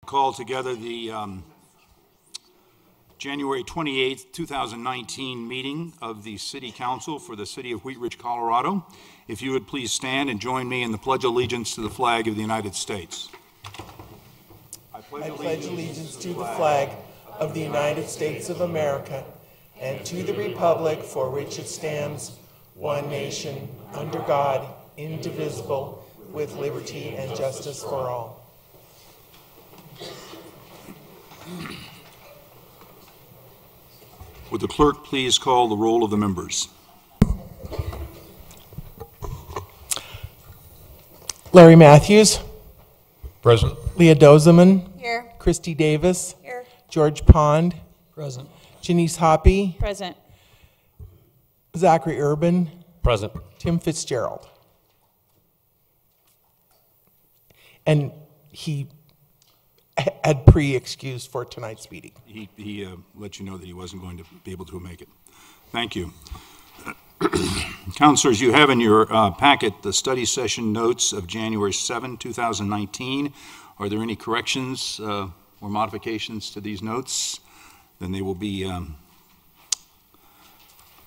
Call together the January 28th, 2019 meeting of the City Council for the City of Wheat Ridge, Colorado. If you would please stand and join me in the Pledge of Allegiance to the flag of the United States. I pledge allegiance to the flag of the United States of America and to the republic for which it stands, one nation, under God, indivisible, with liberty and justice for all. Would the clerk please call the roll of the members? Larry Matthews. Present. Leah Dozeman. Here. Christy Davis. Here. George Pond. Present. Janice Hoppy. Present. Zachary Urban. Present. Tim Fitzgerald. And he had pre-excused for tonight's meeting. He let you know that he wasn't going to be able to make it. Thank you. Councilors, you have in your packet the study session notes of January 7, 2019. Are there any corrections or modifications to these notes? Then they will be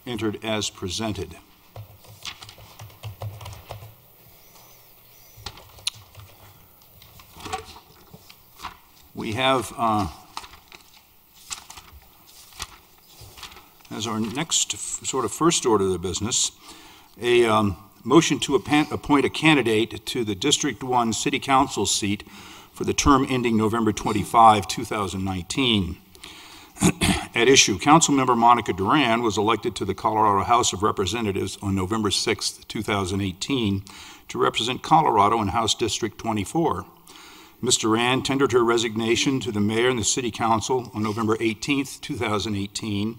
entered as presented. We have, as our next sort of first order of business, a motion to appoint a candidate to the District 1 City Council seat for the term ending November 25, 2019. At issue, Councilmember Monica Duran was elected to the Colorado House of Representatives on November 6, 2018 to represent Colorado in House District 24. Ms. Duran tendered her resignation to the mayor and the city council on November 18, 2018,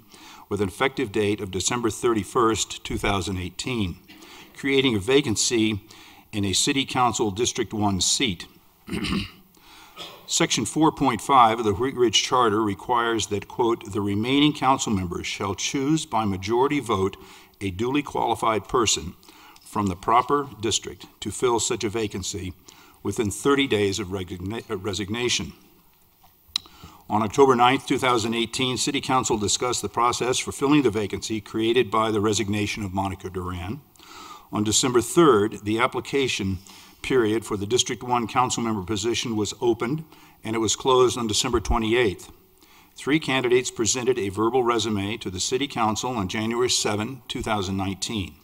with an effective date of December 31, 2018, creating a vacancy in a city council District 1 seat. Section 4.5 of the Wheat Ridge Charter requires that, quote, the remaining council members shall choose by majority vote a duly qualified person from the proper district to fill such a vacancy within 30 days of resignation. On October 9, 2018, City Council discussed the process for filling the vacancy created by the resignation of Monica Duran. On December 3rd, the application period for the District 1 council member position was opened, and it was closed on December 28th. 3 candidates presented a verbal resume to the City Council on January 7, 2019.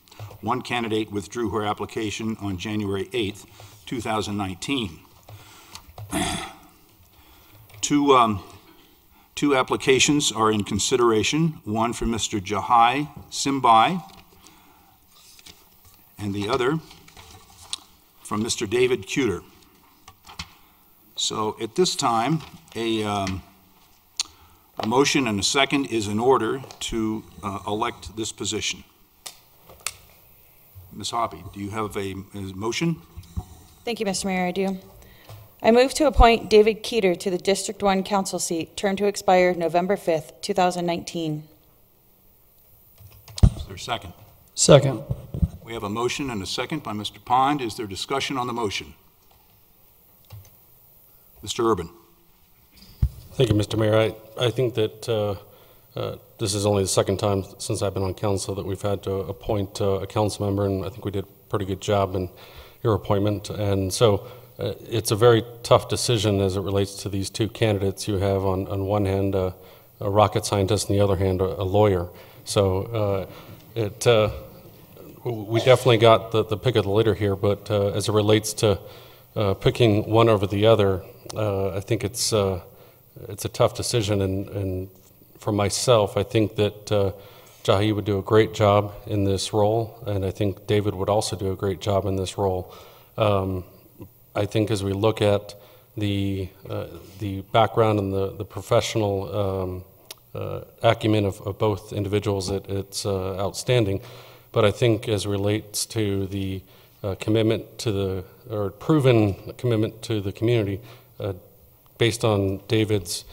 1 candidate withdrew her application on January 8th, 2019. Two applications are in consideration, one for Mr. Jahai Simbai and the other from Mr. David Cuter. So at this time, a motion and a second is in order to elect this position. Ms. Hoppy, do you have a motion? Thank you, Mr. Mayor. I do. I move to appoint David Keeter to the District 1 Council seat, term to expire November 5th, 2019. Is there a second? Second. We have a motion and a second by Mr. Pond. Is there discussion on the motion? Mr. Urban. Thank you, Mr. Mayor. I think that this is only the second time since I've been on council that we've had to appoint a council member, and I think we did a pretty good job in your appointment. And so it's a very tough decision as it relates to these 2 candidates. You have on one hand a rocket scientist, on the other hand a lawyer. So we definitely got the pick of the litter here, but as it relates to picking one over the other, I think it's a tough decision. And for myself, I think that Jahi would do a great job in this role, and I think David would also do a great job in this role. I think as we look at the background and the professional acumen of both individuals, it's outstanding. But I think as it relates to the commitment to or proven commitment to the community, based on David's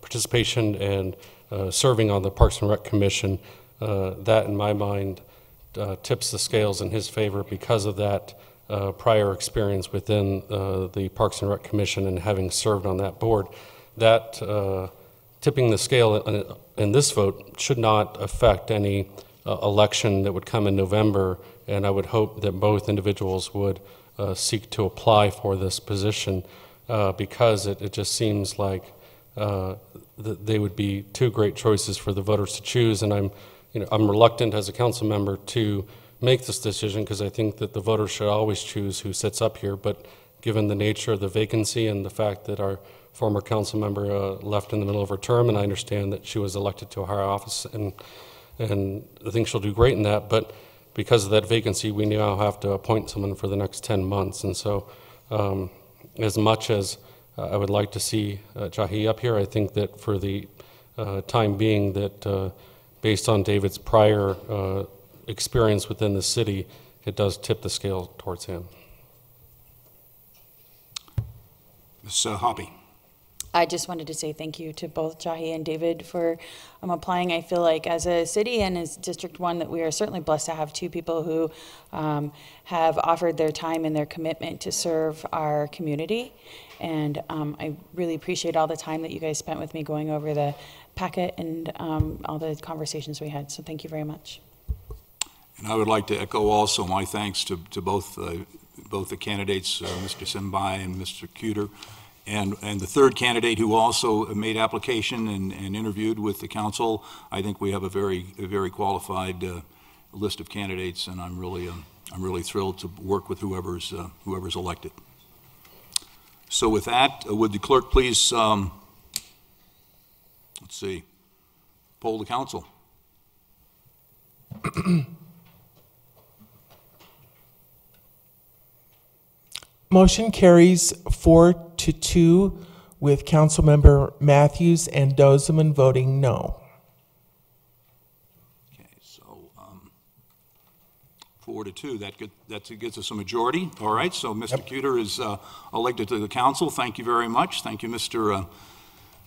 participation and serving on the Parks and Rec Commission, that in my mind tips the scales in his favor. Because of that, prior experience within the Parks and Rec Commission and having served on that board, that tipping the scale in this vote should not affect any election that would come in November, and I would hope that both individuals would seek to apply for this position because it just seems like they would be two great choices for the voters to choose, and I'm reluctant as a council member to make this decision because I think that the voters should always choose who sits up here, but given the nature of the vacancy and the fact that our former council member left in the middle of her term, and I understand that she was elected to a higher office, and I think she'll do great in that, but because of that vacancy, we now have to appoint someone for the next 10 months, and so as much as I would like to see Jahi up here, I think that for the time being that based on David's prior experience within the city, it does tip the scale towards him. Ms. Hoppe. I just wanted to say thank you to both Jahi and David for applying. I feel like as a city and as District 1 that we are certainly blessed to have two people who have offered their time and their commitment to serve our community. And I really appreciate all the time that you guys spent with me going over the packet and all the conversations we had. So thank you very much. And I would like to echo also my thanks to both the candidates, Mr. Simbai and Mr. Cuter. And the third candidate who also made application and interviewed with the council. I think we have a very qualified list of candidates, and I'm really thrilled to work with whoever's elected. So with that, would the clerk please, let's see, poll the council. Motion carries 4-2 with Councilmember Matthews and Dozeman voting no. Okay, so 4-2, that gets us a majority. All right, so Mr. Cuter is elected to the council. Thank you very much. Thank you, Mr.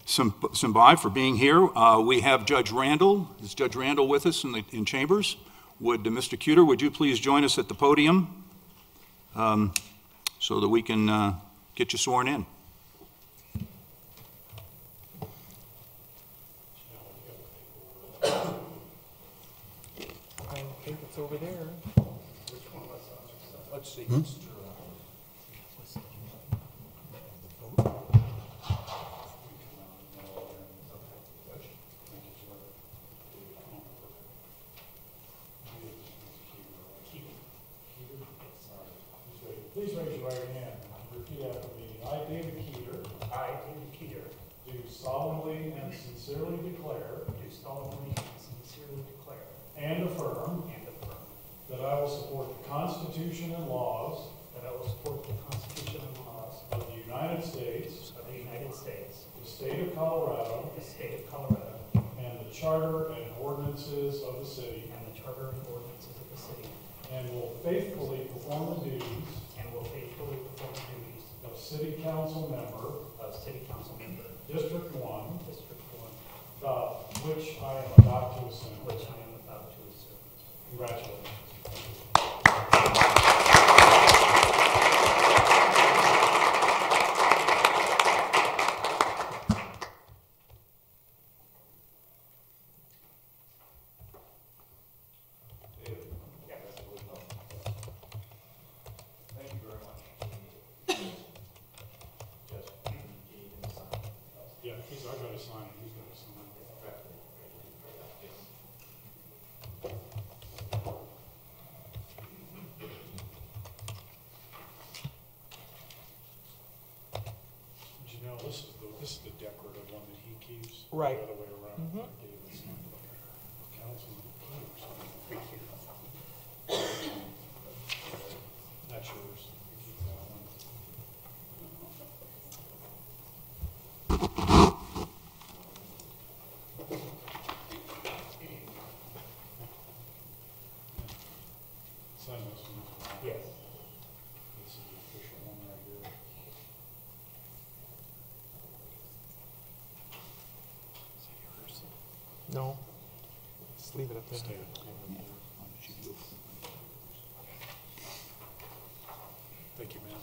Simbai, for being here. We have Judge Randall. Is Judge Randall with us in chambers? Mr. Cuter, would you please join us at the podium so that we can get you sworn in? I think it's over there. Let's see. Please raise your right hand and repeat after me. I, David Keeter. I, David Keeter, Do solemnly and sincerely declare. do solemnly and sincerely declare And affirm. and affirm That I will support the Constitution and laws. that I will support the Constitution and laws Of the United States. of the United States, The state of Colorado. the state of Colorado, And the charter and ordinances of the city. and the charter and ordinances of the city, And will faithfully perform the duties. and will faithfully perform the duties Of city council member. of city council member, District 1. District 1, Which I am about to assume. which I am about to assume. Congratulations. Thank you very much. Yes. Yeah, I've got to sign it. He's got to sign it. But you know, this is the decorative one that he keeps. Right. The other way around. I gave it to Councilman Peters. Thank you. That's yours. You keep that one. Sign this one as well. Yes. This is the official one right here. Is it yours? No. Just leave it up there. Stay up there. Thank you, ma'am.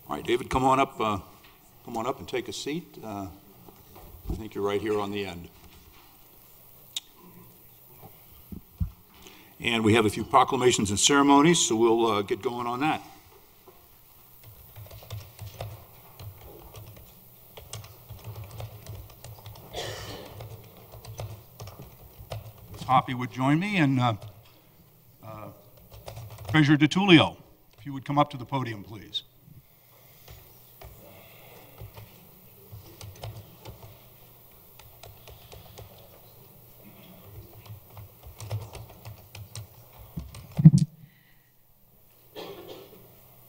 All right, David, come on up and take a seat. I think you're right here on the end. And we have a few proclamations and ceremonies, so we'll get going on that. Ms. Hoppy would join me, and Treasurer DiTullio, if you would come up to the podium, please.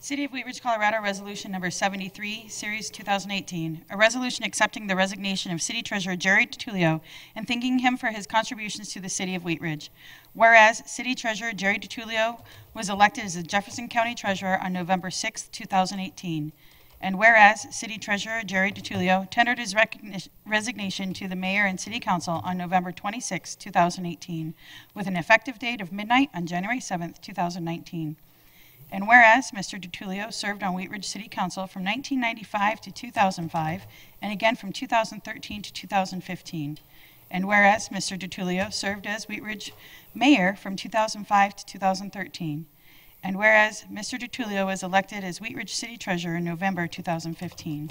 City of Wheat Ridge, Colorado, Resolution Number 73, Series 2018. A resolution accepting the resignation of City Treasurer Jerry DiTullio and thanking him for his contributions to the City of Wheat Ridge. Whereas City Treasurer Jerry DiTullio was elected as the Jefferson County Treasurer on November 6, 2018. And whereas City Treasurer Jerry DiTullio tendered his resignation to the Mayor and City Council on November 26, 2018, with an effective date of midnight on January 7, 2019. And whereas Mr. DiTullio served on Wheat Ridge City Council from 1995 to 2005, and again from 2013 to 2015. And whereas Mr. DiTullio served as Wheat Ridge Mayor from 2005 to 2013. And whereas Mr. DiTullio was elected as Wheat Ridge City Treasurer in November 2015.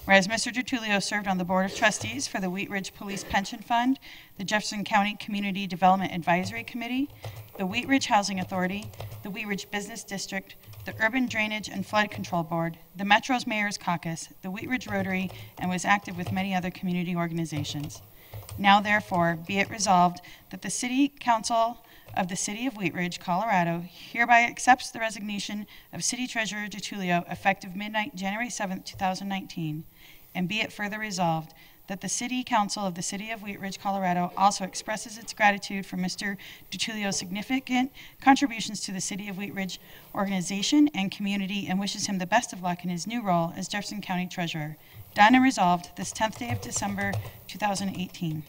Whereas Mr. DiTullio served on the Board of Trustees for the Wheat Ridge Police Pension Fund, the Jefferson County Community Development Advisory Committee, the Wheat Ridge Housing Authority, the Wheat Ridge Business District, the Urban Drainage and Flood Control Board, the Metro's Mayor's Caucus, the Wheat Ridge Rotary, and was active with many other community organizations. Now therefore, be it resolved that the City Council of the City of Wheat Ridge, Colorado, hereby accepts the resignation of City Treasurer DiTullio effective midnight, January 7, 2019. And be it further resolved that the City Council of the City of Wheat Ridge, Colorado also expresses its gratitude for Mr. DiTullio's significant contributions to the City of Wheat Ridge organization and community and wishes him the best of luck in his new role as Jefferson County Treasurer. Done and resolved this 10th day of December, 2018.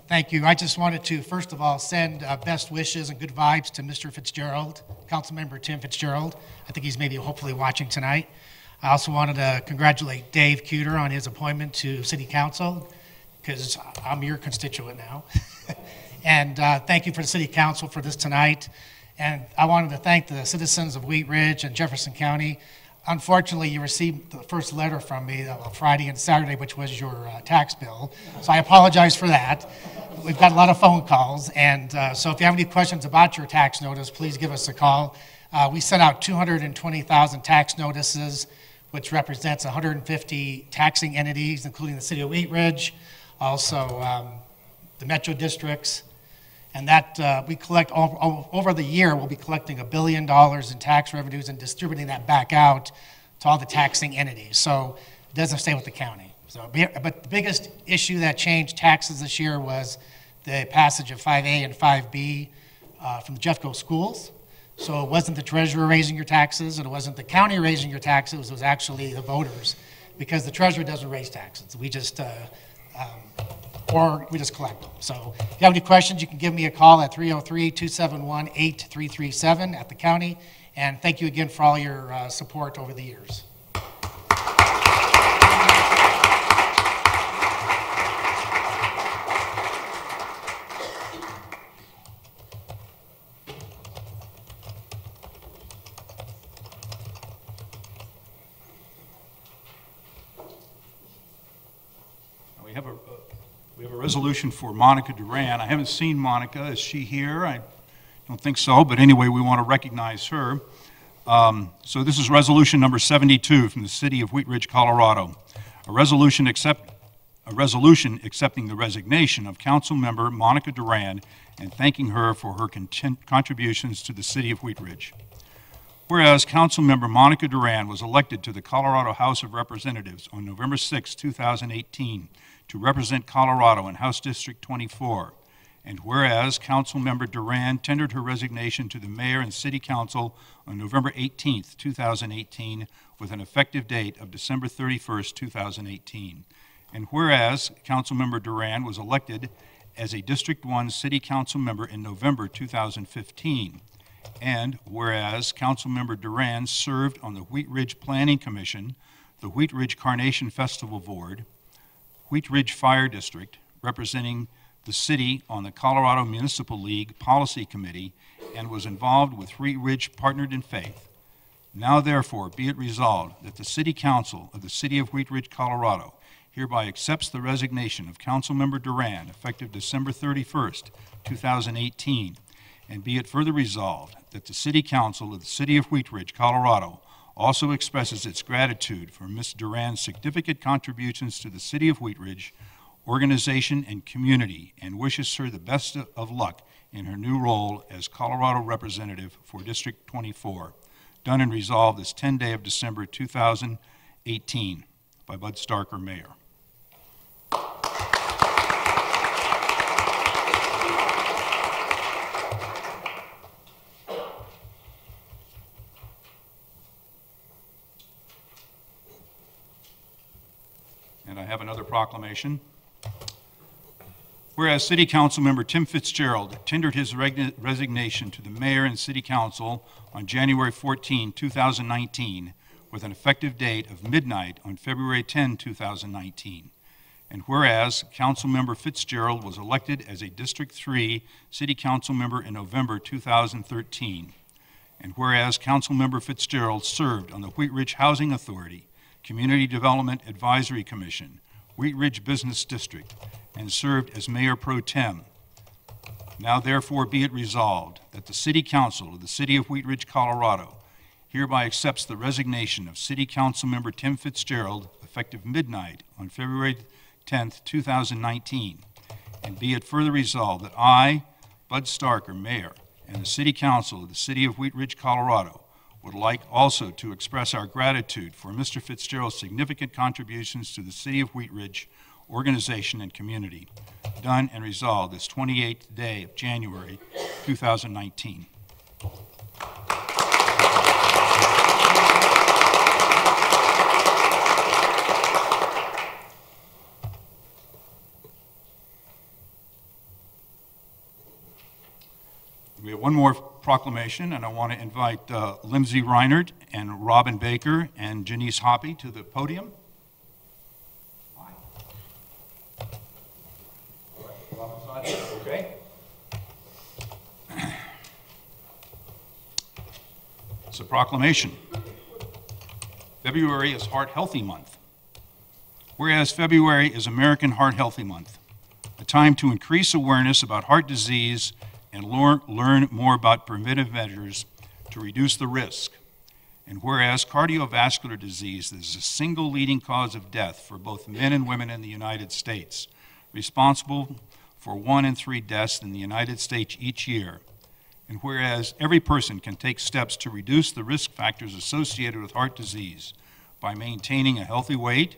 Thank you. I just wanted to, first of all, send best wishes and good vibes to Mr. Fitzgerald, Councilmember Tim Fitzgerald. I think he's maybe hopefully watching tonight. I also wanted to congratulate Dave Cuter on his appointment to City Council, because I'm your constituent now. And thank you for the City Council for this tonight. And I wanted to thank the citizens of Wheat Ridge and Jefferson County. Unfortunately, you received the first letter from me Friday and Saturday, which was your tax bill. So I apologize for that. We've got a lot of phone calls. And so if you have any questions about your tax notice, please give us a call. We sent out 220,000 tax notices, which represents 150 taxing entities, including the City of Wheat Ridge, also the Metro districts. And that we collect over the year, we'll be collecting $1 billion in tax revenues and distributing that back out to all the taxing entities. So it doesn't stay with the county. So, but the biggest issue that changed taxes this year was the passage of 5A and 5B from the Jeffco schools. So it wasn't the treasurer raising your taxes, and it wasn't the county raising your taxes, it was actually the voters, because the treasurer doesn't raise taxes. We just collect them. So if you have any questions, you can give me a call at 303-271-8337 at the county. And thank you again for all your support over the years. We have a resolution for Monica Duran. I haven't seen Monica. Is she here? I don't think so, but anyway, we want to recognize her. So this is resolution number 72 from the City of Wheat Ridge, Colorado. A resolution accepting the resignation of Council Member Monica Duran and thanking her for her contributions to the City of Wheat Ridge. Whereas Councilmember Monica Duran was elected to the Colorado House of Representatives on November 6, 2018, to represent Colorado in House District 24. And whereas Councilmember Duran tendered her resignation to the mayor and city council on November 18th, 2018, with an effective date of December 31st, 2018. And whereas Councilmember Duran was elected as a District 1 City Council member in November 2015. And whereas Councilmember Duran served on the Wheat Ridge Planning Commission, the Wheat Ridge Carnation Festival Board, Wheat Ridge Fire District, representing the city on the Colorado Municipal League Policy Committee, and was involved with Wheat Ridge Partnered in Faith. Now therefore be it resolved that the City Council of the City of Wheat Ridge, Colorado hereby accepts the resignation of Councilmember Duran effective December 31st, 2018, and be it further resolved that the City Council of the City of Wheat Ridge, Colorado also expresses its gratitude for Ms. Duran's significant contributions to the City of Wheat Ridge organization and community, and wishes her the best of luck in her new role as Colorado representative for District 24. Done and resolved this 10th day of December 2018 by Bud Starker, Mayor. And I have another proclamation. Whereas City Council member Tim Fitzgerald tendered his resignation to the Mayor and City Council on January 14, 2019, with an effective date of midnight on February 10, 2019. And whereas Councilmember Fitzgerald was elected as a District 3 City Council member in November 2013. And whereas Councilmember Fitzgerald served on the Wheat Ridge Housing Authority, Community Development Advisory Commission, Wheat Ridge Business District, and served as Mayor Pro Tem. Now therefore be it resolved that the City Council of the City of Wheat Ridge, Colorado hereby accepts the resignation of City Council member Tim Fitzgerald effective midnight on February 10th, 2019. And be it further resolved that I, Bud Starker, Mayor, and the City Council of the City of Wheat Ridge, Colorado would like also to express our gratitude for Mr. Fitzgerald's significant contributions to the City of Wheat Ridge organization and community. Done and resolved this 28th day of January 2019. We have one more proclamation, and I want to invite Lindsay Reinert and Robin Baker and Janice Hoppy to the podium. Robin's not here, okay. It's a proclamation. February is Heart Healthy Month. Whereas February is American Heart Healthy Month, a time to increase awareness about heart disease and learn more about preventive measures to reduce the risk. And whereas cardiovascular disease is the single leading cause of death for both men and women in the United States, responsible for 1 in 3 deaths in the United States each year. And whereas every person can take steps to reduce the risk factors associated with heart disease by maintaining a healthy weight,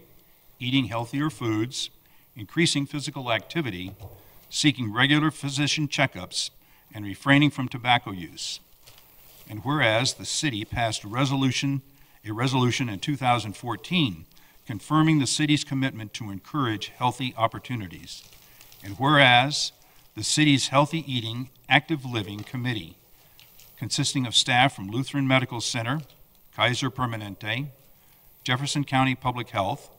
eating healthier foods, increasing physical activity, seeking regular physician checkups, and refraining from tobacco use. And whereas the city passed a resolution in 2014 confirming the city's commitment to encourage healthy opportunities. And whereas the city's Healthy Eating, Active Living Committee, consisting of staff from Lutheran Medical Center, Kaiser Permanente, Jefferson County Public Health,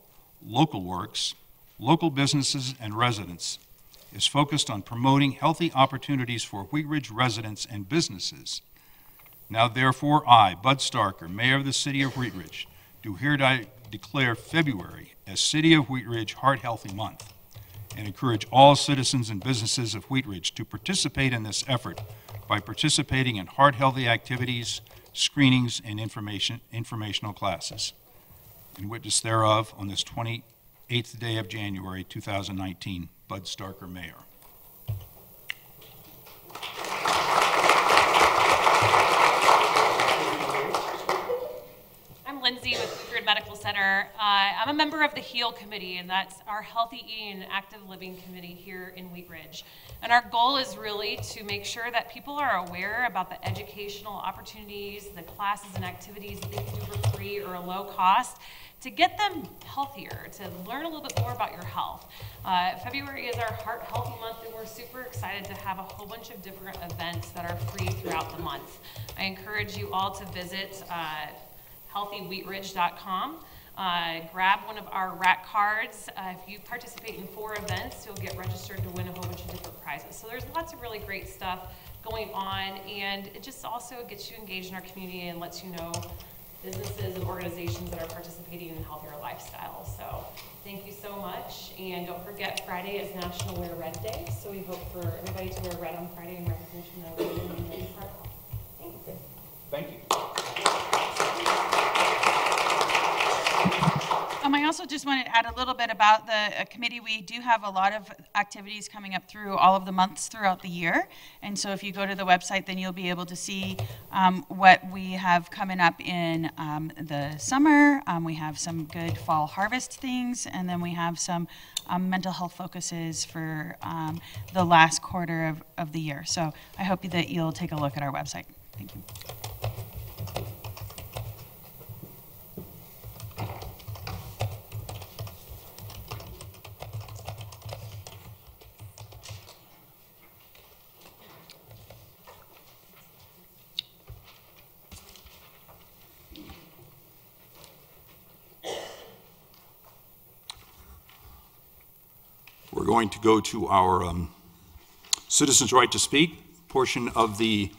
Local Works, local businesses, and residents, is focused on promoting healthy opportunities for Wheat Ridge residents and businesses. Now therefore I, Bud Starker, Mayor of the City of Wheat Ridge, do hereby declare February as City of Wheat Ridge Heart Healthy Month, and encourage all citizens and businesses of Wheat Ridge to participate in this effort by participating in heart healthy activities, screenings, and informational classes. In witness thereof, on this 28th day of January 2019, Bud Starker, Mayor. I'm Lindsay with Lutheran Medical Center. I'm a member of the HEAL Committee, and that's our Healthy Eating and Active Living Committee here in Wheat Ridge. And our goal is really to make sure that people are aware about the educational opportunities, the classes and activities that they can do for free or a low cost, to get them healthier, to learn a little bit more about your health. February is our Heart Healthy Month, and we're super excited to have a whole bunch of different events that are free throughout the month. I encourage you all to visit healthywheatridge.com. Grab one of our RAC cards. If you participate in 4 events, you'll get registered to win a whole bunch of different prizes. So there's lots of really great stuff going on, and it just also gets you engaged in our community and lets you know businesses and organizations that are participating in healthier lifestyles. So thank you so much, and don't forget Friday is National Wear Red Day, so we hope for everybody to wear red on Friday in recognition of Women's Heart Health. Thank you. Thank you. I also just wanted to add a little bit about the committee. We do have a lot of activities coming up through all of the months throughout the year. And so if you go to the website, then you'll be able to see what we have coming up in the summer. We have some good fall harvest things, and then we have some mental health focuses for the last quarter of the year. So I hope that you'll take a look at our website. Thank you. We're going to go to our citizens' right to speak portion of the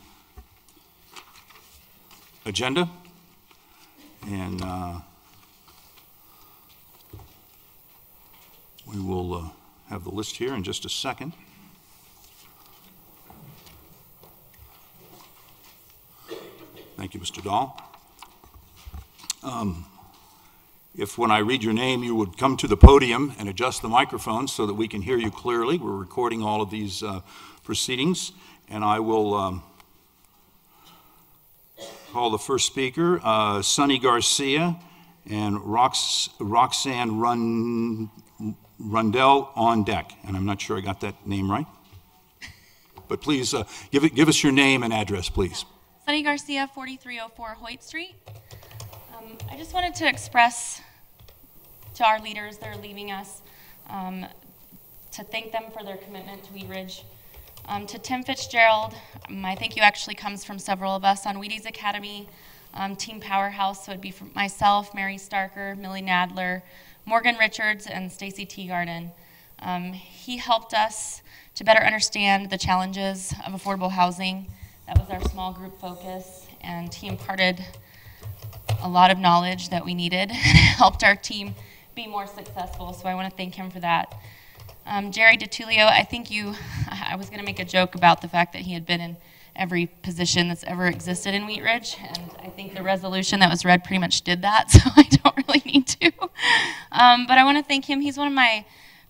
agenda. And we will have the list here in just a second. Thank you, Mr. Dahl. If when I read your name, you would come to the podium and adjust the microphone so that we can hear you clearly. We're recording all of these proceedings, and I will call the first speaker, Sonny Garcia and Roxanne Rundell on deck. And I'm not sure I got that name right. But please give us your name and address, please. Sonny Garcia, 4304 Hoyt Street. I just wanted to express to our leaders that are leaving us, to thank them for their commitment to Wheat Ridge. To Tim Fitzgerald, my thank you actually comes from several of us on Wheaties Academy, Team Powerhouse, so it'd be from myself, Mary Starker, Millie Nadler, Morgan Richards, and Stacy Teagarden. He helped us to better understand the challenges of affordable housing. That was our small group focus, and he imparted a lot of knowledge that we needed, helped our team be more successful, so I want to thank him for that. Jerry DiTullio, I was going to make a joke about the fact that he had been in every position that's ever existed in Wheat Ridge, and I think the resolution that was read pretty much did that, so I don't really need to. But I want to thank him. He's one of my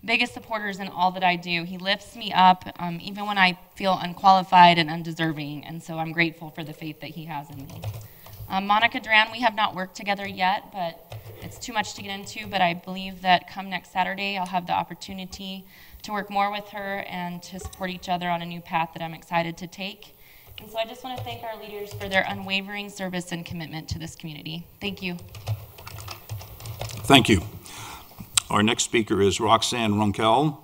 biggest supporters in all that I do. He lifts me up, even when I feel unqualified and undeserving, and so I'm grateful for the faith that he has in me. Monica Duran, we have not worked together yet, but it's too much to get into, but I believe that come next Saturday, I'll have the opportunity to work more with her and to support each other on a new path that I'm excited to take. And so I just want to thank our leaders for their unwavering service and commitment to this community. Thank you. Thank you. Our next speaker is Roxanne Runkel.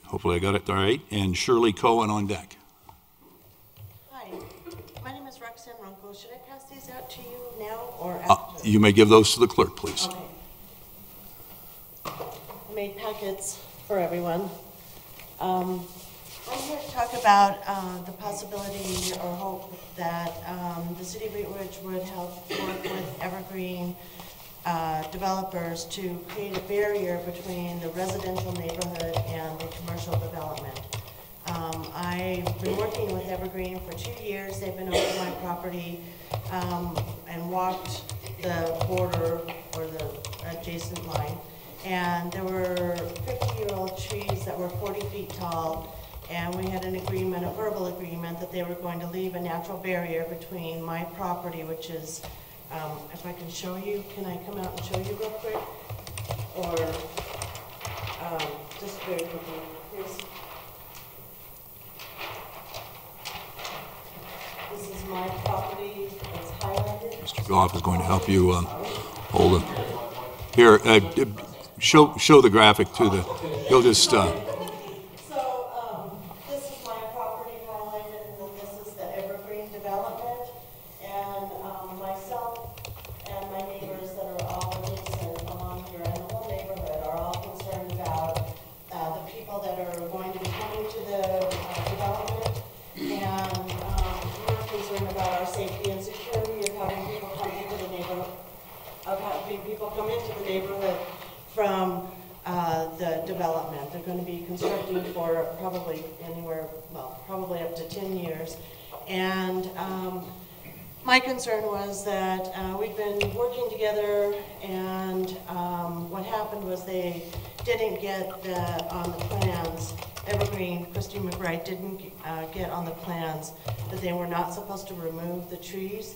Hopefully I got it right. And Shirley Cohen on deck. Hi, my name is Roxanne Runkel. Should I pass these out to you now or after? You may give those to the clerk, please. Okay. I made packets for everyone. I'm here to talk about the possibility or hope that the City of Wheat Ridge would help work with Evergreen developers to create a barrier between the residential neighborhood and the commercial development. I've been working with Evergreen for 2 years. They've been over my property and walked the border or the adjacent line. And there were 50-year-old trees that were 40 feet tall, and we had an agreement, a verbal agreement, that they were going to leave a natural barrier between my property, which is If I can show you, can I come out and show you real quick? Or just very quickly. This is my property. It's highlighted. Mr. Goff is going to help you hold it. Here, show the graphic to the, he'll just, So this is my property highlighted, and then this is the Evergreen development. And myself and my neighbors that are all adjacent along here and the whole neighborhood are all concerned about the people that are going to be coming to the development. And we're concerned about our safety and security of having people come into the neighborhood, from the development. They're going to be constructing for probably anywhere, well, probably up to 10 years. And my concern was that we've been working together, and what happened was they didn't get on the plans. Evergreen, Christine McBride didn't get on the plans that they were not supposed to remove the trees.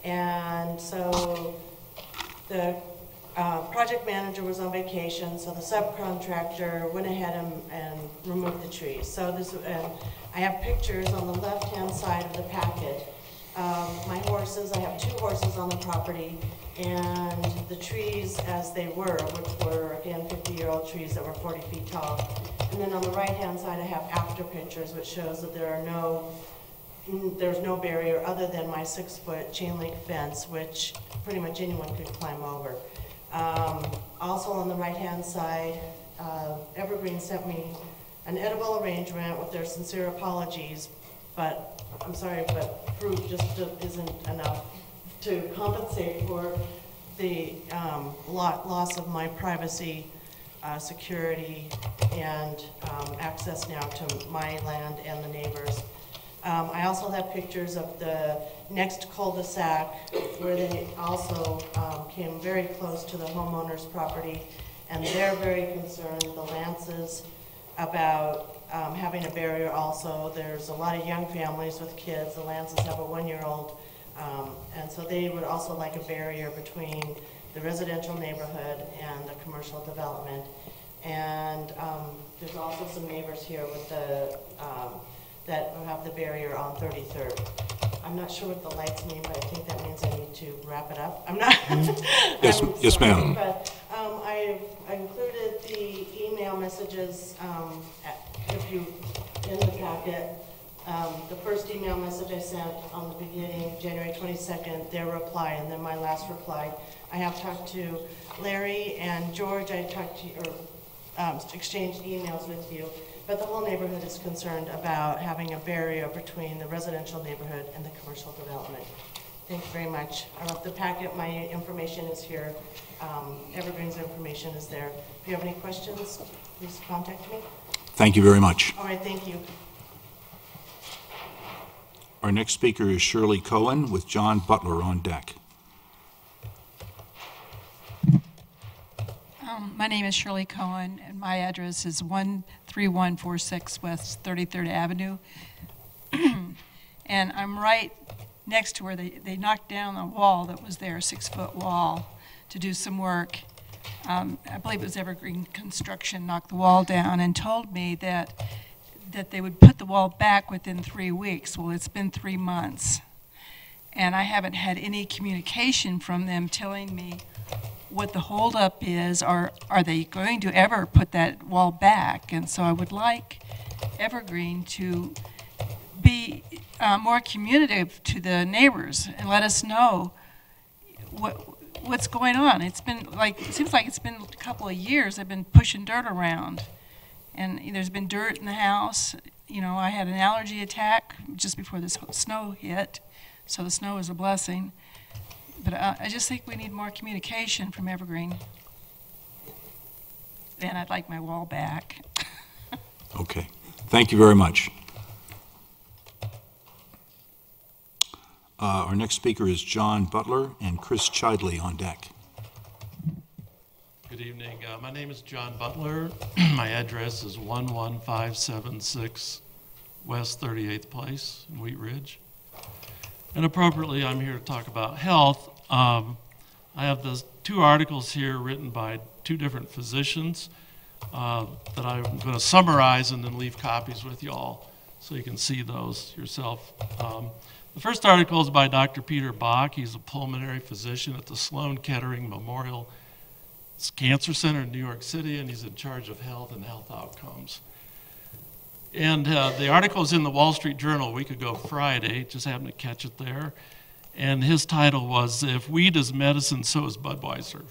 And so the project manager was on vacation, so the subcontractor went ahead and removed the trees. So this, I have pictures on the left-hand side of the packet. My horses, I have 2 horses on the property, and the trees as they were, which were, again, 50-year-old trees that were 40 feet tall. And then on the right-hand side, I have after pictures, which shows that there's no barrier other than my 6-foot chain link fence, which pretty much anyone could climb over. Also on the right-hand side, Evergreen sent me an edible arrangement with their sincere apologies, but I'm sorry, but fruit just isn't enough to compensate for the loss of my privacy, security, and access now to my land and the neighbors. I also have pictures of the next cul-de-sac where they also came very close to the homeowner's property, and they're very concerned, the Lances, about having a barrier also. There's a lot of young families with kids. The Lances have a 1-year-old, and so they would also like a barrier between the residential neighborhood and the commercial development. And there's also some neighbors here with the that have the barrier on 33rd. I'm not sure what the lights mean, but I think that means I need to wrap it up. I'm not. Yes, ma'am. But I included the email messages in the packet. The first email message I sent on the beginning, January 22nd, their reply, and then my last reply. I have talked to Larry and George. I talked to you, or exchanged emails with you. But the whole neighborhood is concerned about having a barrier between the residential neighborhood and the commercial development. Thank you very much. I left the packet. My information is here. Evergreen's information is there. If you have any questions, please contact me. Thank you very much. All right, thank you. Our next speaker is Shirley Cohen with John Butler on deck. My name is Shirley Cohen, and my address is 13146 West 33rd Avenue. And I'm right next to where they knocked down the wall that was there, a 6-foot wall, to do some work. I believe it was Evergreen Construction knocked the wall down and told me that they would put the wall back within 3 weeks. Well, it's been 3 months, and I haven't had any communication from them telling me what the holdup is, or are they going to ever put that wall back? And so I would like Evergreen to be more communicative to the neighbors and let us know what's going on. It's been like, it seems like it's been a couple of years I've been pushing dirt around, and there's been dirt in the house. You know, I had an allergy attack just before this snow hit, so the snow is a blessing. But I just think we need more communication from Evergreen. And I'd like my wall back. Okay. Thank you very much. Our next speaker is John Butler and Chris Chidley on deck. Good evening. My name is John Butler. My address is 11576 West 38th Place in Wheat Ridge. And appropriately, I'm here to talk about health. I have those 2 articles here written by 2 different physicians that I'm going to summarize and then leave copies with you all so you can see those yourself. The first article is by Dr. Peter Bach. He's a pulmonary physician at the Sloan Kettering Memorial Cancer Center in New York City, and he's in charge of health and health outcomes. And the article is in the Wall Street Journal a week ago Friday, just happened to catch it there. And his title was, "If Weed is Medicine, So is Budweiser."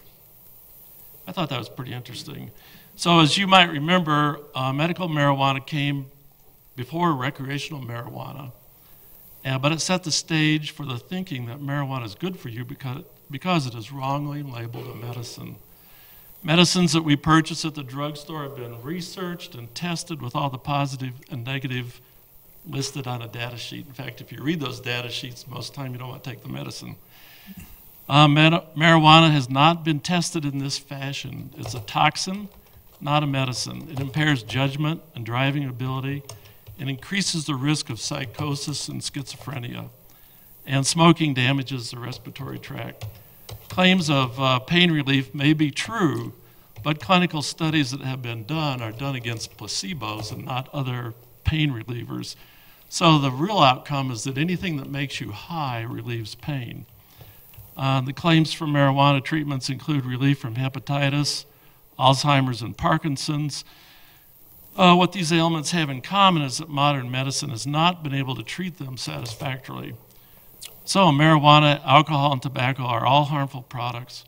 I thought that was pretty interesting. So as you might remember, medical marijuana came before recreational marijuana, but it set the stage for the thinking that marijuana is good for you because it is wrongly labeled a medicine. Medicines that we purchase at the drugstore have been researched and tested with all the positive and negative listed on a data sheet. In fact, if you read those data sheets, most of the time you don't want to take the medicine. Marijuana has not been tested in this fashion. It's a toxin, not a medicine. It impairs judgment and driving ability and increases the risk of psychosis and schizophrenia. And smoking damages the respiratory tract. Claims of pain relief may be true, but clinical studies that have been done are done against placebos and not other pain relievers. So the real outcome is that anything that makes you high relieves pain. The claims for marijuana treatments include relief from hepatitis, Alzheimer's, and Parkinson's. What these ailments have in common is that modern medicine has not been able to treat them satisfactorily. So marijuana, alcohol, and tobacco are all harmful products.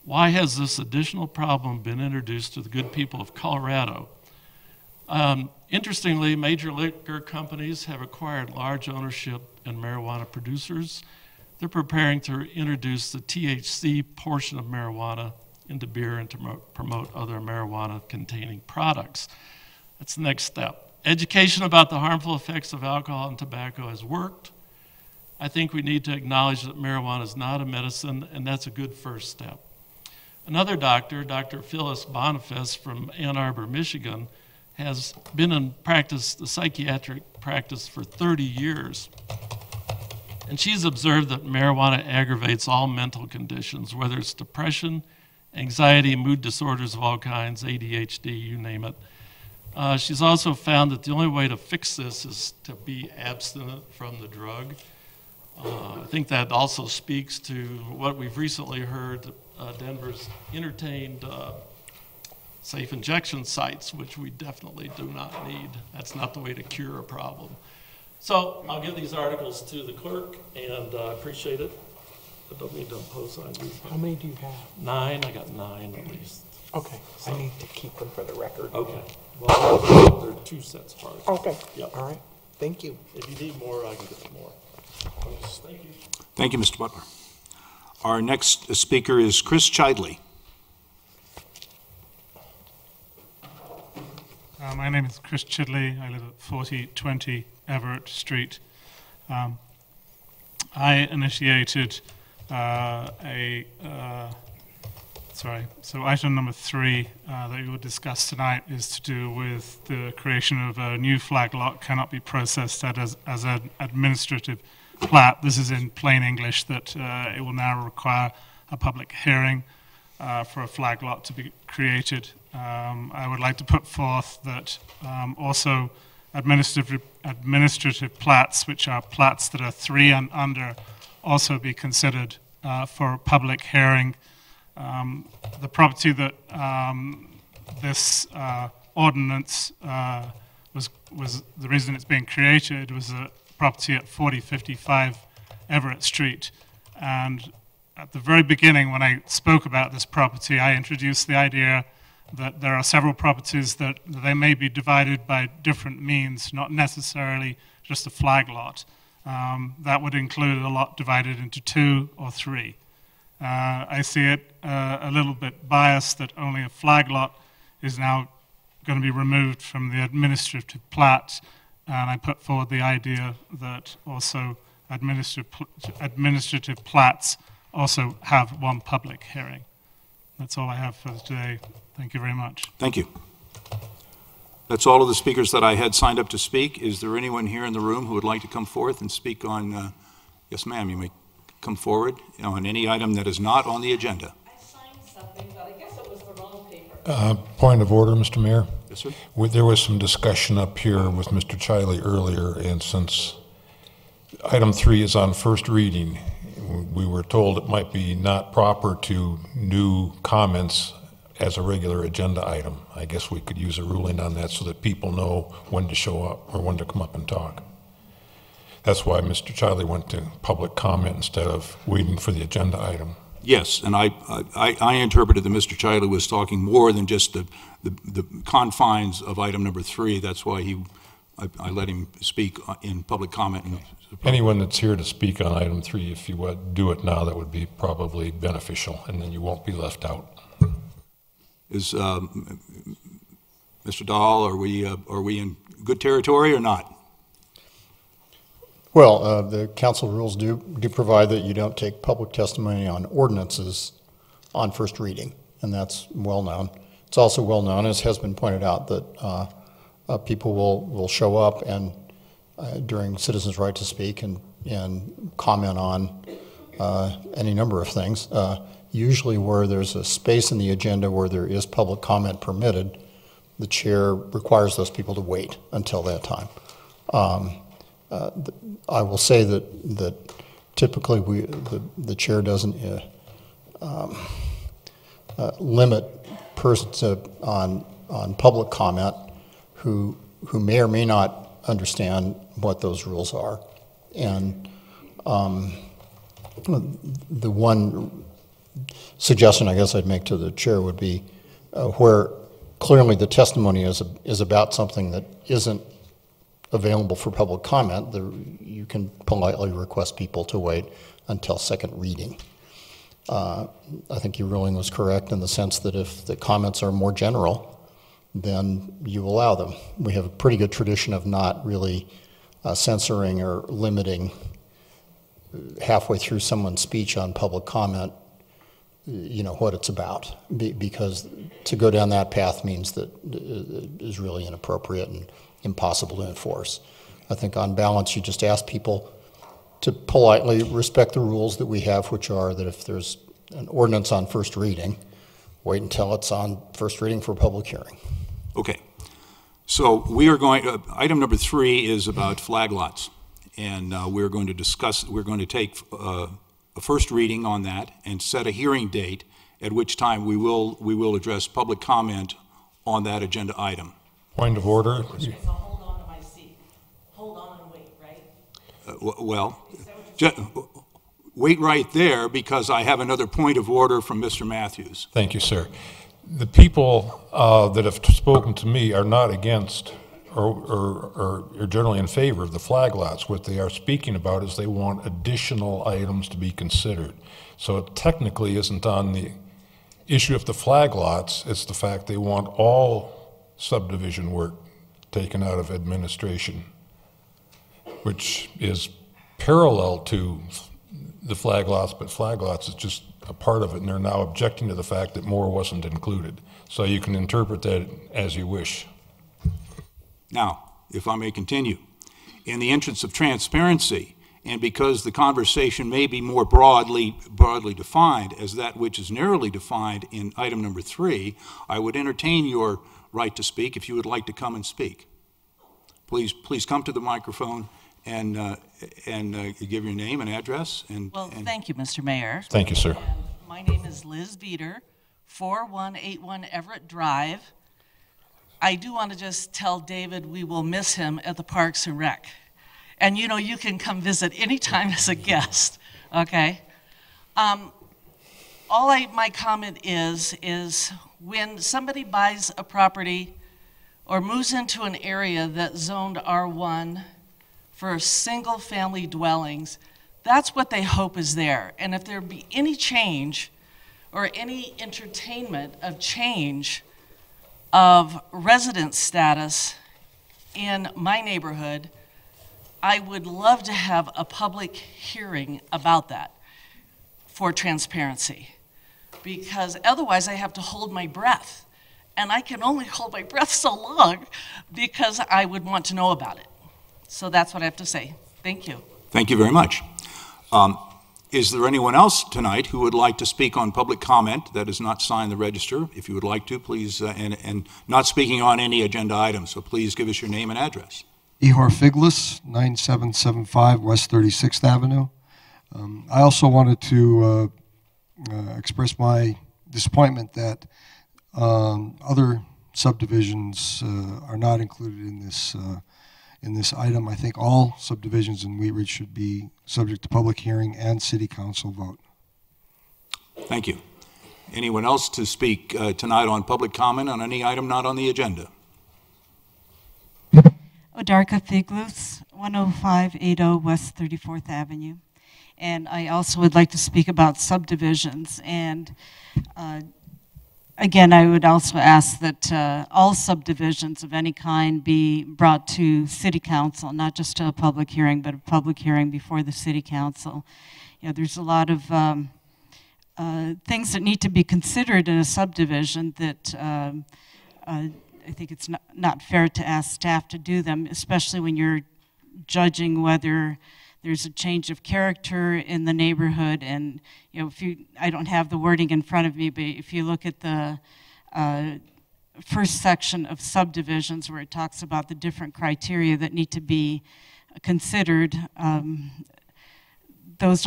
Why has this additional problem been introduced to the good people of Colorado? Interestingly, major liquor companies have acquired large ownership in marijuana producers. They're preparing to introduce the THC portion of marijuana into beer and to promote other marijuana-containing products. That's the next step. Education about the harmful effects of alcohol and tobacco has worked. I think we need to acknowledge that marijuana is not a medicine, and that's a good first step. Another doctor, Dr. Phyllis Boniface from Ann Arbor, Michigan, has been in practice, the psychiatric practice, for 30 years. And she's observed that marijuana aggravates all mental conditions, whether it's depression, anxiety, mood disorders of all kinds, ADHD, you name it. She's also found that the only way to fix this is to be abstinent from the drug. I think that also speaks to what we've recently heard. Denver's entertained safe injection sites, which we definitely do not need. That's not the way to cure a problem. So I'll give these articles to the clerk, and I appreciate it. I don't mean to impose on you. How many do you have? 9. I got 9 at least. Okay, so I need to keep them for the record. Okay. Well, there are 2 sets of articles. Okay. Yep. All right. Thank you. If you need more, I can get more. Thank you. Thank you, Mr. Butler. Our next speaker is Chris Chidley. My name is Chris Chidley. I live at 4020 Everett Street. I initiated so item number 3 that we will discuss tonight is to do with the creation of a new flag lot cannot be processed as an administrative plat. This is in plain English that it will now require a public hearing for a flag lot to be created. I would like to put forth that also administrative plats, which are plats that are 3 and under, also be considered for a public hearing. The property that this ordinance was the reason it's being created was a property at 4055 Everett Street. And at the very beginning, when I spoke about this property, I introduced the idea that there are several properties that they may be divided by different means, not necessarily just a flag lot. That would include a lot divided into 2 or 3. I see it a little bit biased that only a flag lot is now going to be removed from the administrative plat, and I put forward the idea that also administrative plats also have 1 public hearing. That's all I have for today. Thank you very much. Thank you. That's all of the speakers that I had signed up to speak. Is there anyone here in the room who would like to come forth and speak on, yes ma'am, you may come forward on any item that is not on the agenda? I signed something, but I guess it was the wrong paper. Point of order, Mr. Mayor. Yes, sir. There was some discussion up here with Mr. Chiley earlier, and since item 3 is on first reading, we were told it might be not proper to new comments as a regular agenda item. I guess we could use a ruling on that so that people know when to show up or when to come up and talk. That's why Mr. Chiley went to public comment instead of waiting for the agenda item. Yes, and I interpreted that Mr. Chiley was talking more than just the confines of item number 3. That's why I let him speak in public comment. Anyone that's here to speak on item 3, if you would do it now, that would be probably beneficial, and then you won't be left out. Is Mr. Dahl, are we in good territory or not? Well, the council rules do provide that you don't take public testimony on ordinances on first reading, and that's well known. It's also well known, as has been pointed out, that people will show up and during citizens' right to speak and comment on any number of things. Usually where there's a space in the agenda where there is public comment permitted, the chair requires those people to wait until that time. I will say that typically the chair doesn't limit persons on public comment who may or may not understand what those rules are. And the one suggestion I guess I'd make to the chair would be where clearly the testimony is about something that isn't available for public comment, you can politely request people to wait until second reading. I think your ruling was correct in the sense that if the comments are more general, then you allow them. We have a pretty good tradition of not really censoring or limiting halfway through someone's speech on public comment, what it's about, because to go down that path means that it is really inappropriate and impossible to enforce. I think on balance, you just ask people to politely respect the rules that we have, which are that if there's an ordinance on first reading, wait until it's on first reading for public hearing. Okay. So we are going, item number 3 is about flag lots. And we're going to take a first reading on that and set a hearing date at which time we will address public comment on that agenda item. Point of order. So hold on to my seat. Hold on and wait, right? Well, wait right there because I have another point of order from Mr. Matthews. Thank you, sir. The people that have spoken to me are not against or are generally in favor of the flag lots. What they are speaking about is they want additional items to be considered. So it technically isn't on the issue of the flag lots, it's the fact they want all subdivision work taken out of administration, which is parallel to the flag lots, but flag lots is just a part of it, and they're now objecting to the fact that more wasn't included. So you can interpret that as you wish. Now, if I may continue, in the interest of transparency, and because the conversation may be more broadly defined as that which is narrowly defined in item number 3, I would entertain your right to speak if you would like to come and speak. Please come to the microphone and give your name and address. Thank you, Mr. Mayor. Thank you, sir. And my name is Liz Veeder, 4181 Everett Drive. I do want to just tell David we will miss him at the Parks and Rec. And you can come visit anytime as a guest, okay? My comment is when somebody buys a property or moves into an area that's zoned R1 for single-family dwellings, that's what they hope is there. And if there be any change or any entertainment of change of resident status in my neighborhood, I would love to have a public hearing about that for transparency, because otherwise I have to hold my breath, and I can only hold my breath so long because I would want to know about it. So that's what I have to say. Thank you. Thank you very much. Is there anyone else tonight who would like to speak on public comment that has not signed the register? If you would like to, please, and not speaking on any agenda item, so please give us your name and address. Ihor Figlis, 9775 West 36th Avenue. I also wanted to express my disappointment that other subdivisions are not included in this item. I think all subdivisions in Wheat Ridge should be subject to public hearing and city council vote. Thank you. Anyone else to speak tonight on public comment on any item not on the agenda? Odarka Figlus, 10580 West 34th Avenue. And I also would like to speak about subdivisions. And again, I would also ask that all subdivisions of any kind be brought to City Council, not just to a public hearing, but a public hearing before the City Council. You know, there's a lot of things that need to be considered in a subdivision that I think it's not fair to ask staff to do them, especially when you're judging whether there's a change of character in the neighborhood. And I don't have the wording in front of me, but if you look at the first section of subdivisions where it talks about the different criteria that need to be considered, those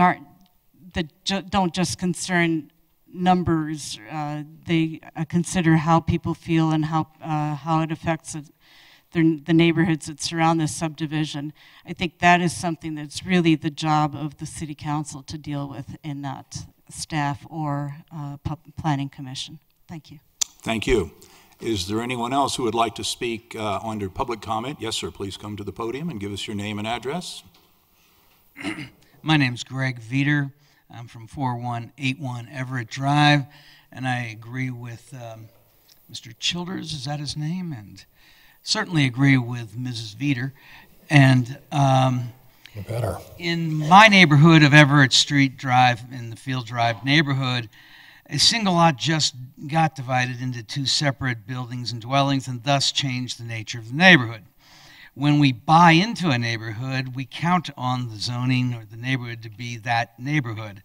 don't just concern numbers. They consider how people feel and how it affects the neighborhoods that surround this subdivision. I think that is something that's really the job of the City Council to deal with, and not staff or Planning Commission. Thank you. Thank you. Is there anyone else who would like to speak under public comment? Yes, sir. Please come to the podium and give us your name and address. My name's Greg Veter. I'm from 4181 Everett Drive, and I agree with Mr. Childers, is that his name? And certainly agree with Mrs. Veter. And better. In my neighborhood of Everett Street Drive, in the Field Drive neighborhood, a single lot just got divided into two separate buildings and dwellings, and thus changed the nature of the neighborhood. When we buy into a neighborhood, we count on the zoning or the neighborhood to be that neighborhood.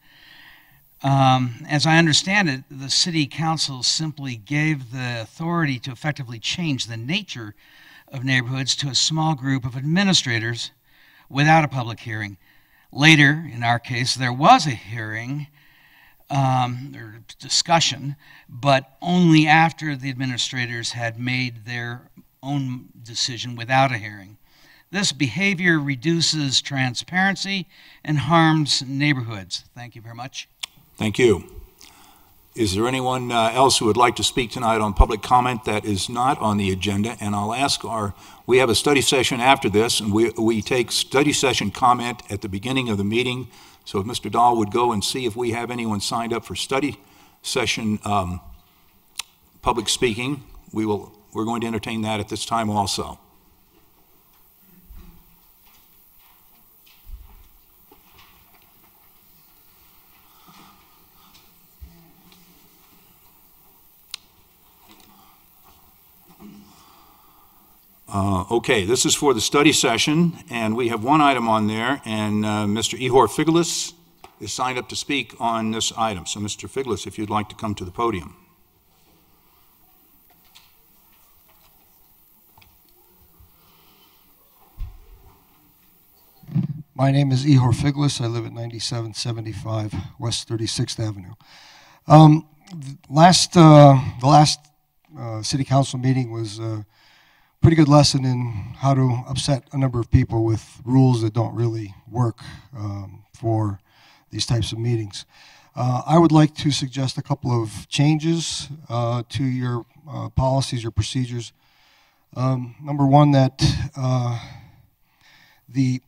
As I understand it, the City Council simply gave the authority to effectively change the nature of neighborhoods to a small group of administrators without a public hearing. Later, in our case, there was a hearing or discussion, but only after the administrators had made their own decision without a hearing. This behavior reduces transparency and harms neighborhoods. Thank you very much. Thank you. Is there anyone else who would like to speak tonight on public comment that is not on the agenda? And I'll ask we have a study session after this, and we take study session comment at the beginning of the meeting. So if Mr. Dahl would go and see if we have anyone signed up for study session public speaking, we're going to entertain that at this time also. Okay, this is for the study session, and we have one item on there, and Mr. Ihor Figlis is signed up to speak on this item. So, Mr. Figlis, if you'd like to come to the podium. My name is Ihor Figlis. I live at 9775 West 36th Avenue. The last City Council meeting was pretty good lesson in how to upset a number of people with rules that don't really work for these types of meetings. I would like to suggest a couple of changes to your policies, your procedures. Number one, that the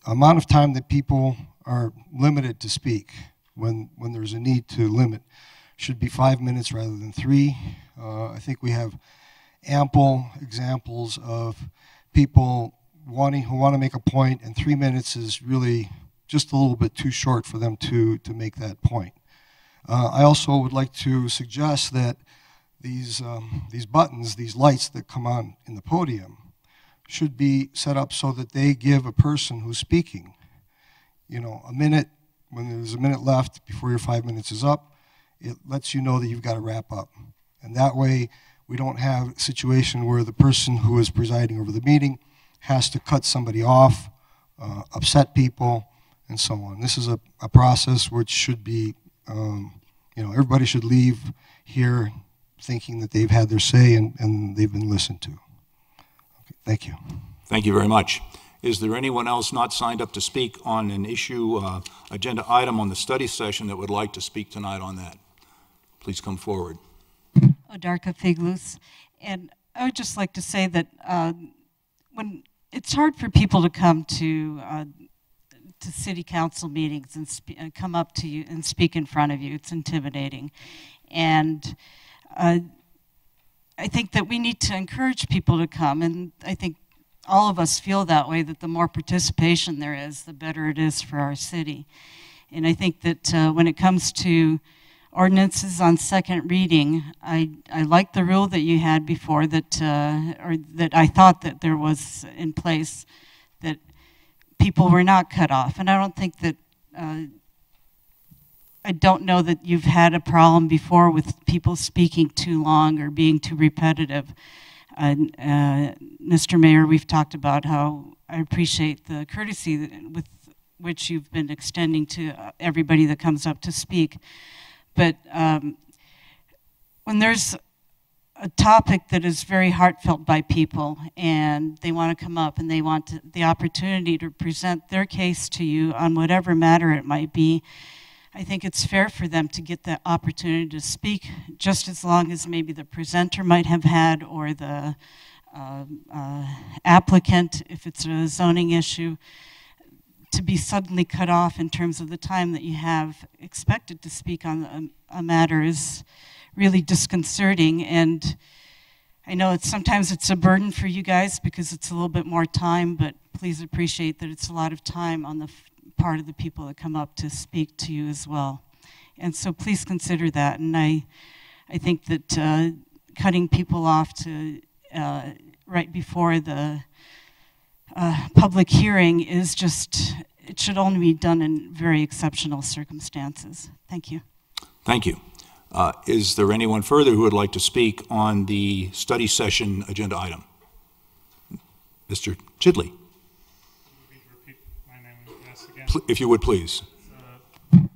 amount of time that people are limited to speak when there's a need to limit should be 5 minutes rather than 3. I think we have ample examples of people who want to make a point, and 3 minutes is really just a little bit too short for them to make that point. I also would like to suggest that these buttons, these lights that come on in the podium, should be set up so that they give a person who's speaking, a minute when there's a minute left before your 5 minutes is up, it lets you know that you've got to wrap up. And that way, we don't have a situation where the person who is presiding over the meeting has to cut somebody off, upset people, and so on. This is a process which should be, everybody should leave here thinking that they've had their say and they've been listened to. Okay, thank you. Thank you very much. Is there anyone else not signed up to speak on an issue, agenda item on the study session that would like to speak tonight on that? Please come forward. Odarka Figlus. And I would just like to say that when it's hard for people to come to city council meetings and come up to you and speak in front of you. It's intimidating. And I think that we need to encourage people to come, and I think all of us feel that way, that the more participation there is, the better it is for our city. And I think that when it comes to ordinances on second reading, I like the rule that you had before that, or that I thought that there was in place, that people were not cut off. And I don't think that, I don't know that you've had a problem before with people speaking too long or being too repetitive. Mr. Mayor, we've talked about how I appreciate the courtesy with which you've been extending to everybody that comes up to speak. But when there's a topic that is very heartfelt by people and they want to come up and they want the opportunity to present their case to you on whatever matter it might be, I think it's fair for them to get the opportunity to speak just as long as maybe the presenter might have had, or the applicant, if it's a zoning issue. To be suddenly cut off in terms of the time that you have expected to speak on a matter is really disconcerting. And I know sometimes it's a burden for you guys because it's a little bit more time, but please appreciate that it's a lot of time on the part of the people that come up to speak to you as well. And so please consider that. And I think that cutting people off to right before the public hearing is just, it should only be done in very exceptional circumstances. Thank you. Thank you. Is there anyone further who would like to speak on the study session agenda item? Mr. Chidley. If you would, please.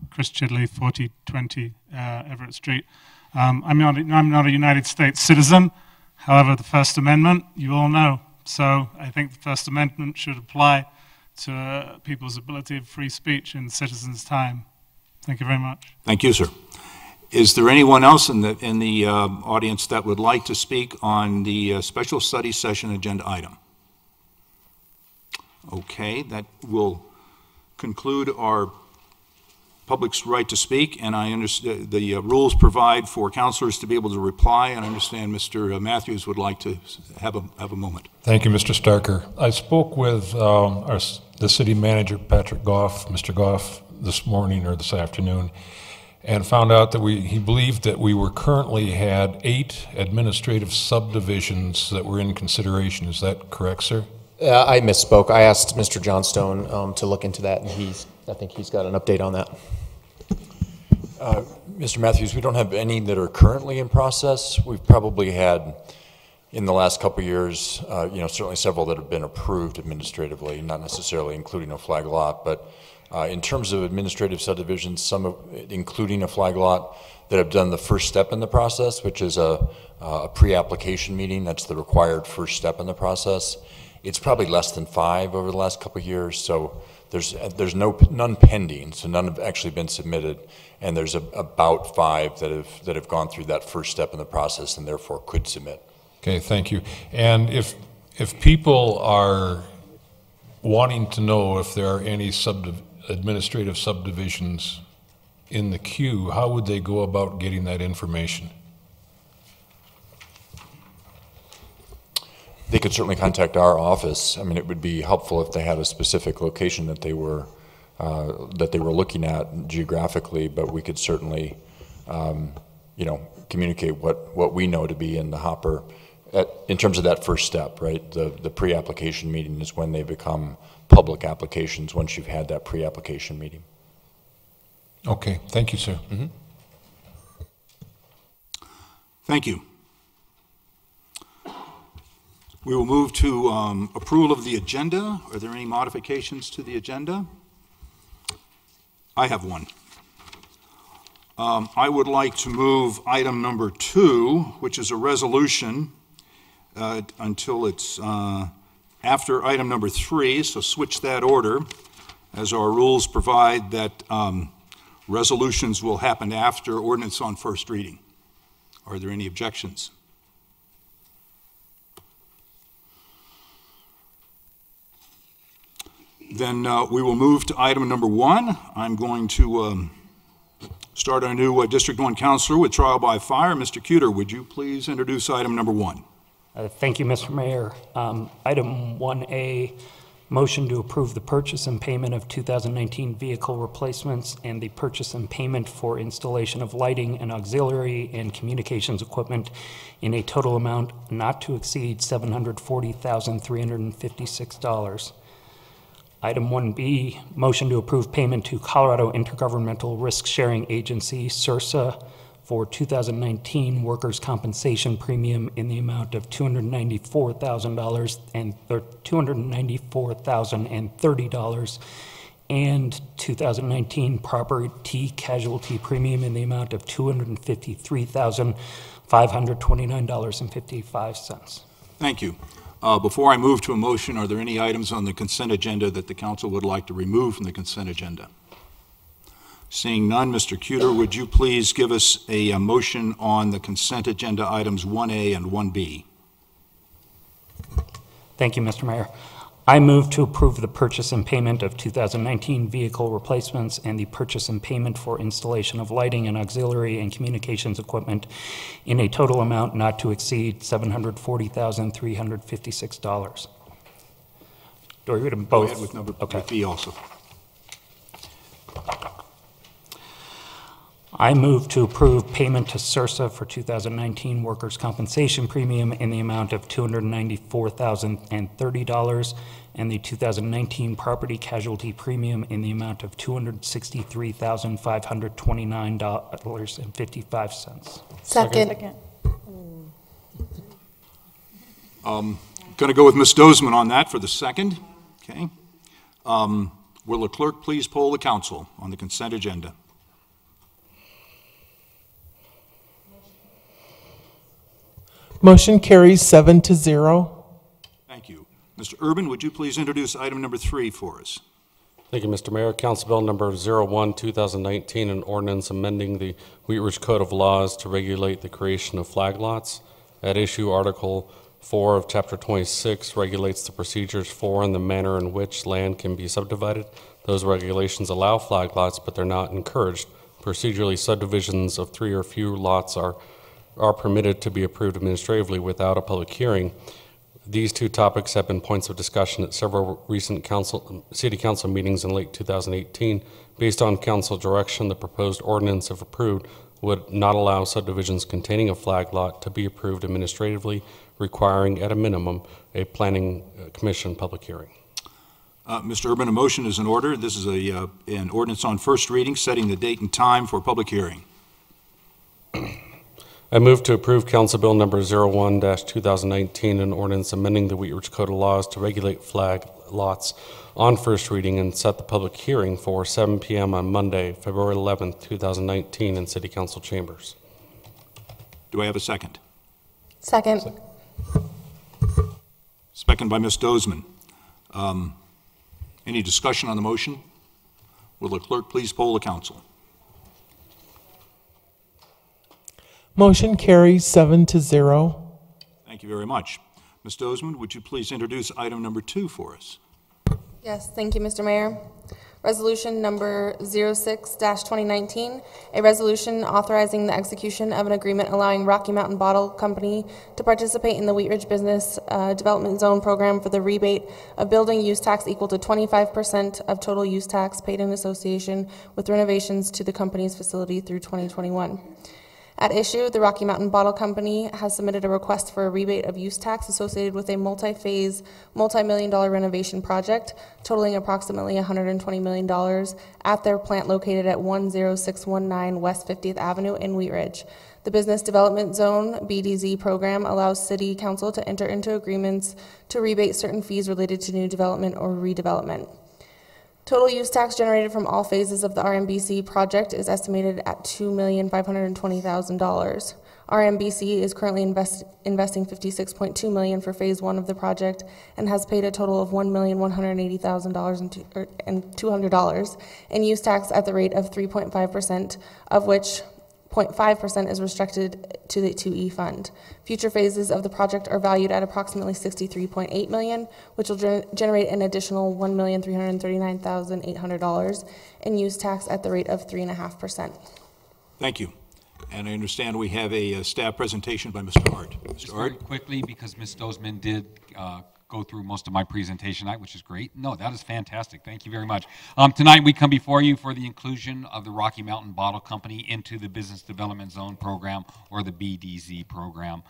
Chris Chidley, 4020 Everett Street. I'm not a United States citizen. However, the First Amendment, you all know. So I think the First Amendment should apply to people's ability of free speech in citizens' time. Thank you very much. Thank you, sir. Is there anyone else in the audience that would like to speak on the special study session agenda item? Okay, that will conclude our public's right to speak, and I understand the rules provide for councilors to be able to reply, and I understand Mr. Matthews would like to have a moment. Thank you, Mr. Starker. I spoke with the city manager, Patrick Goff, Mr. Goff, this morning or this afternoon, and found out that he believed that we currently had 8 administrative subdivisions that were in consideration. Is that correct, sir? I misspoke. I asked Mr. Johnstone to look into that, and I think he's got an update on that. Mr. Matthews, we don't have any that are currently in process. We've probably had, in the last couple of years, certainly several that have been approved administratively, not necessarily including a flag lot, but in terms of administrative subdivisions, some including a flag lot, that have done the first step in the process, which is a pre-application meeting. That's the required first step in the process. It's probably less than 5 over the last couple of years, so there's none pending, so none have actually been submitted, and there's about 5 that have gone through that first step in the process and therefore could submit. Okay, thank you. And if people are wanting to know if there are any administrative subdivisions in the queue, how would they go about getting that information? They could certainly contact our office. I mean, it would be helpful if they had a specific location that they were looking at geographically, but we could certainly, communicate what we know to be in the hopper in terms of that first step, right? The pre-application meeting is when they become public applications once you've had that pre-application meeting. Okay, thank you, sir. Thank you. We will move to approval of the agenda. Are there any modifications to the agenda? I have one. I would like to move item number 2, which is a resolution, until it's after item number 3, so switch that order, as our rules provide that resolutions will happen after ordinance on first reading. Are there any objections? Then we will move to item number 1. I'm going to start our new District 1 Councilor with trial by fire. Mr. Cuter, would you please introduce item number 1? Thank you, Mr. Mayor. Item 1A, motion to approve the purchase and payment of 2019 vehicle replacements and the purchase and payment for installation of lighting and auxiliary and communications equipment in a total amount not to exceed $740,356. Item 1B, motion to approve payment to Colorado Intergovernmental Risk Sharing Agency, CIRSA, for 2019 workers' compensation premium in the amount of $294,000 and $294,030, and 2019 property casualty premium in the amount of $253,529.55. Thank you. Before I move to a motion, are there any items on the consent agenda that the council would like to remove from the consent agenda? Seeing none, Mr. Cuter, would you please give us a motion on the consent agenda items 1A and 1B? Thank you, Mr. Mayor. I move to approve the purchase and payment of 2019 vehicle replacements and the purchase and payment for installation of lighting and auxiliary and communications equipment in a total amount not to exceed $740,356. Do I read them both? Go ahead with number B also. I move to approve payment to CIRSA for 2019 workers' compensation premium in the amount of $294,030 and the 2019 property casualty premium in the amount of $263,529.55. Second. Going to go with Ms. Dozeman on that for the second. Okay. Will the clerk please poll the council on the consent agenda? Motion carries 7-0. Thank you. Mr. Urban, would you please introduce item number 3 for us? Thank you, Mr. Mayor. Council Bill number 01-2019, an ordinance amending the Wheat Ridge Code of Laws to regulate the creation of flag lots. At issue, Article 4 of Chapter 26 regulates the procedures for and the manner in which land can be subdivided. Those regulations allow flag lots, but they're not encouraged. Procedurally, subdivisions of 3 or fewer lots are permitted to be approved administratively without a public hearing. These two topics have been points of discussion at several recent city council meetings in late 2018. Based on council direction, the proposed ordinance, if approved, would not allow subdivisions containing a flag lot to be approved administratively, requiring at a minimum a planning commission public hearing. Mr. Urban, a motion is in order. This is an ordinance on first reading, setting the date and time for public hearing. I move to approve Council Bill number 01-2019, an ordinance amending the Wheat Ridge Code of Laws to regulate flag lots on first reading and set the public hearing for 7 p.m. on Monday, February 11th, 2019 in City Council chambers. Do I have a second? Second. Second by Ms. Dozeman. Any discussion on the motion? Will the clerk please poll the council? Motion carries 7-0. Thank you very much. Ms. Dozeman, would you please introduce item number 2 for us? Yes, thank you, Mr. Mayor. Resolution number 06-2019, a resolution authorizing the execution of an agreement allowing Rocky Mountain Bottle Company to participate in the Wheat Ridge Business Development Zone program for the rebate of building use tax equal to 25% of total use tax paid in association with renovations to the company's facility through 2021. At issue, the Rocky Mountain Bottle Company has submitted a request for a rebate of use tax associated with a multi-phase, multi-million-dollar renovation project totaling approximately $120 million at their plant located at 10619 West 50th Avenue in Wheat Ridge. The Business Development Zone (BDZ) program allows City Council to enter into agreements to rebate certain fees related to new development or redevelopment. Total use tax generated from all phases of the RMBC project is estimated at $2,520,000. RMBC is currently investing $56.2 million for phase 1 of the project and has paid a total of $1,180,200 in use tax at the rate of 3.5%, of which 0.5% is restricted to the 2E fund. Future phases of the project are valued at approximately $63.8 million, which will generate an additional $1,339,800 in use tax at the rate of 3.5%. Thank you. And I understand we have a staff presentation by Mr. Hart. Mr. Hart? Very quickly, because Ms. Dozman did go through most of my presentation tonight, which is great. No, that is fantastic. Thank you very much. Tonight we come before you for the inclusion of the Rocky Mountain Bottle Company into the Business Development Zone program, or the BDZ program.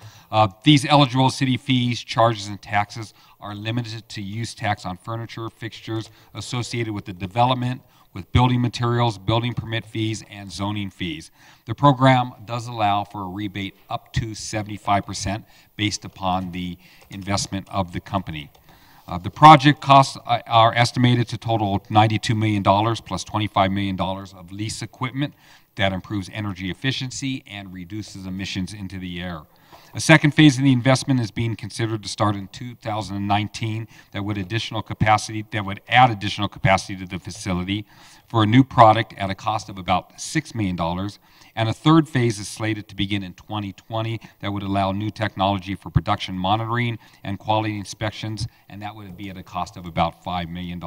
These eligible city fees, charges, and taxes are limited to use tax on furniture, fixtures associated with the development, with building materials, building permit fees, and zoning fees. The program does allow for a rebate up to 75% based upon the investment of the company. The project costs are estimated to total $92 million plus $25 million of lease equipment that improves energy efficiency and reduces emissions into the air. A second phase of the investment is being considered to start in 2019 that would add additional capacity to the facility for a new product at a cost of about $6 million. And a third phase is slated to begin in 2020 that would allow new technology for production monitoring and quality inspections, and that would be at a cost of about $5 million.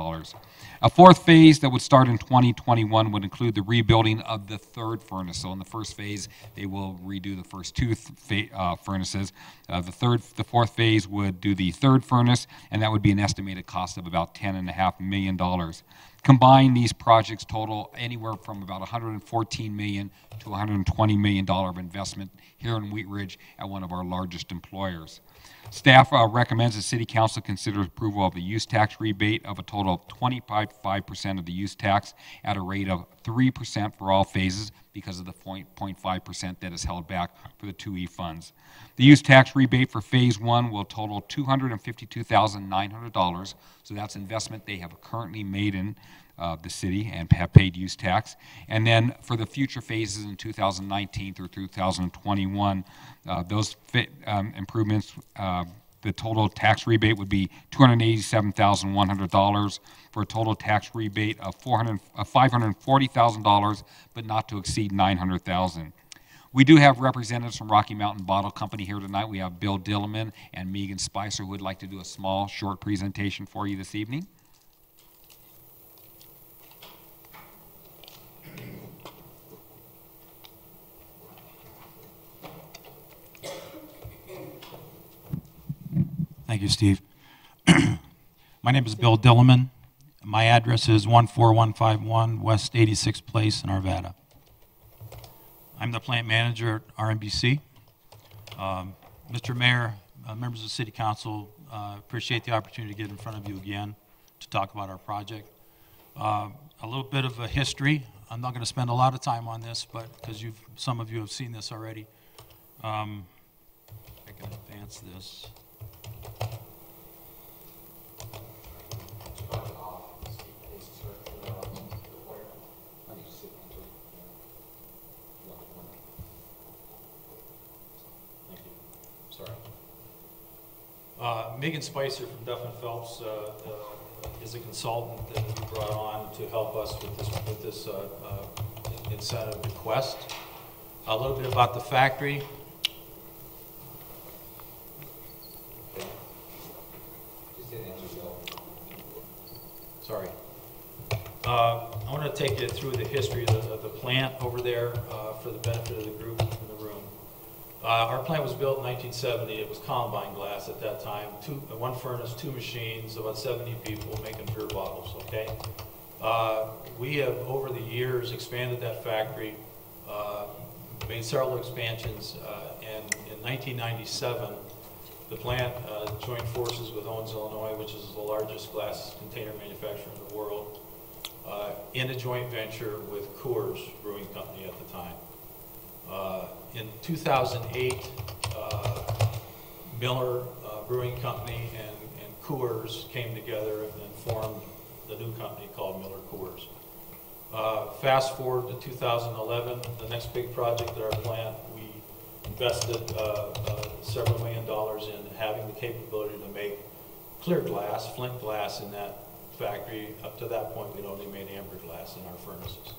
A fourth phase that would start in 2021 would include the rebuilding of the third furnace. So in the first phase, they will redo the first two furnaces. The fourth phase would do the third furnace, and that would be an estimated cost of about $10.5 million. Combined, these projects total anywhere from about $114 million to $120 million of investment here in Wheat Ridge at one of our largest employers. Staff recommends the City Council consider approval of the use tax rebate of a total of 25% of the use tax at a rate of 3% for all phases because of the 0.5% that is held back for the 2E funds. The use tax rebate for phase 1 will total $252,900, so that's investment they have currently made in the city and have paid use tax. And then for the future phases in 2019 through 2021, those improvements, the total tax rebate would be $287,100 for a total tax rebate of $540,000, but not to exceed $900,000. We do have representatives from Rocky Mountain Bottle Company here tonight. We have Bill Dillerman and Megan Spicer who would like to do a small, short presentation for you this evening. Thank you, Steve. My name is Bill Dillerman. My address is 14151 West 86th Place in Arvada. I'm the plant manager at RMBC. Mr. Mayor, members of the City Council, appreciate the opportunity to get in front of you again to talk about our project. A little bit of a history. I'm not going to spend a lot of time on this, but because some of you have seen this already. I can advance this. Megan Spicer from Duff & Phelps is a consultant that we brought on to help us with this incentive request. A little bit about the factory. Sorry. I want to take you through the history of the plant over there for the benefit of the group in the room. Our plant was built in 1970. It was Columbine glass at that time. One furnace, 2 machines, about 70 people making beer bottles, okay? We have, over the years, expanded that factory, made several expansions, and in 1997, the plant joined forces with Owens, Illinois, which is the largest glass container manufacturer in the world, in a joint venture with Coors Brewing Company at the time. In 2008, Miller Brewing Company and Coors came together and formed the new company called Miller Coors. Fast forward to 2011, the next big project at our plant, we invested several $1 million in having the capability to make clear glass, flint glass in that factory. Up to that point, we'd only made amber glass in our furnaces.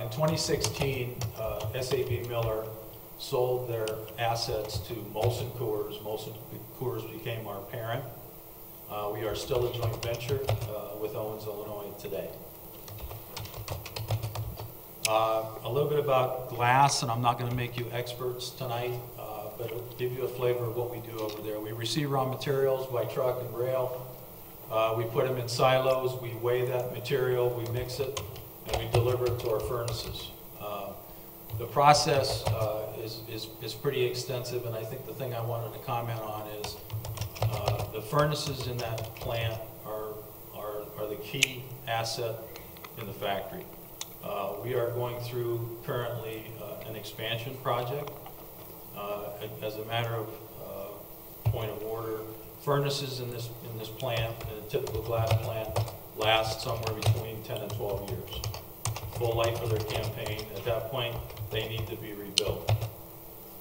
In 2016, SAB Miller sold their assets to Molson Coors. Molson Coors became our parent. We are still a joint venture with Owens, Illinois today. A little bit about glass, and I'm not going to make you experts tonight, but it'll give you a flavor of what we do over there. We receive raw materials by truck and rail. We put them in silos, we weigh that material, we mix it, and we deliver it to our furnaces. The process is pretty extensive, and I think the thing I wanted to comment on is the furnaces in that plant are the key asset in the factory. We are going through currently an expansion project. As a matter of point of order, furnaces in this plant, in a typical glass plant, last somewhere between 10 and 12 years. Full life of their campaign. At that point, they need to be rebuilt.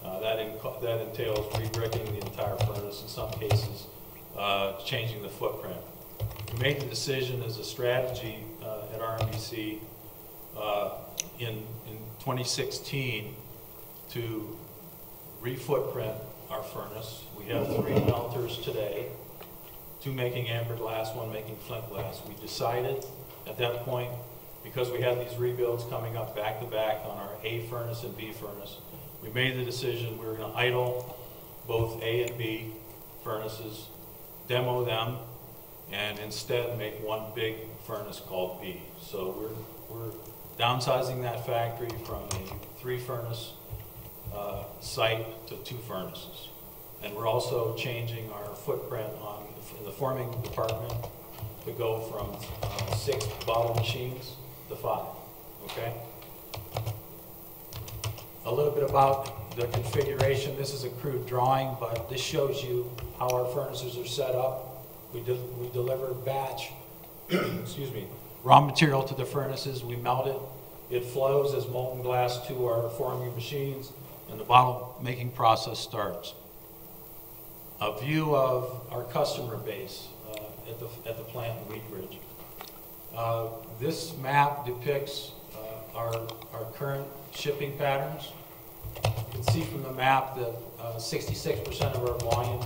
That entails rebricking the entire furnace, in some cases, changing the footprint. We made the decision as a strategy at RMBC in 2016 to re-footprint our furnace. We have 3 melters today, 2 making amber glass, 1 making flint glass. We decided at that point, because we had these rebuilds coming up back to back on our A furnace and B furnace, we made the decision we were going to idle both A and B furnaces, demo them, and instead make one big furnace called B. So we're downsizing that factory from a 3 furnace site to 2 furnaces. And we're also changing our footprint in the forming department to go from 6 bottle machines to 5, okay? A little bit about the configuration. This is a crude drawing, but this shows you how our furnaces are set up. We deliver batch, excuse me, raw material to the furnaces. We melt it. It flows as molten glass to our forming machines, and the bottle making process starts. A view of our customer base at the plant in Wheat Ridge. This map depicts our current shipping patterns. You can see from the map that 66% of our volume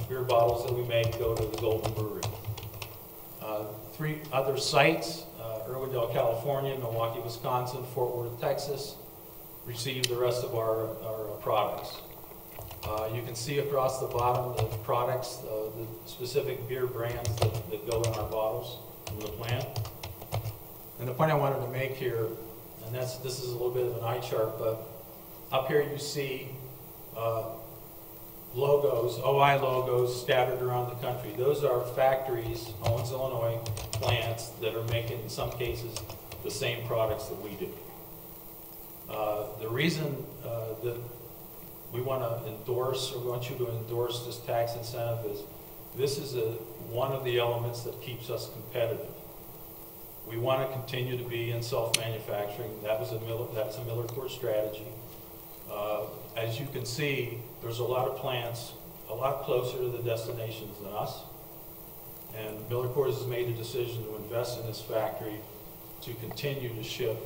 beer bottles that we make go to the Golden Brewery. 3 other sites, Irwindale, California, Milwaukee, Wisconsin, Fort Worth, Texas, receive the rest of our products. You can see across the bottom the products, the specific beer brands that go in our bottles from the plant. And the point I wanted to make here, and this is a little bit of an eye chart, but up here you see logos, OI logos scattered around the country. Those are factories, Owens, Illinois plants that are making, in some cases, the same products that we do. The reason that we want to endorse, or we want you to endorse this tax incentive is this is one of the elements that keeps us competitive. We want to continue to be in self-manufacturing. That's a Miller Coors strategy. As you can see, there's a lot of plants a lot closer to the destinations than us. And Miller Coors has made a decision to invest in this factory to continue to ship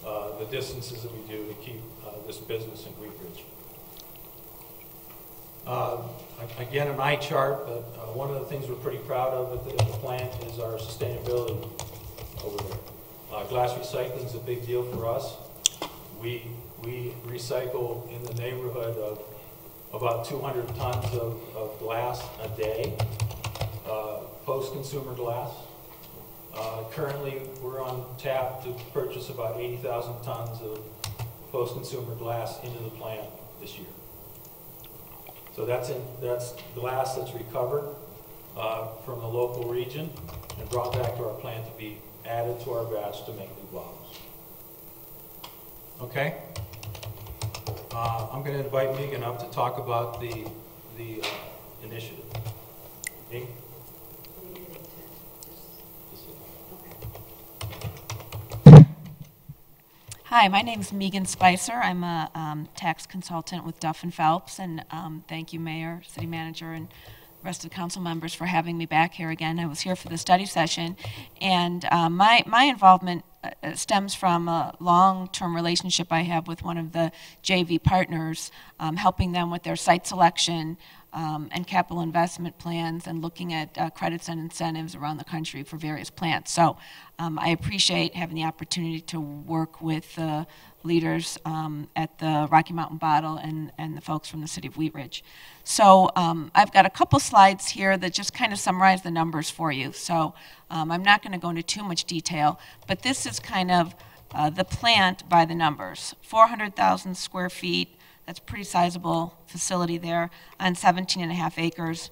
the distances that we do to keep this business in Wheat Ridge. Again, an eye chart, but one of the things we're pretty proud of at the plant is our sustainability over there. Glass recycling is a big deal for us. We recycle in the neighborhood of about 200 tons of glass a day, post-consumer glass. Currently, we're on tap to purchase about 80,000 tons of post-consumer glass into the plant this year. So that's glass that's recovered from the local region and brought back to our plant to be added to our batch to make new bottles. Okay? I'm going to invite Megan up to talk about the initiative. Megan? Hi, my name is Megan Spicer. I'm a tax consultant with Duff & Phelps, and thank you, Mayor, City Manager, and the rest of the council members for having me back here again. I was here for the study session, and my involvement stems from a long-term relationship I have with one of the JV partners, helping them with their site selection and capital investment plans and looking at credits and incentives around the country for various plants. So I appreciate having the opportunity to work with the leaders at the Rocky Mountain Bottle and the folks from the city of Wheat Ridge. So I've got a couple slides here that just kind of summarize the numbers for you. So I'm not going to go into too much detail, but this is kind of the plant by the numbers. 400,000 square feet. That's a pretty sizable facility there on 17.5 acres.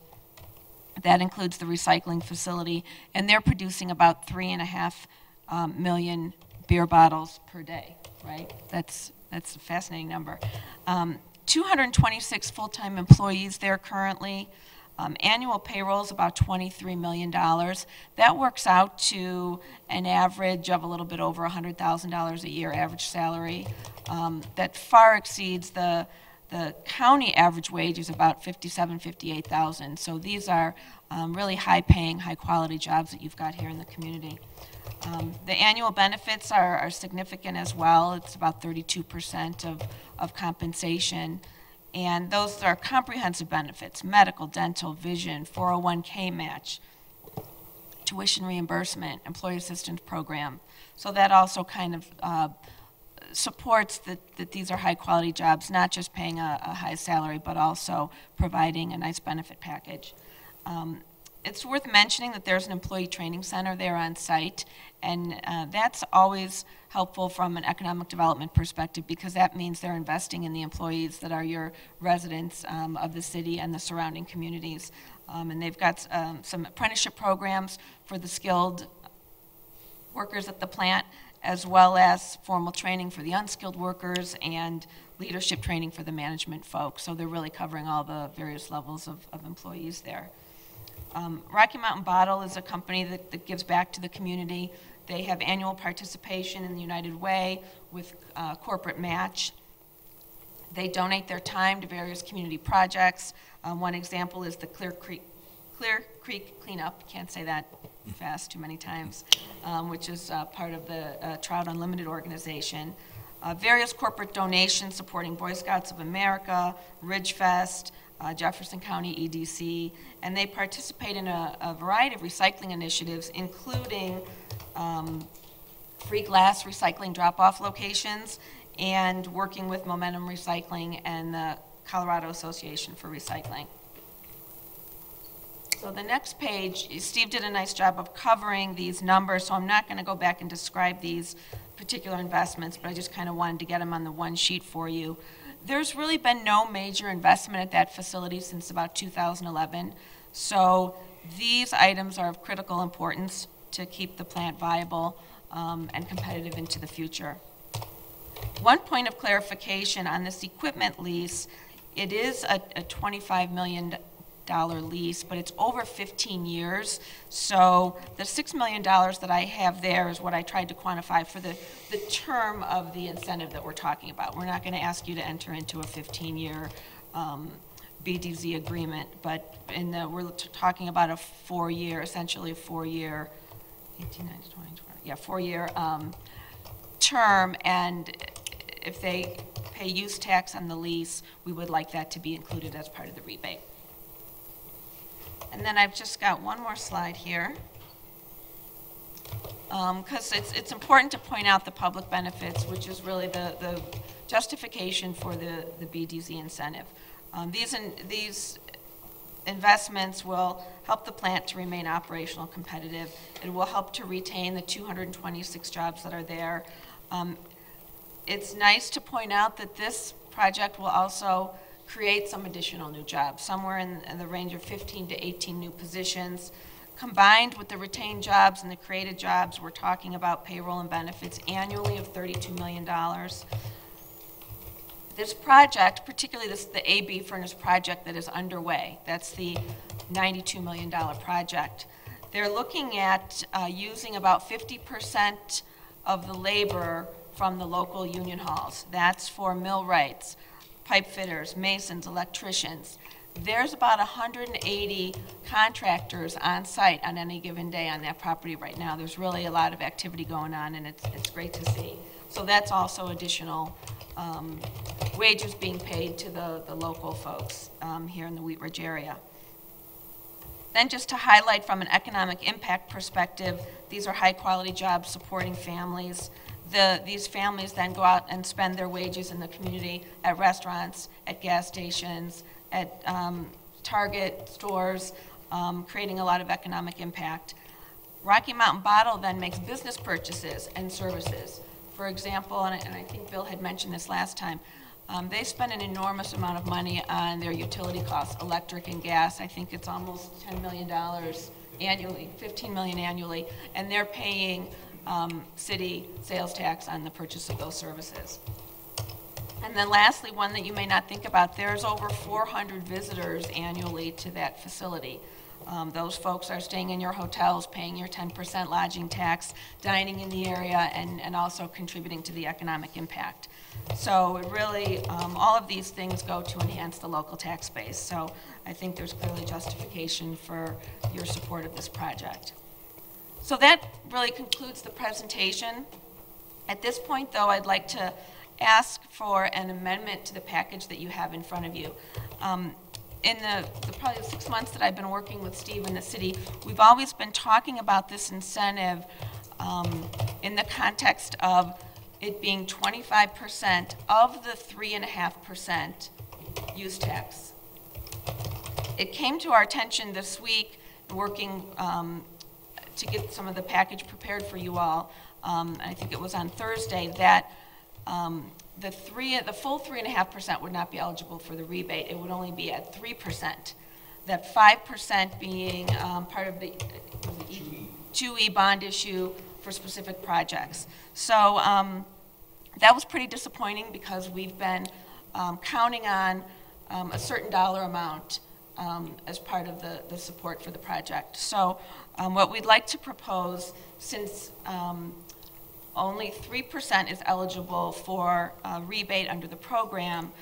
That includes the recycling facility, and they're producing about 3.5 million beer bottles per day, right? That's a fascinating number. 226 full-time employees there currently. Annual payroll is about $23 million. That works out to an average of a little bit over $100,000 a year average salary. That far exceeds the county average wage is about $57,000, $58,000. So these are really high-paying, high-quality jobs that you've got here in the community. The annual benefits are significant as well. It's about 32% of compensation. And those are comprehensive benefits: medical, dental, vision, 401k match, tuition reimbursement, employee assistance program. So that also kind of supports that these are high quality jobs, not just paying a high salary, but also providing a nice benefit package. It's worth mentioning that there's an employee training center there on site, and that's always helpful from an economic development perspective, because that means they're investing in the employees that are your residents of the city and the surrounding communities. And they've got some apprenticeship programs for the skilled workers at the plant, as well as formal training for the unskilled workers and leadership training for the management folks. So they're really covering all the various levels of employees there. Rocky Mountain Bottle is a company that gives back to the community. They have annual participation in the United Way with corporate match. They donate their time to various community projects. One example is the Clear Creek Cleanup, can't say that fast too many times, which is part of the Trout Unlimited organization. Various corporate donations supporting Boy Scouts of America, Ridgefest, Jefferson County EDC, and they participate in a variety of recycling initiatives, including free glass recycling drop-off locations and working with Momentum Recycling and the Colorado Association for Recycling. So the next page, Steve did a nice job of covering these numbers, so I'm not going to go back and describe these particular investments, but I just kind of wanted to get them on the one sheet for you. There's really been no major investment at that facility since about 2011, so these items are of critical importance to keep the plant viable and competitive into the future. One point of clarification on this equipment lease, it is a $25 million lease, but it's over 15 years. So the $6 million that I have there is what I tried to quantify for the term of the incentive that we're talking about. We're not going to ask you to enter into a 15-year BDZ agreement, but we're talking about a 4-year, essentially a 4-year, 18, 19, 20, 20, yeah, 4-year term, and if they pay use tax on the lease, we would like that to be included as part of the rebate. And then I've just got one more slide here, because it's important to point out the public benefits, which is really the justification for the BDZ incentive. These investments will help the plant to remain operational competitive. It will help to retain the 226 jobs that are there. It's nice to point out that this project will also create some additional new jobs, somewhere in the range of 15 to 18 new positions. Combined with the retained jobs and the created jobs, we're talking about payroll and benefits annually of $32 million. This project, particularly the AB Furnace project that is underway, that's the $92 million project. They're looking at using about 50% of the labor from the local union halls. That's for millwrights, pipe fitters, masons, electricians. There's about 180 contractors on site on any given day on that property right now. There's really a lot of activity going on, and it's great to see. So that's also additional wages being paid to the local folks here in the Wheat Ridge area. Then just to highlight from an economic impact perspective, these are high-quality jobs supporting families. These families then go out and spend their wages in the community at restaurants, at gas stations, at Target stores, creating a lot of economic impact. Rocky Mountain Bottle then makes business purchases and services. For example, and I think Bill had mentioned this last time, they spend an enormous amount of money on their utility costs, electric and gas. I think it's almost $10 million annually, $15 million annually, and they're paying city sales tax on the purchase of those services. And then lastly, one that you may not think about, there's over 400 visitors annually to that facility. Those folks are staying in your hotels, paying your 10% lodging tax, dining in the area, and also contributing to the economic impact. So it really, all of these things go to enhance the local tax base. So I think there's clearly justification for your support of this project. So that really concludes the presentation. At this point, though, I'd like to ask for an amendment to the package that you have in front of you. In the probably 6 months that I've been working with Steve in the city, we've always been talking about this incentive in the context of it being 25% of the 3.5% use tax. It came to our attention this week, working to get some of the package prepared for you all. I think it was on Thursday that the full 3.5% would not be eligible for the rebate. It would only be at 3%. That 5% being part of the 2E bond issue for specific projects. So that was pretty disappointing because we've been counting on a certain dollar amount as part of the support for the project. So what we'd like to propose, since only 3% is eligible for a rebate under the program,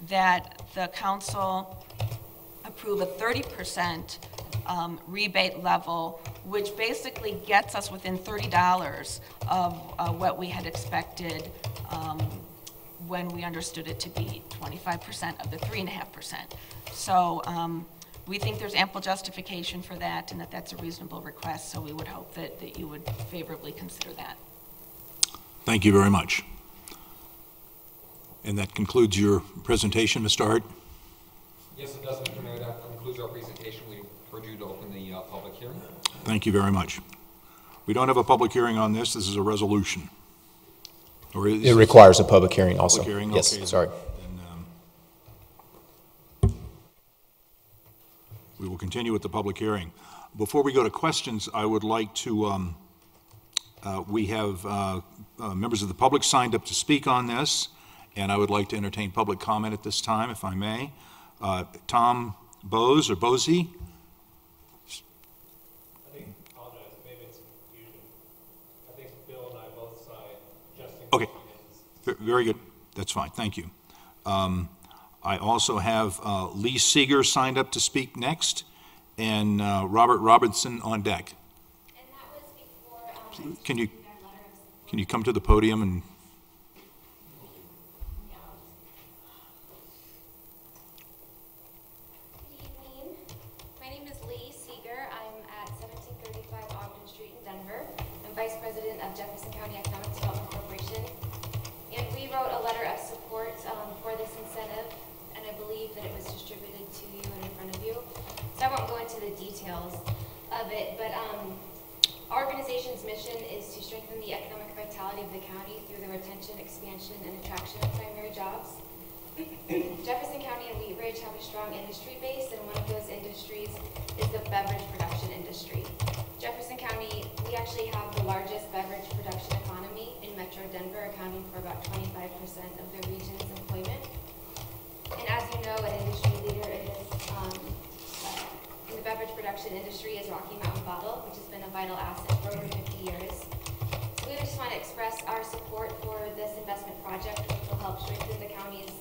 that the council approve a 30% rebate level, which basically gets us within $30 of what we had expected when we understood it to be 25% of the 3.5%. So we think there's ample justification for that and that that's a reasonable request, so we would hope that you would favorably consider that. Thank you very much. And that concludes your presentation, Mr. Hart? Yes, it does, Mr. Mayor. That concludes our presentation. We urge you to open the public hearing. Thank you very much. We don't have a public hearing on this. This is a resolution. Or it requires a public hearing also. Public hearing? Yes, okay, sorry. Then, we will continue with the public hearing. Before we go to questions, I would like to, we have members of the public signed up to speak on this, and I would like to entertain public comment at this time, if I may. Tom Bose or Bosey? Okay, very good. That's fine. Thank you. I also have Lee Seeger signed up to speak next, and Robert Robinson on deck. And that was before, can you come to the podium and? Good evening. My name is Lee Seeger. I'm at 1735 Ogden Street in Denver. I'm Vice President of Jefferson County Economic Development Corporation. And we wrote a letter of support for this incentive, and I believe that it was distributed to you and in front of you. So I won't go into the details of it, but Our organization's mission is to strengthen the economic vitality of the county through the retention, expansion, and attraction of primary jobs. Jefferson County and Wheat Ridge have a strong industry base, and one of those industries is the beverage production industry. Jefferson County, we actually have the largest beverage production economy in Metro Denver, accounting for about 25% of the region's employment. And as you know, an industry leader in this in the beverage production industry is Rocky Mountain Bottle, which has been a vital asset for over 50 years. So we would just want to express our support for this investment project, which will help strengthen the county's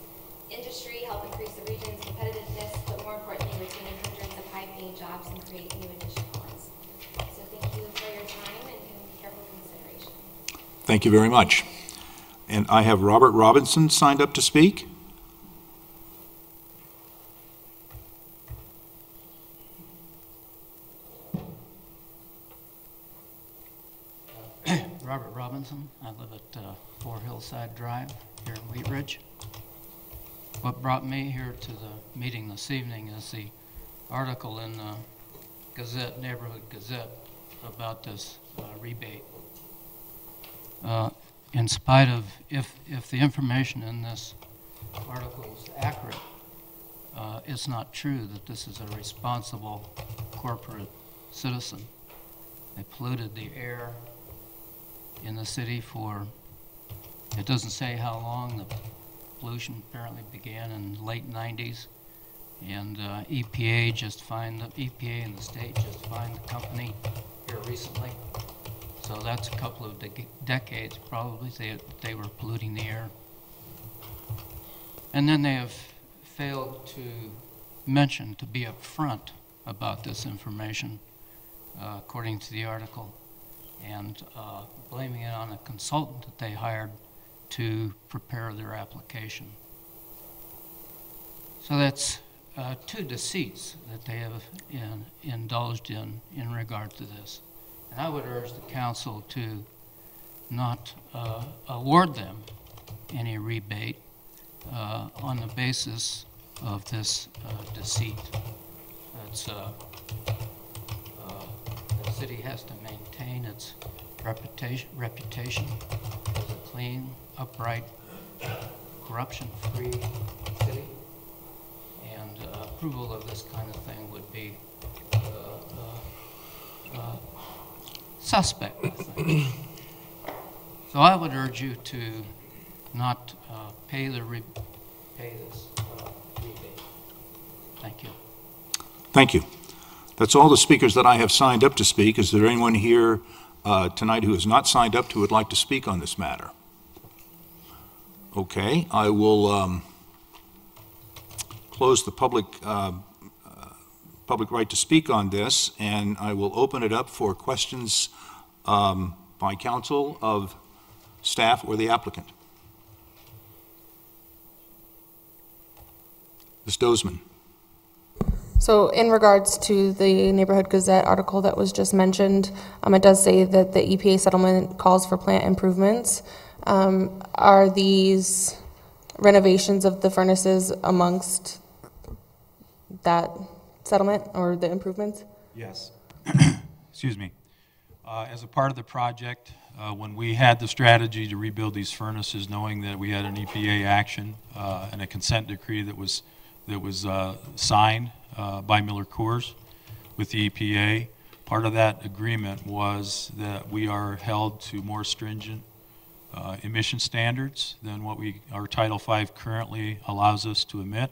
industry, help increase the region's competitiveness, but more importantly, retain hundreds of high-paying jobs and create new additional ones. So thank you for your time and careful consideration. Thank you very much. And I have Robert Robinson signed up to speak. Robert Robinson. I live at 4 Hillside Drive here in Wheat Ridge. What brought me here to the meeting this evening is the article in the Gazette, Neighborhood Gazette, about this rebate. In spite of, if the information in this article is accurate, it's not true that this is a responsible corporate citizen. They polluted the air in the city for, it doesn't say how long. The pollution apparently began in the late 90s, and EPA just fined, the EPA in the state just fined the company here recently. So that's a couple of decades probably they were polluting the air. And then they have failed to mention, to be upfront about this information, according to the article, and blaming it on a consultant that they hired to prepare their application. So that's two deceits that they have indulged in regard to this. And I would urge the council to not award them any rebate on the basis of this deceit. That's, the city has to maintain its reputation as a clean, upright, corruption-free city, and approval of this kind of thing would be suspect, I think. So I would urge you to not pay this rebate. Thank you. Thank you. That's all the speakers that I have signed up to speak. Is there anyone here tonight who has not signed up who would like to speak on this matter? Okay, I will close the public right to speak on this, and I will open it up for questions by council of staff or the applicant. Ms. Dozeman. So in regards to the Neighborhood Gazette article that was just mentioned, it does say that the EPA settlement calls for plant improvements. Are these renovations of the furnaces amongst that settlement or the improvements? Yes. Excuse me. As a part of the project, when we had the strategy to rebuild these furnaces, knowing that we had an EPA action and a consent decree that was signed by Miller-Coors with the EPA, part of that agreement was that we are held to more stringent emission standards than what our Title V currently allows us to emit.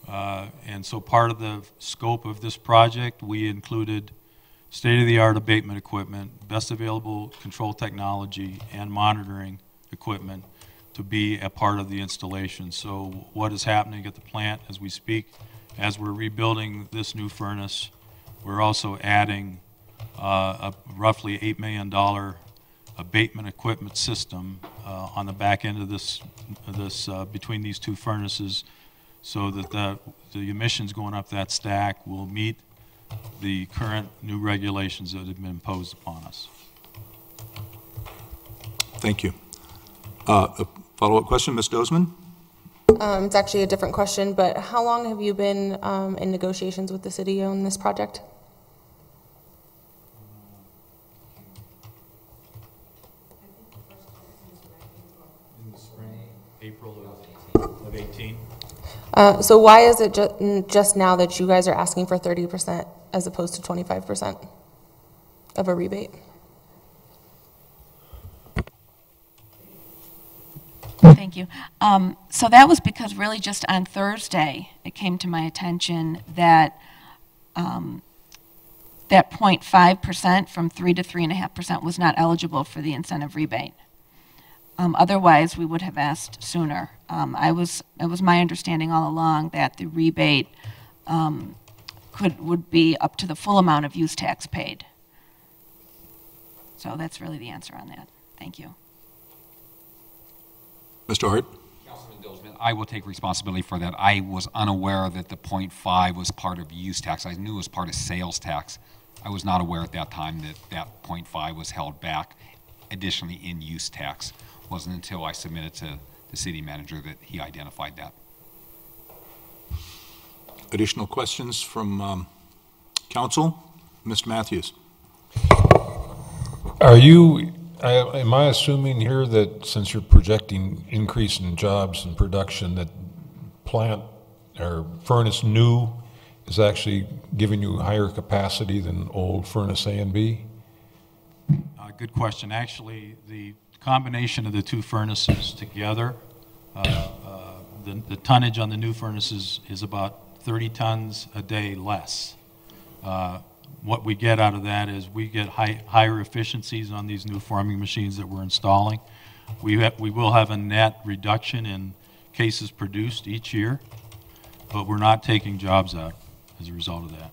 And so part of the scope of this project, we included state-of-the-art abatement equipment, best available control technology, and monitoring equipment to be a part of the installation. So what is happening at the plant as we speak, as we're rebuilding this new furnace, we're also adding a roughly $8 million abatement equipment system on the back end of this between these two furnaces, so that the emissions going up that stack will meet the current new regulations that have been imposed upon us. Thank you. A follow-up question, Ms. Dozeman? It's actually a different question, but how long have you been in negotiations with the city on this project? April of 18. So why is it just now that you guys are asking for 30% as opposed to 25% of a rebate? Thank you. So that was because really just on Thursday, it came to my attention that that 0.5% from 3 to 3.5% was not eligible for the incentive rebate. Otherwise, we would have asked sooner. It was my understanding all along that the rebate would be up to the full amount of use tax paid. So that's really the answer on that. Thank you. Mr. Hart? Councilman Dozman, I will take responsibility for that. I was unaware that the 0.5 was part of use tax. I knew it was part of sales tax. I was not aware at that time that that 0.5 was held back additionally in use tax. It wasn't until I submitted to the city manager that he identified that. Additional questions from council? Mr. Matthews? Am I assuming here that since you're projecting increase in jobs and production, that plant or furnace new is actually giving you higher capacity than old furnace A and B? Good question. Actually, the combination of the two furnaces together, the tonnage on the new furnaces is about 30 tons a day less. What we get out of that is we get higher efficiencies on these new forming machines that we're installing. We will have a net reduction in cases produced each year, but we're not taking jobs out as a result of that.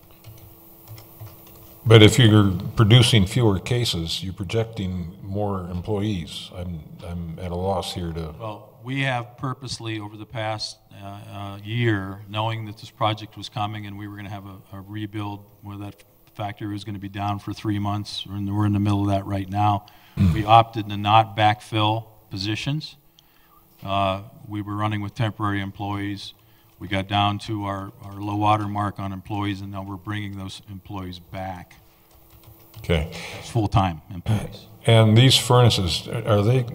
But if you're producing fewer cases, you're projecting more employees. I'm at a loss here to... Well, we have purposely over the past year, knowing that this project was coming and we were going to have a rebuild where that factory was going to be down for 3 months, we're in the middle of that right now. We opted to not backfill positions. We were running with temporary employees. We got down to our low water mark on employees, and now we're bringing those employees back. Okay. As full-time employees. And these furnaces, are they,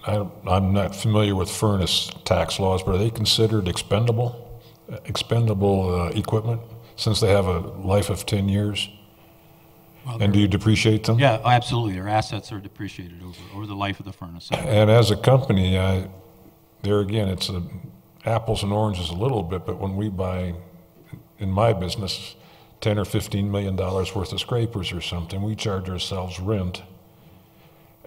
I'm not familiar with furnace tax laws, but are they considered expendable equipment since they have a life of 10 years? Well, and do you depreciate them? Yeah, absolutely. Their assets are depreciated over the life of the furnace. And as a company, there again, it's apples and oranges a little bit, but when we buy, in my business, $10 or $15 million worth of scrapers or something, we charge ourselves rent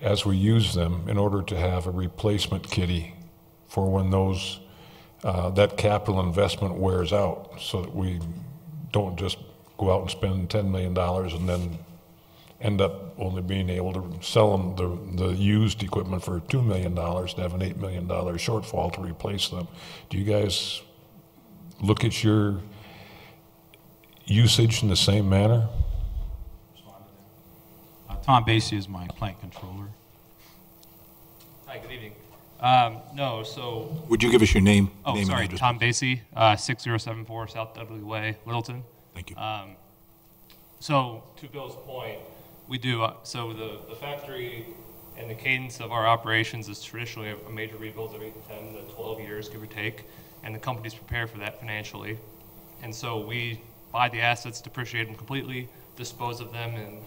as we use them in order to have a replacement kitty for when those that capital investment wears out, so that we don't just go out and spend $10 million and then end up only being able to sell them the used equipment for $2 million to have an $8 million shortfall to replace them. Do you guys look at your usage in the same manner? Tom Basie is my plant controller. Hi, good evening. No, so... Would you give us your name? Oh, name sorry, and address, Tom Basie, 6074 South Dudley Way, Littleton. Thank you. So, to Bill's point, we do, so the factory and the cadence of our operations is traditionally a major rebuild of 8 to 10 to 12 years, give or take, and the company's prepared for that financially. And so we buy the assets, depreciate them completely, dispose of them in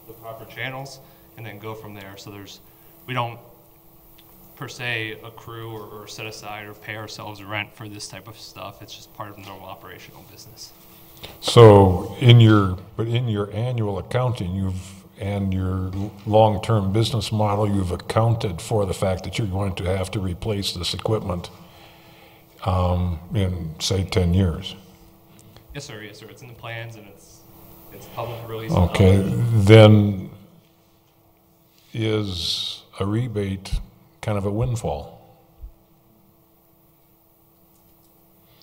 the proper channels, and then go from there. So we don't per se accrue or set aside or pay ourselves rent for this type of stuff. It's just part of the normal operational business. So in your annual accounting, and your long-term business model, you've accounted for the fact that you're going to have to replace this equipment in, say, 10 years. Yes, sir. Yes, sir. It's in the plans, and it's public release. Okay, then is a rebate kind of a windfall?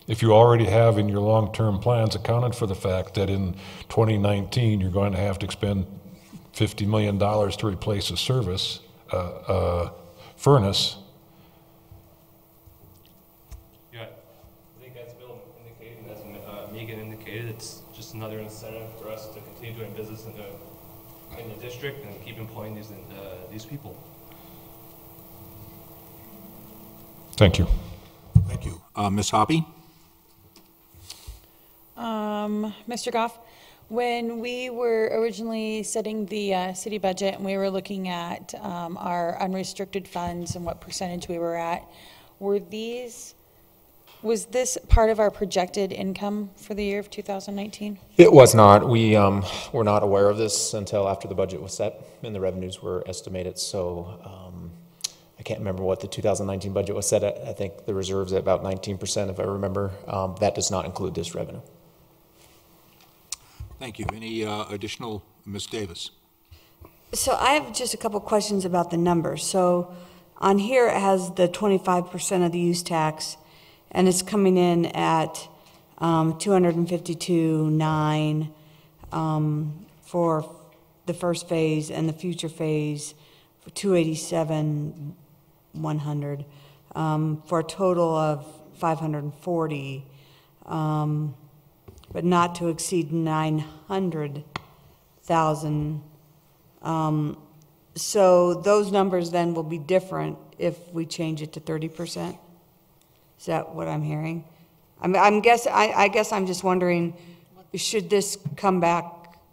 If you already have in your long-term plans accounted for the fact that in 2019 you're going to have to expend $50 million to replace a furnace. Yeah, I think as Bill indicated, and as Megan indicated, it's just another incentive for us to continue doing business in the district and keep employing these people. Thank you. Ms. Hoppy? Mr. Goff, when we were originally setting the city budget and we were looking at our unrestricted funds and what percentage we were at, was this part of our projected income for the year of 2019? It was not. We were not aware of this until after the budget was set and the revenues were estimated. So I can't remember what the 2019 budget was set at. I think the reserve's at about 19%, if I remember. That does not include this revenue. Thank you. Any additional, Ms. Davis? So I have just a couple questions about the numbers. So on here it has the 25% of the use tax, and it's coming in at 252.9 for the first phase, and the future phase for 287.100 for a total of 540, but not to exceed 900,000. So those numbers then will be different if we change it to 30%. Is that what I'm hearing? I guess I'm just wondering, should this come back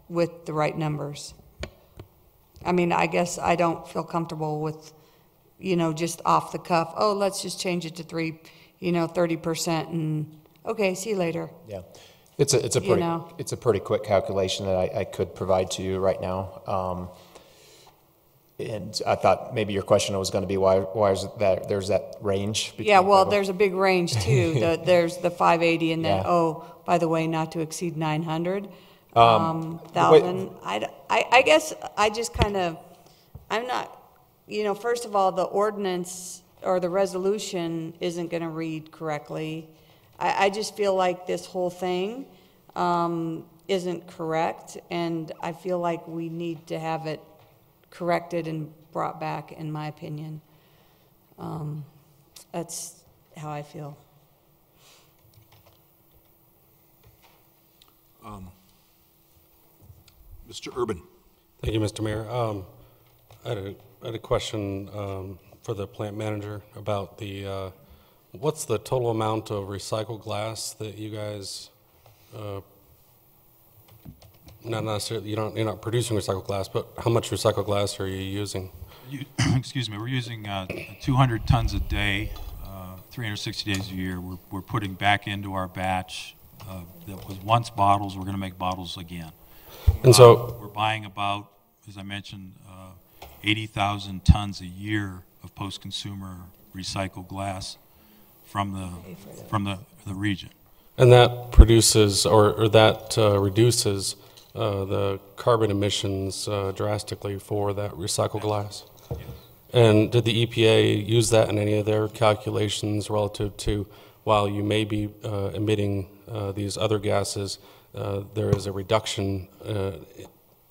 with the right numbers? I mean, I guess I don't feel comfortable with, just off the cuff, oh, let's just change it to 30%, and okay, see you later. Yeah, it's a pretty quick calculation that I could provide to you right now. And I thought maybe your question was going to be why is it that there's that range? Yeah, well, there's a big range too. There's the 580, and then by the way, not to exceed 900,000. I guess I just I'm not. First of all, the ordinance or the resolution isn't going to read correctly. I just feel like this whole thing isn't correct, and I feel like we need to have it corrected and brought back, in my opinion. That's how I feel. Mr. Urban. Thank you, Mr. Mayor. I had a question for the plant manager about the what's the total amount of recycled glass that you guys not necessarily you're not producing recycled glass, but how much recycled glass are you using? Excuse me, we're using 200 tons a day, 360 days a year. We're putting back into our batch that was once bottles. We're going to make bottles again. And so we're buying about, as I mentioned, 80,000 tons a year of post-consumer recycled glass from the region. And that produces or that reduces the carbon emissions drastically for that recycled glass. Yes. And did the EPA use that in any of their calculations relative to while you may be emitting these other gases, there is a reduction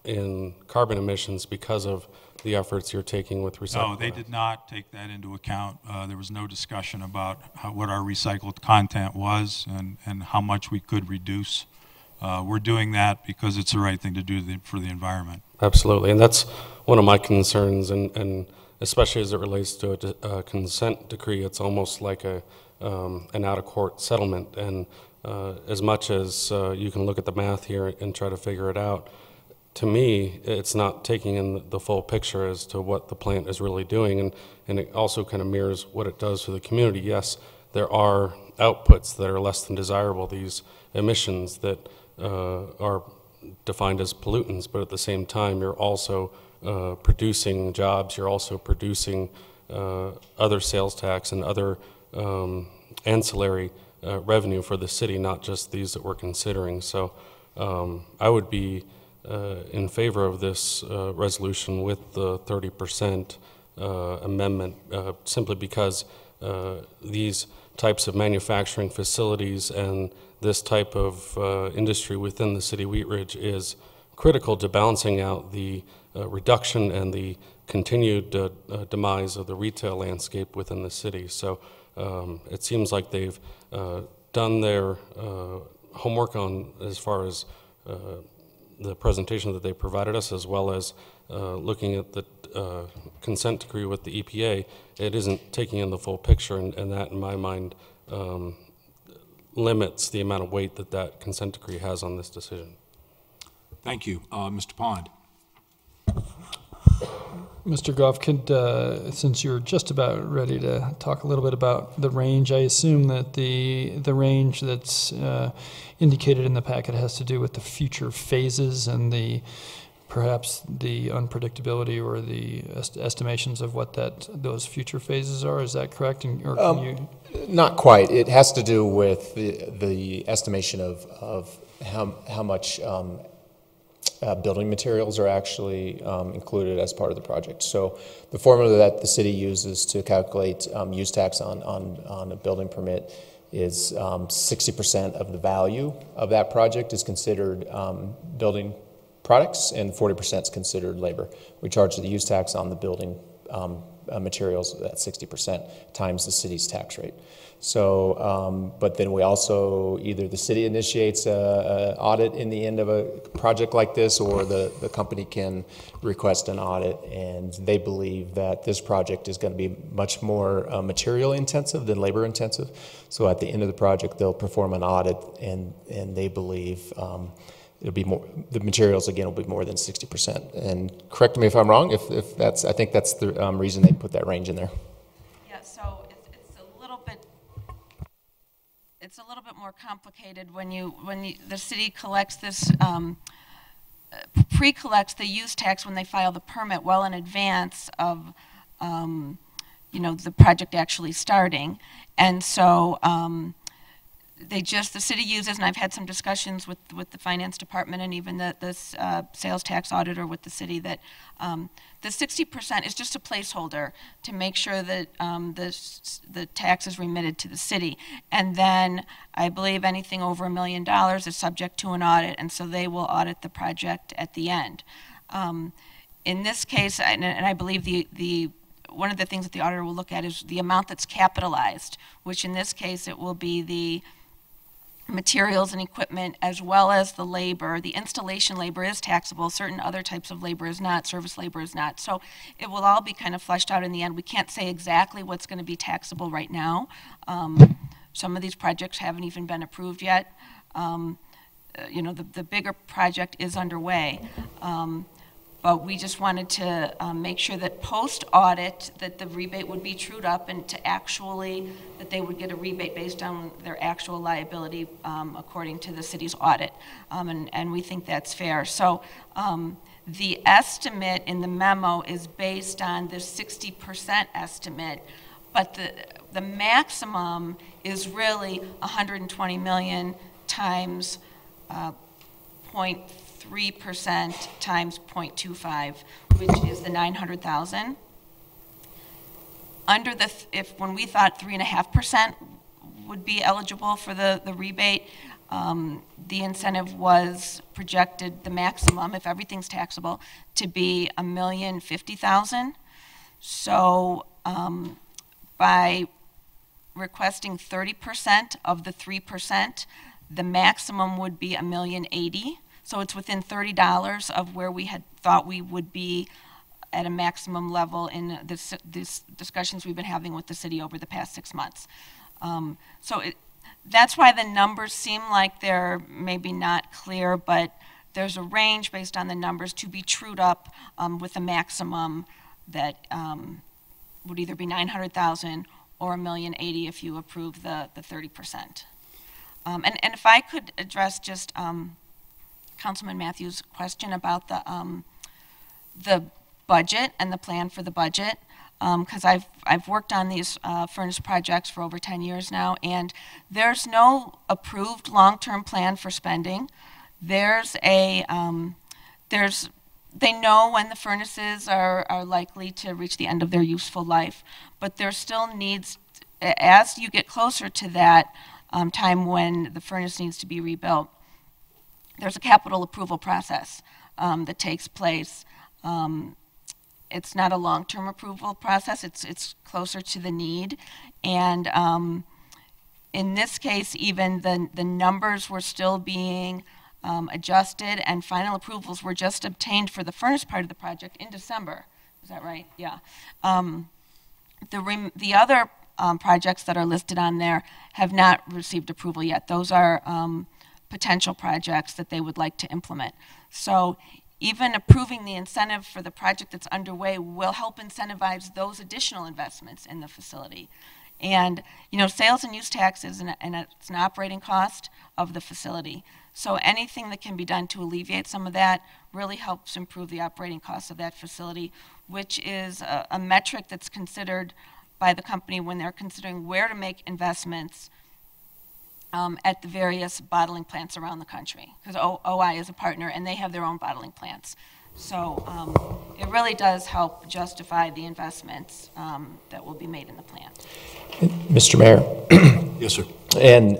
in carbon emissions because of the efforts you're taking with recycled glass? No, they did not take that into account. There was no discussion about what our recycled content was and how much we could reduce. We're doing that because it's the right thing to do for the environment. Absolutely, and that's one of my concerns, and especially as it relates to a consent decree, it's almost like an out-of-court settlement. And as much as you can look at the math here and try to figure it out, to me, it's not taking in the full picture as to what the plant is really doing, and it also kind of mirrors what it does for the community. Yes, there are outputs that are less than desirable, these emissions that are defined as pollutants, but at the same time, you're also producing jobs, you're also producing other sales tax and other ancillary revenue for the city, not just these that we're considering. So I would be in favor of this resolution with the 30% amendment, simply because these types of manufacturing facilities and this type of industry within the city of Wheat Ridge is critical to balancing out the reduction and the continued demise of the retail landscape within the city. So it seems like they've done their homework on as far as the presentation that they provided us, as well as looking at the consent decree with the EPA. It isn't taking in the full picture, and that, in my mind, limits the amount of weight that that consent decree has on this decision. Thank you. Mr. Pond. Mr. Goff, could, since you're just about ready to talk a little bit about the range, I assume that the range that's indicated in the packet has to do with the future phases and perhaps the unpredictability or the estimations of what those future phases are. Is that correct? Or can you? Not quite. It has to do with the estimation of how much building materials are actually included as part of the project. So the formula that the city uses to calculate use tax on a building permit is 60% of the value of that project is considered building products and 40% is considered labor. We charge the use tax on the building materials at 60% times the city's tax rate. So, but then we also, either the city initiates an audit in the end of a project like this, or the company can request an audit, and they believe that this project is going to be much more material intensive than labor intensive. So at the end of the project, they'll perform an audit, and they believe it'll be more, the materials again will be more than 60%. And correct me if I'm wrong, if that's, I think that's the reason they put that range in there. Yeah, so it's a little bit more complicated when the city collects this, pre-collects the use tax when they file the permit well in advance of, the project actually starting. And so, the city uses, and I've had some discussions with the finance department and even the sales tax auditor with the city, that the 60% is just a placeholder to make sure that the tax is remitted to the city. And then I believe anything over $1 million is subject to an audit, and so they will audit the project at the end. In this case, and I believe one of the things that the auditor will look at is the amount that's capitalized, which in this case it will be the materials and equipment as well as the labor. The installation labor is taxable, certain other types of labor is not, service labor is not. So it will all be kind of fleshed out in the end. We can't say exactly what's going to be taxable right now. Some of these projects haven't even been approved yet. The bigger project is underway. But we just wanted to make sure that post-audit that the rebate would be trued up, and that they would get a rebate based on their actual liability according to the city's audit. And we think that's fair. So the estimate in the memo is based on the 60% estimate, but the maximum is really 120 million times 0.3% times 0.25, which is the 900,000. Under when we thought 3.5% would be eligible for the rebate, the incentive was projected, the maximum, if everything's taxable, to be $1,050,000. So by requesting 30% of the 3%, the maximum would be $1,080,000. So it's within $30 of where we had thought we would be at a maximum level in these discussions we've been having with the city over the past 6 months. That's why the numbers seem like they're maybe not clear, but there's a range based on the numbers to be trued up with a maximum that would either be 900,000 or $1,080,000 if you approve the 30%. And if I could address just Councilman Matthews' question about the budget and the plan for the budget, because I've worked on these furnace projects for over 10 years now, and there's no approved long-term plan for spending. They know when the furnaces are likely to reach the end of their useful life, but there still needs, as you get closer to that time when the furnace needs to be rebuilt, there's a capital approval process that takes place. It's not a long-term approval process. It's closer to the need. And in this case, even the numbers were still being adjusted, and final approvals were just obtained for the furnace part of the project in December. Is that right? Yeah. The other projects that are listed on there have not received approval yet. Those are potential projects that they would like to implement. So even approving the incentive for the project that's underway will help incentivize those additional investments in the facility. And, you know, sales and use tax is it's an operating cost of the facility. So anything that can be done to alleviate some of that really helps improve the operating costs of that facility, which is a metric that's considered by the company when they're considering where to make investments at the various bottling plants around the country, because OI is a partner and they have their own bottling plants. So it really does help justify the investments that will be made in the plant. Mr. Mayor. Yes, sir. And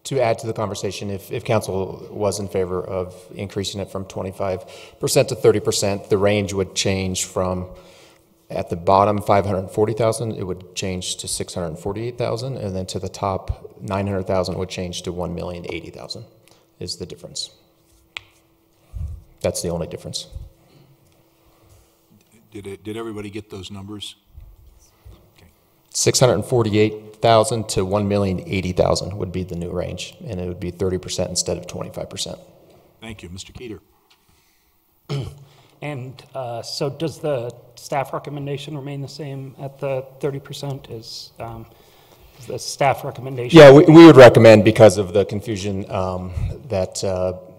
to add to the conversation, if council was in favor of increasing it from 25% to 30%, the range would change from, at the bottom, 540,000, it would change to 648,000, and then to the top, 900,000 would change to 1,080,000 is the difference. That's the only difference. Did everybody get those numbers? 648,000 to 1,080,000 would be the new range, and it would be 30% instead of 25%. Thank you. Mr. Keeter. And so does the staff recommendation remain the same at the 30%? Is the staff recommendation? Yeah, we would recommend, because of the confusion that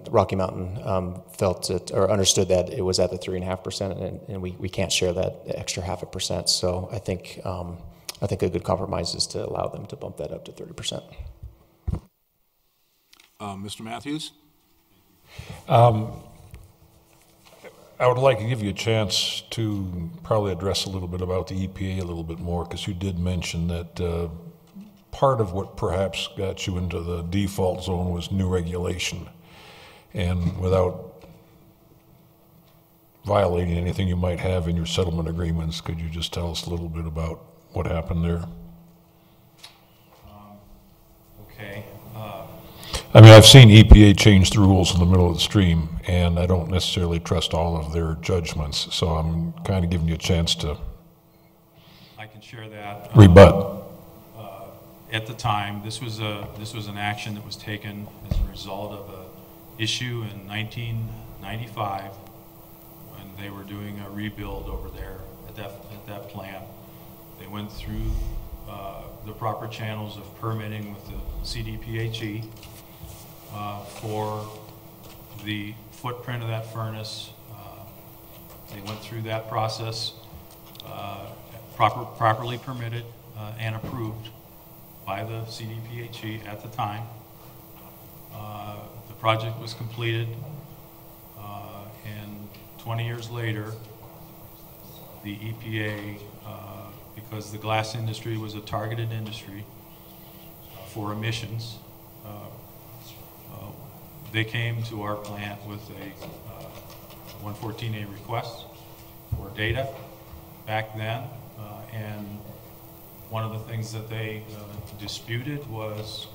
Rocky Mountain felt it, or understood that it was at the 3.5%, and we can't share that extra 0.5%. So I think a good compromise is to allow them to bump that up to 30%. Mr. Matthews? I would like to give you a chance to probably address a little bit about the EPA a little bit more, because you did mention that part of what perhaps got you into the default zone was new regulation. And without violating anything you might have in your settlement agreements, could you just tell us a little bit about what happened there? Okay. I mean, I've seen EPA change the rules in the middle of the stream, and I don't necessarily trust all of their judgments, so I'm kind of giving you a chance to I can share that. Rebut. At the time, this was an action that was taken as a result of an issue in 1995 when they were doing a rebuild over there at that plant. They went through the proper channels of permitting with the CDPHE for the footprint of that furnace. They went through that process, properly permitted and approved by the CDPHE at the time. The project was completed, and 20 years later, the EPA, because the glass industry was a targeted industry for emissions, they came to our plant with a 114A request for data back then, and one of the things that they disputed was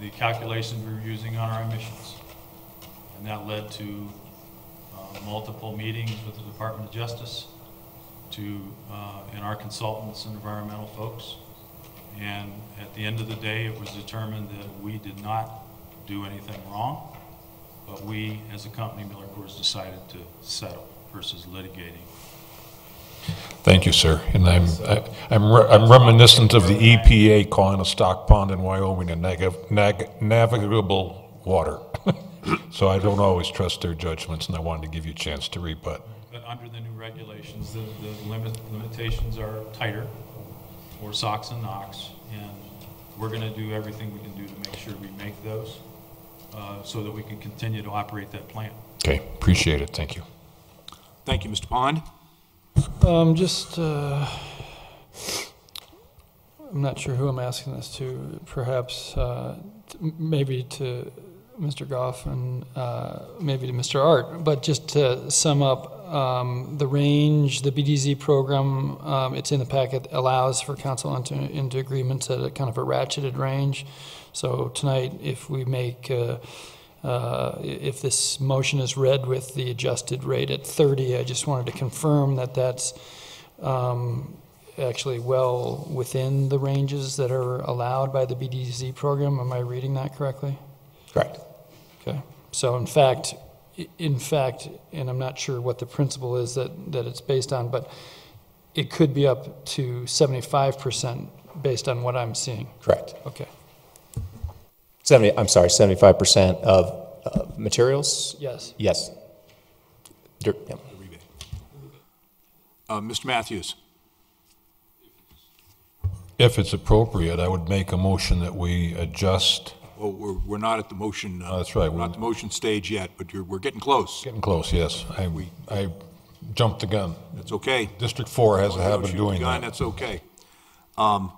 the calculations we were using on our emissions. And that led to multiple meetings with the Department of Justice and our consultants and environmental folks. And at the end of the day, it was determined that we did not do anything wrong, but we, as a company, Miller Coors, decided to settle versus litigating. Thank you, sir. And I'm reminiscent of the EPA calling a stock pond in Wyoming a navigable water. So I don't always trust their judgments, and I wanted to give you a chance to rebut. But under the new regulations, the limitations are tighter for SOx and NOx, and we're going to do everything we can do to make sure we make those so that we can continue to operate that plant. Okay, appreciate it. Thank you. Thank you, Mr. Pond. I'm not sure who I'm asking this to. Perhaps maybe to Mr. Goff and maybe to Mr. Art. But just to sum up, the range, the BDZ program, it's in the packet, allows for council into agreements at a kind of a ratcheted range. So tonight, if we make, if this motion is read with the adjusted rate at 30, I just wanted to confirm that that's actually well within the ranges that are allowed by the BDZ program. Am I reading that correctly? Correct. Okay. So in fact, and I'm not sure what the principle is that it's based on, but it could be up to 75% based on what I'm seeing. Correct. Okay. 75% of materials? Yes. Yes. Yep. Mr. Matthews. If it's appropriate, I would make a motion that we adjust. Well, we're not at the motion. That's right. We're not at the motion stage yet, but we're getting close. Getting close, yes. I jumped the gun. That's okay. District 4 has a habit of doing that. That's okay.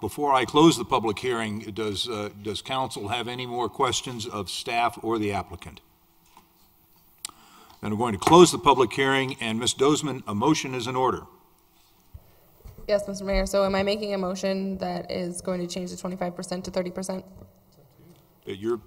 Before I close the public hearing, does council have any more questions of staff or the applicant? Then we're going to close the public hearing, and Ms. Dozeman, a motion is in order. Yes, Mr. Mayor. So am I making a motion that is going to change the 25% to 30%?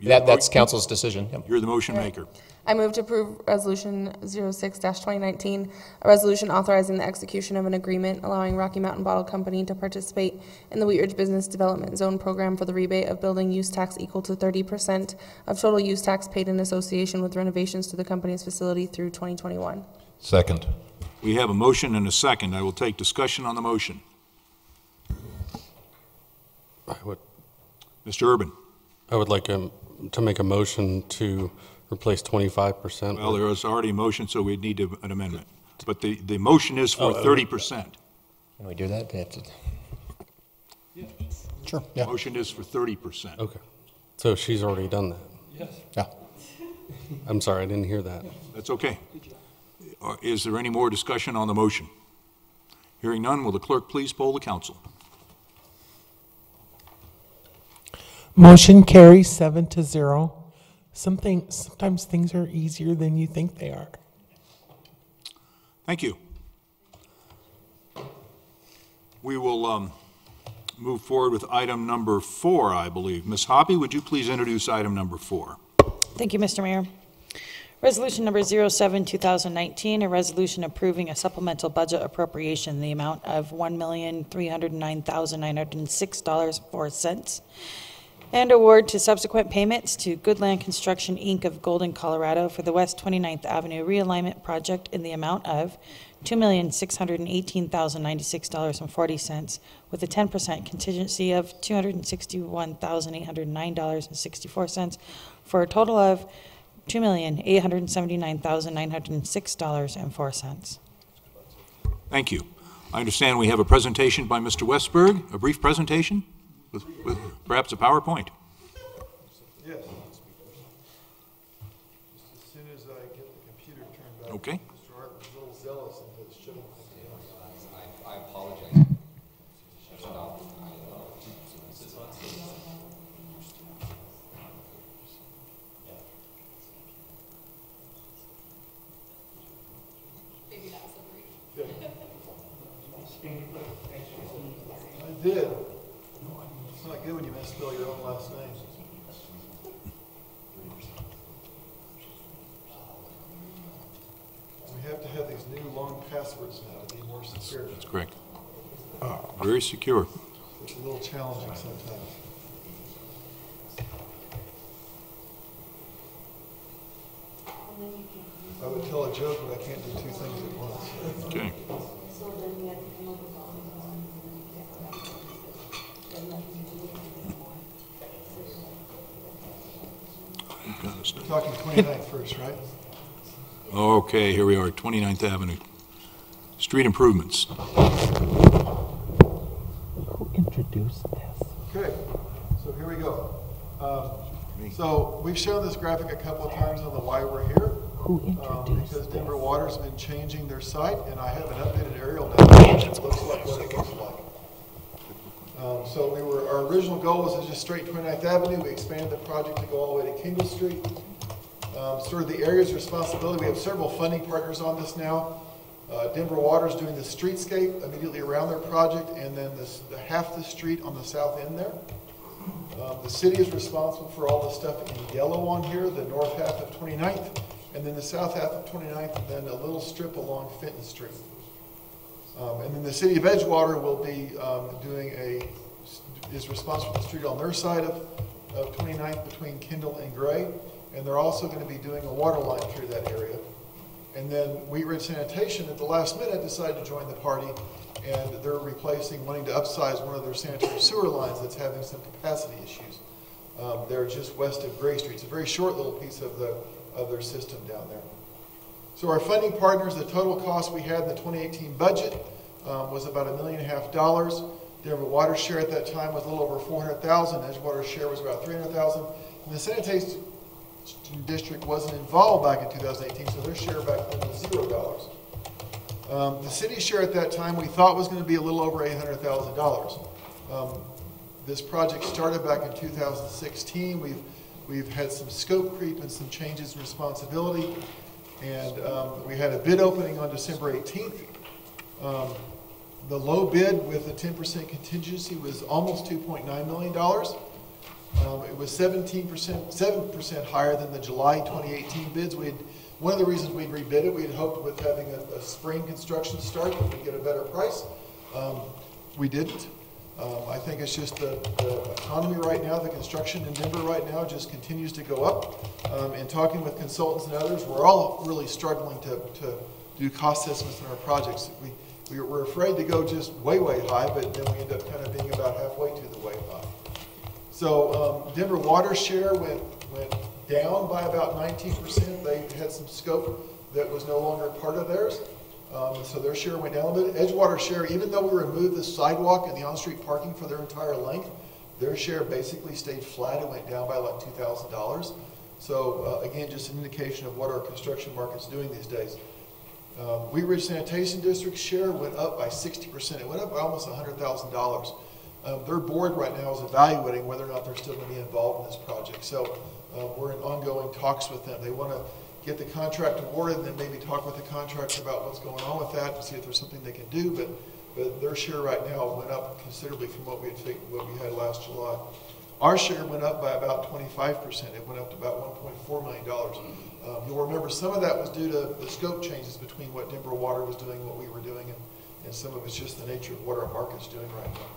That's council's decision. Yep. You're the motion maker. I move to approve Resolution 06-2019, a resolution authorizing the execution of an agreement allowing Rocky Mountain Bottle Company to participate in the Wheat Ridge Business Development Zone program for the rebate of building use tax equal to 30% of total use tax paid in association with renovations to the company's facility through 2021. Second. We have a motion and a second. I will take discussion on the motion. Mr. Urban. I would like to make a motion to replace 25%. Well, there is already a motion, so we'd need an amendment. But the motion is for 30%. Can we do that? They have to... Yeah. Sure. Yeah. Motion is for 30%. Okay. So she's already done that? Yes. Yeah. I'm sorry, I didn't hear that. That's okay. Is there any more discussion on the motion? Hearing none, will the clerk please poll the council? Motion carries 7-0. Sometimes things are easier than you think they are. Thank you. We will move forward with item number 4, I believe. Ms. Hoppe, would you please introduce item number 4? Thank you, Mr. Mayor. Resolution number 07-2019, a resolution approving a supplemental budget appropriation in the amount of $1,309,906.04 and award to subsequent payments to Goodland Construction, Inc. of Golden, Colorado for the West 29th Avenue realignment project in the amount of $2,618,096.40 with a 10% contingency of $261,809.64 for a total of $2,879,906.04. Thank you. I understand we have a presentation by Mr. Westberg, a brief presentation with perhaps a PowerPoint. Yes. Just as soon as I get the computer turned back. Okay. Mr. Art was a little zealous and his shouldn't. I apologize. I did. It's not good when you misspell your own last name. We have to have these new long passwords now to be more secure. That's correct. Very secure. It's a little challenging sometimes. I would tell a joke, but I can't do two things at once. Okay. We're talking 29th first, right? Okay, here we are, 29th Avenue. Street improvements. Who introduced this? Okay, so here we go. So we've shown this graphic a couple of times on the why we're here. Who introduced because Denver Water's been changing their site, and I have an updated aerial now that looks like what it looks like. So our original goal was to just straight 29th Avenue. We expanded the project to go all the way to Kingle Street. Sort of the area's responsibility, we have several funding partners on this now. Denver Water's doing the streetscape immediately around their project, and then the half the street on the south end there. The city is responsible for all the stuff in yellow on here, the north half of 29th, and then the south half of 29th, and then a little strip along Fenton Street. And then the city of Edgewater will be is responsible for the street on their side of 29th between Kendall and Gray. And they're also going to be doing a water line through that area. And then Wheat Ridge Sanitation at the last minute decided to join the party, and they're wanting to upsize one of their sanitary sewer lines that's having some capacity issues. They're just west of Gray Street. It's a very short little piece of their system down there. So our funding partners, the total cost we had in the 2018 budget was about $1.5 million. Denver Water's share at that time was a little over $400,000. Edgewater's share was about $300,000. And the sanitation district wasn't involved back in 2018, so their share back then was $0. The city's share at that time we thought was going to be a little over $800,000. This project started back in 2016. We've had some scope creep and some changes in responsibility, and we had a bid opening on December 18th. The low bid with a 10% contingency was almost $2.9 million. It was 7% higher than the July 2018 bids. One of the reasons we'd rebid it, we had hoped with having a spring construction start that we'd get a better price. We didn't. I think it's just the economy right now, the construction in Denver right now just continues to go up. And talking with consultants and others, we're all really struggling to do cost assessments in our projects. We were afraid to go just way, way high, but then we end up kind of being about halfway to the way high. So Denver Water's share went down by about 19%. They had some scope that was no longer part of theirs. So their share went down a bit. Edgewater's share, even though we removed the sidewalk and the on-street parking for their entire length, their share basically stayed flat. It went down by like $2,000. So again, just an indication of what our construction market's doing these days. Wheat Ridge Sanitation District's share went up by 60%. It went up by almost $100,000. Their board right now is evaluating whether or not they're still going to be involved in this project. So we're in ongoing talks with them. They want to get the contract awarded and then maybe talk with the contractor about what's going on with that and see if there's something they can do. But their share right now went up considerably from what we had last July. Our share went up by about 25%. It went up to about $1.4 million. You'll remember some of that was due to the scope changes between what Denver Water was doing and what we were doing, and some of it's just the nature of what our market's doing right now.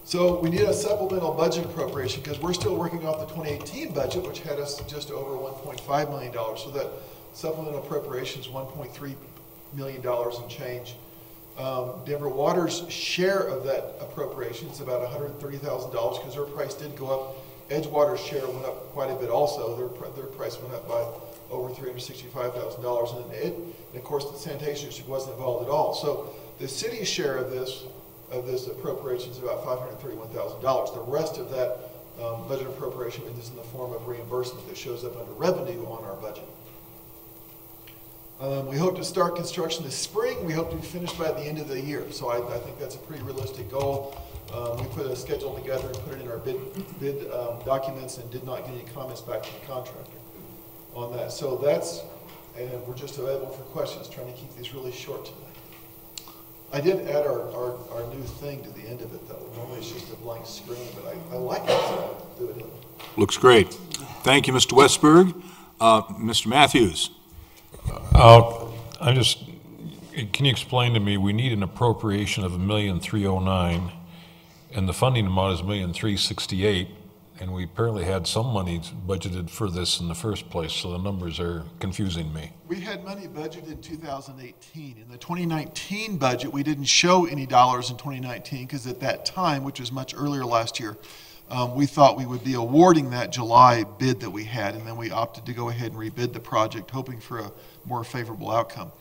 So we need a supplemental budget appropriation because we're still working off the 2018 budget, which had us just over $1.5 million. So that supplemental appropriation is $1.3 million and change. Denver Water's share of that appropriation is about $130,000 because their price did go up. Edgewater's share went up quite a bit also. Their price went up by over $365,000. And of course, the sanitation district wasn't involved at all. So the city's share of this appropriation is about $531,000. The rest of that budget appropriation is in the form of reimbursement that shows up under revenue on our budget. We hope to start construction this spring. We hope to be finished by the end of the year. So I think that's a pretty realistic goal. We put a schedule together and put it in our bid documents and did not get any comments back from the contractor on that. So and we're just available for questions, trying to keep these really short tonight. I did add our new thing to the end of it, though. Normally it's just a blank screen, but I like it, so I'll do it. Looks great. Thank you, Mr. Westberg. Mr. Matthews. Can you explain to me, we need an appropriation of $1,309,000, and the funding amount is $1,368,000, and we apparently had some money budgeted for this in the first place, so the numbers are confusing me. We had money budgeted in 2018. In the 2019 budget, we didn't show any dollars in 2019 because at that time, which was much earlier last year, we thought we would be awarding that July bid that we had, and then we opted to go ahead and rebid the project, hoping for a more favorable outcome.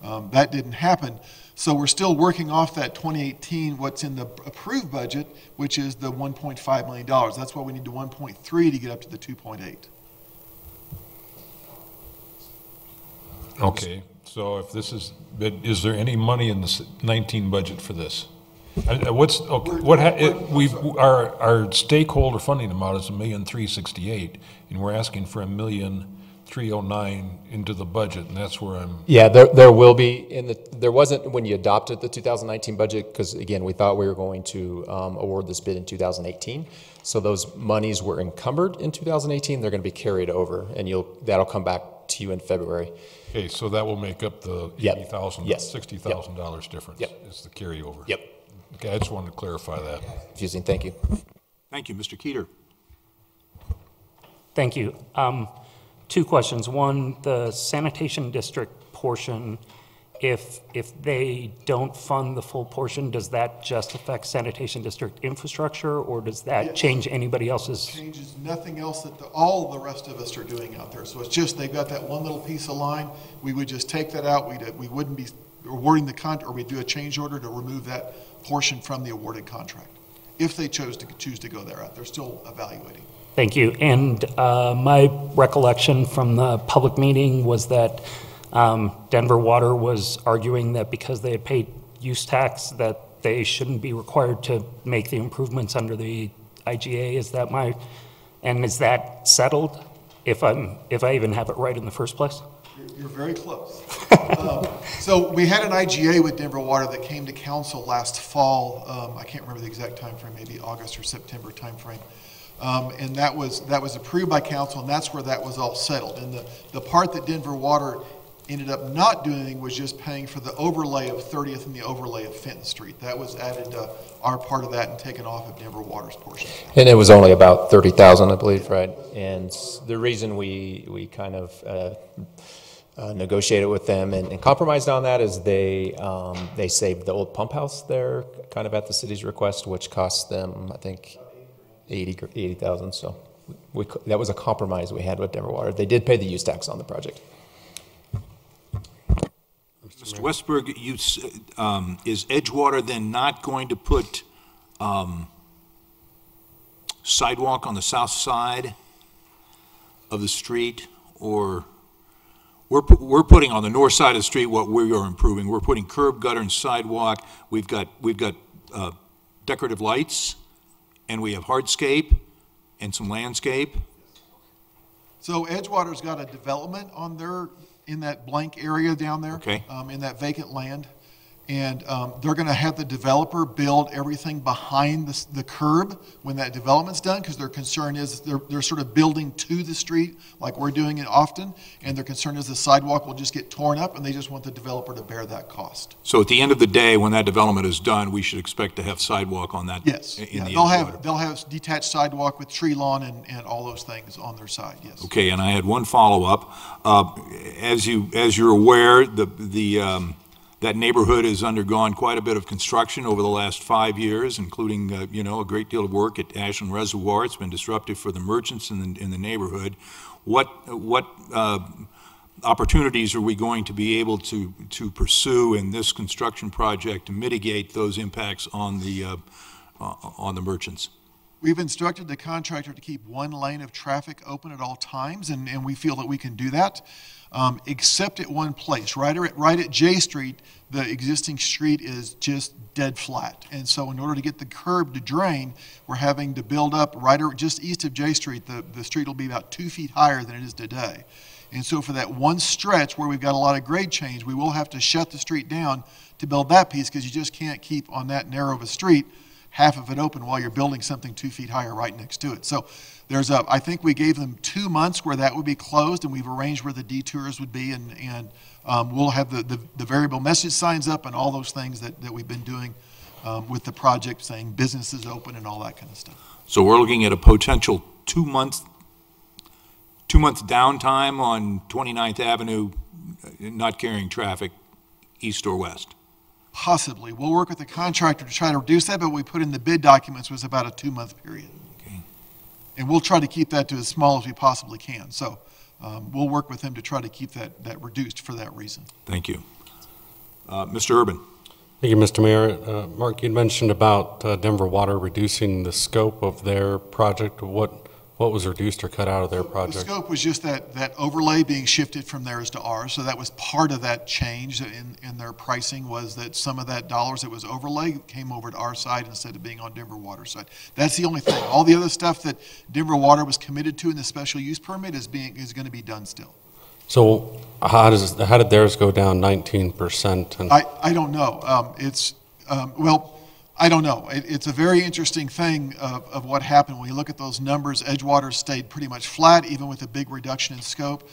That didn't happen. So we're still working off that 2018, what's in the approved budget, which is the $1.5 million. That's why we need the 1.3 to get up to the 2.8. Okay, so if this is there any money in the 19 budget for this? Our stakeholder funding amount is $1,368,000, and we're asking for $1,309,000. 309 into the budget, and that's where I'm... Yeah, there will be, there wasn't when you adopted the 2019 budget, because again, we thought we were going to award this bid in 2018. So those monies were encumbered in 2018, they're going to be carried over, and that'll come back to you in February. Okay, so that will make up the $80,000, Yes. $60,000 difference. Yep. It's the carryover. Yep. Okay, I just wanted to clarify that. Confusing, thank you. Thank you. Mr. Keeter. Thank you. Two questions. One, the sanitation district portion, if they don't fund the full portion, does that just affect sanitation district infrastructure, or does that change anybody else's? It changes nothing else that all the rest of us are doing out there. So it's just they've got that one little piece of line. We would just take that out. We wouldn't be awarding the contract, or we'd do a change order to remove that portion from the awarded contract. If they choose to go there, they're still evaluating. Thank you. And my recollection from the public meeting was that Denver Water was arguing that because they had paid use tax that they shouldn't be required to make the improvements under the IGA. Is that settled, if I even have it right in the first place? You're very close. So we had an IGA with Denver Water that came to council last fall. I can't remember the exact time frame, maybe August or September time frame. And that was approved by council, and that's where that was all settled. And the part that Denver Water ended up not doing was just paying for the overlay of 30th and the overlay of Fenton Street. That was added to our part of that and taken off of Denver Water's portion. And it was only about 30,000, I believe, right? And the reason we kind of negotiated with them and compromised on that is they saved the old pump house there, kind of at the city's request, which cost them, I think, 80,000. So that was a compromise we had with Denver Water. They did pay the use tax on the project. Mr. Westberg, is Edgewater then not going to put sidewalk on the south side of the street, or we're putting on the north side of the street what we are improving? We're putting curb, gutter, and sidewalk. We've got decorative lights, and we have hardscape and some landscape. So Edgewater's got a development on in that blank area down there, okay. In that vacant land. And they're going to have the developer build everything behind the curb when that development's done, because their concern is they're sort of building to the street like we're doing it often, and their concern is the sidewalk will just get torn up, and they just want the developer to bear that cost. So at the end of the day, when that development is done, we should expect to have sidewalk on that? Yes. They'll have detached sidewalk with tree lawn and all those things on their side, yes. Okay, and I had one follow-up. As you're aware, that neighborhood has undergone quite a bit of construction over the last 5 years, including, a great deal of work at Ashland Reservoir. It's been disruptive for the merchants in the neighborhood. What opportunities are we going to be able to pursue in this construction project to mitigate those impacts on the merchants? We've instructed the contractor to keep one lane of traffic open at all times, and we feel that we can do that. Except at one place, right at J Street, the existing street is just dead flat. And so in order to get the curb to drain, we're having to build up just east of J Street. The street will be about 2 feet higher than it is today. And so for that one stretch where we've got a lot of grade change, we will have to shut the street down to build that piece, because you just can't keep on that narrow of a street half of it open while you're building something 2 feet higher right next to it. So I think we gave them 2 months where that would be closed, and we've arranged where the detours would be, and we'll have the variable message signs up and all those things that we've been doing with the project, saying business is open and all that kind of stuff. So we're looking at a potential 2 month downtime on 29th Avenue, not carrying traffic east or west. Possibly. We'll work with the contractor to try to reduce that, but what we put in the bid documents was about a 2-month period. Okay. And we'll try to keep that to as small as we possibly can. So we'll work with him to try to keep that reduced for that reason. Thank you. Mr. Urban. Thank you, Mr. Mayor. Mark, you mentioned about Denver Water reducing the scope of their project. What What was reduced or cut out of their The project? scope was just that overlay being shifted from theirs to ours, so that was part of that change in their pricing, was that some of that dollars that was overlay came over to our side instead of being on Denver Water side. That's the only thing. All the other stuff that Denver Water was committed to in the special use permit is going to be done still. So how did theirs go down 19%? And I don't know. I don't know. It's a very interesting thing of what happened. When you look at those numbers, Edgewater stayed pretty much flat, even with a big reduction in scope.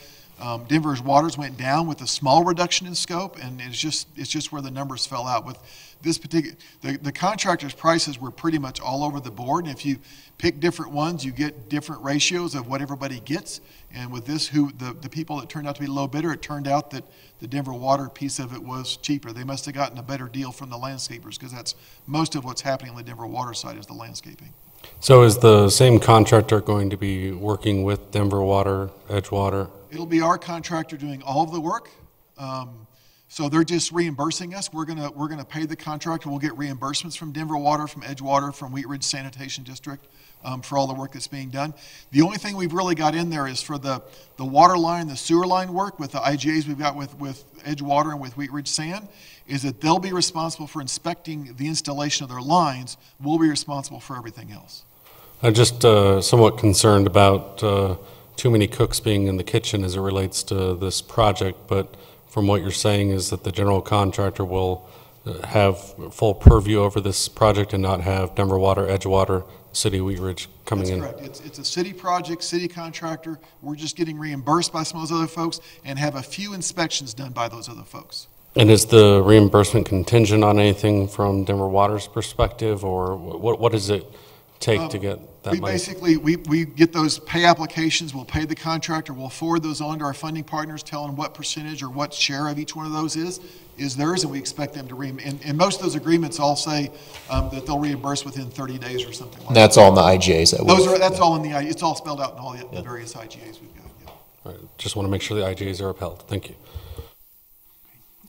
Denver's waters went down with a small reduction in scope, and it's just where the numbers fell out. With this particular, the contractors' prices were pretty much all over the board, and if you pick different ones, you get different ratios of what everybody gets. And with this, the people that turned out to be low bidder, it turned out that the Denver Water piece of it was cheaper. They must have gotten a better deal from the landscapers, because that's most of what's happening on the Denver Water side is the landscaping. so is the same contractor going to be working with Denver Water, Edgewater? It'll be our contractor doing all of the work. So they're just reimbursing us. We're gonna pay the contractor. We'll get reimbursements from Denver Water, from Edgewater, from Wheat Ridge Sanitation District for all the work that's being done. The only thing we've really got in there is for the water line, the sewer line work with the IGAs we've got with Edgewater and with Wheat Ridge Sand, is that they'll be responsible for inspecting the installation of their lines. We'll be responsible for everything else. I'm just somewhat concerned about too many cooks being in the kitchen as it relates to this project, but from what you're saying is that the general contractor will have full purview over this project and not have Denver Water, Edgewater, City Wheat Ridge coming in. That's correct. It's a city project, city contractor. We're just getting reimbursed by some of those other folks and have a few inspections done by those other folks. And is the reimbursement contingent on anything from Denver Water's perspective, or what does it take to get that money? Basically, we get those pay applications, we'll pay the contractor, we'll forward those on to our funding partners, tell them what percentage or what share of each one of those is theirs, and we expect them to and most of those agreements all say that they'll reimburse within 30 days or something like that. That's all in the IGAs that That's all in the, it's all spelled out in all the various IGAs we've got. Yeah. All right, just want to make sure the IGAs are upheld. Thank you.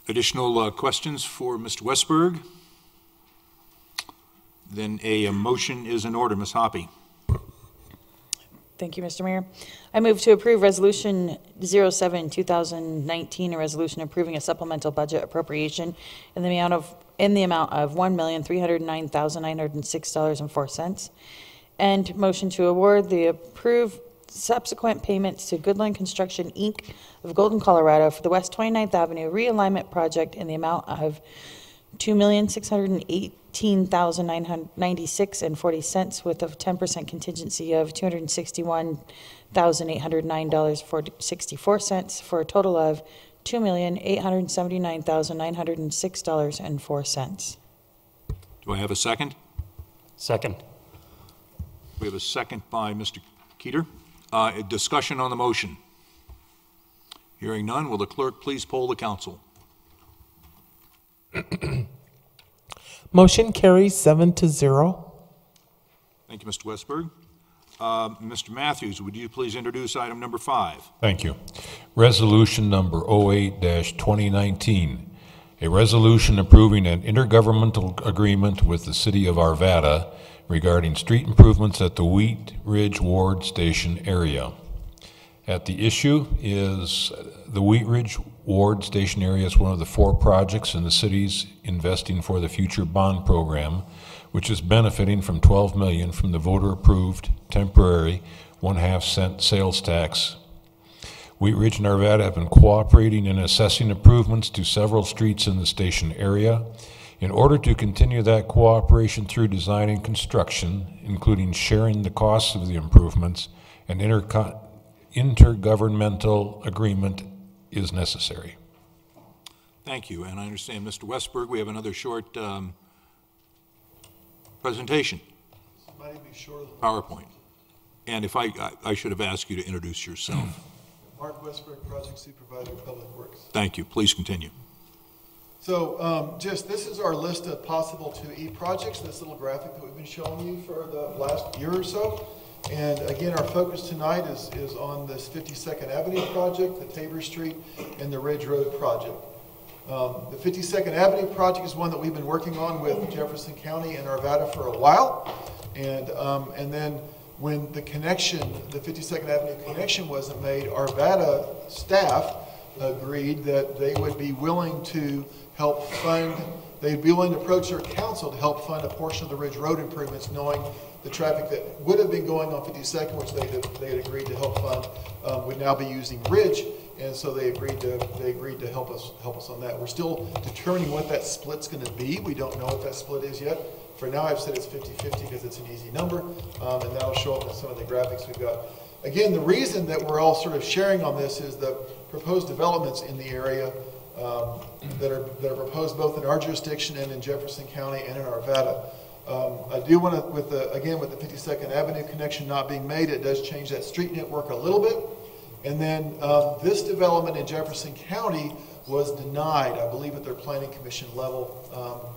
Additional questions for Mr. Westberg? Then a motion is in order. Ms. Hoppy. Thank you, Mr. Mayor. I move to approve Resolution 07-2019, a resolution approving a supplemental budget appropriation in the amount of $1,309,906.04, and motion to award the approved subsequent payments to Goodland Construction, Inc. of Golden, Colorado for the West 29th Avenue realignment project in the amount of $2,618,996.40 with a 10% contingency of $261,809.64 for a total of $2,879,906.04. Do I have a second? Second. We have a second by Mr. Keeter. A discussion on the motion. Hearing none, will the clerk please poll the council? Motion carries 7-0. Thank you, Mr. Westberg. Mr. Matthews, would you please introduce item number 5? Thank you. Resolution number 08-2019, a resolution approving an intergovernmental agreement with the City of Arvada regarding street improvements at the Wheat Ridge Ward Station area. At the issue is the Wheat Ridge Ward Station area is one of the 4 projects in the city's Investing for the Future bond program, which is benefiting from $12 million from the voter-approved temporary 1/2 cent sales tax. Wheat Ridge and Arvada have been cooperating in assessing improvements to several streets in the station area. In order to continue that cooperation through design and construction, including sharing the costs of the improvements, an intergovernmental agreement is necessary. Thank you. And I understand, Mr. Westberg, we have another short presentation. PowerPoint. And if I should have asked you to introduce yourself. Mark Westberg, Project Supervisor, Public Works. Thank you. Please continue. So this is our list of possible 2E projects, this little graphic that we've been showing you for the last year or so. And again, our focus tonight is on this 52nd Avenue project, the Tabor Street, and the Ridge Road project. The 52nd Avenue project is one that we've been working on with Jefferson County and Arvada for a while. And then when the connection, the 52nd Avenue connection wasn't made, Arvada staff agreed that they would be willing to help fund, they'd be willing to approach their council to help fund a portion of the Ridge Road improvements, knowing the traffic that would have been going on 52nd, which they had agreed to help fund, would now be using Ridge, and so they agreed to help us on that. We're still determining what that split's going to be. We don't know what that split is yet. For now, I've said it's 50-50 because it's an easy number, and that'll show up in some of the graphics we've got. Again, the reason that we're all sort of sharing on this is the proposed developments in the area that are proposed both in our jurisdiction and in Jefferson County and in Arvada. I do want to, with the 52nd Avenue connection not being made, it does change that street network a little bit. And then this development in Jefferson County was denied, I believe, at their planning commission level.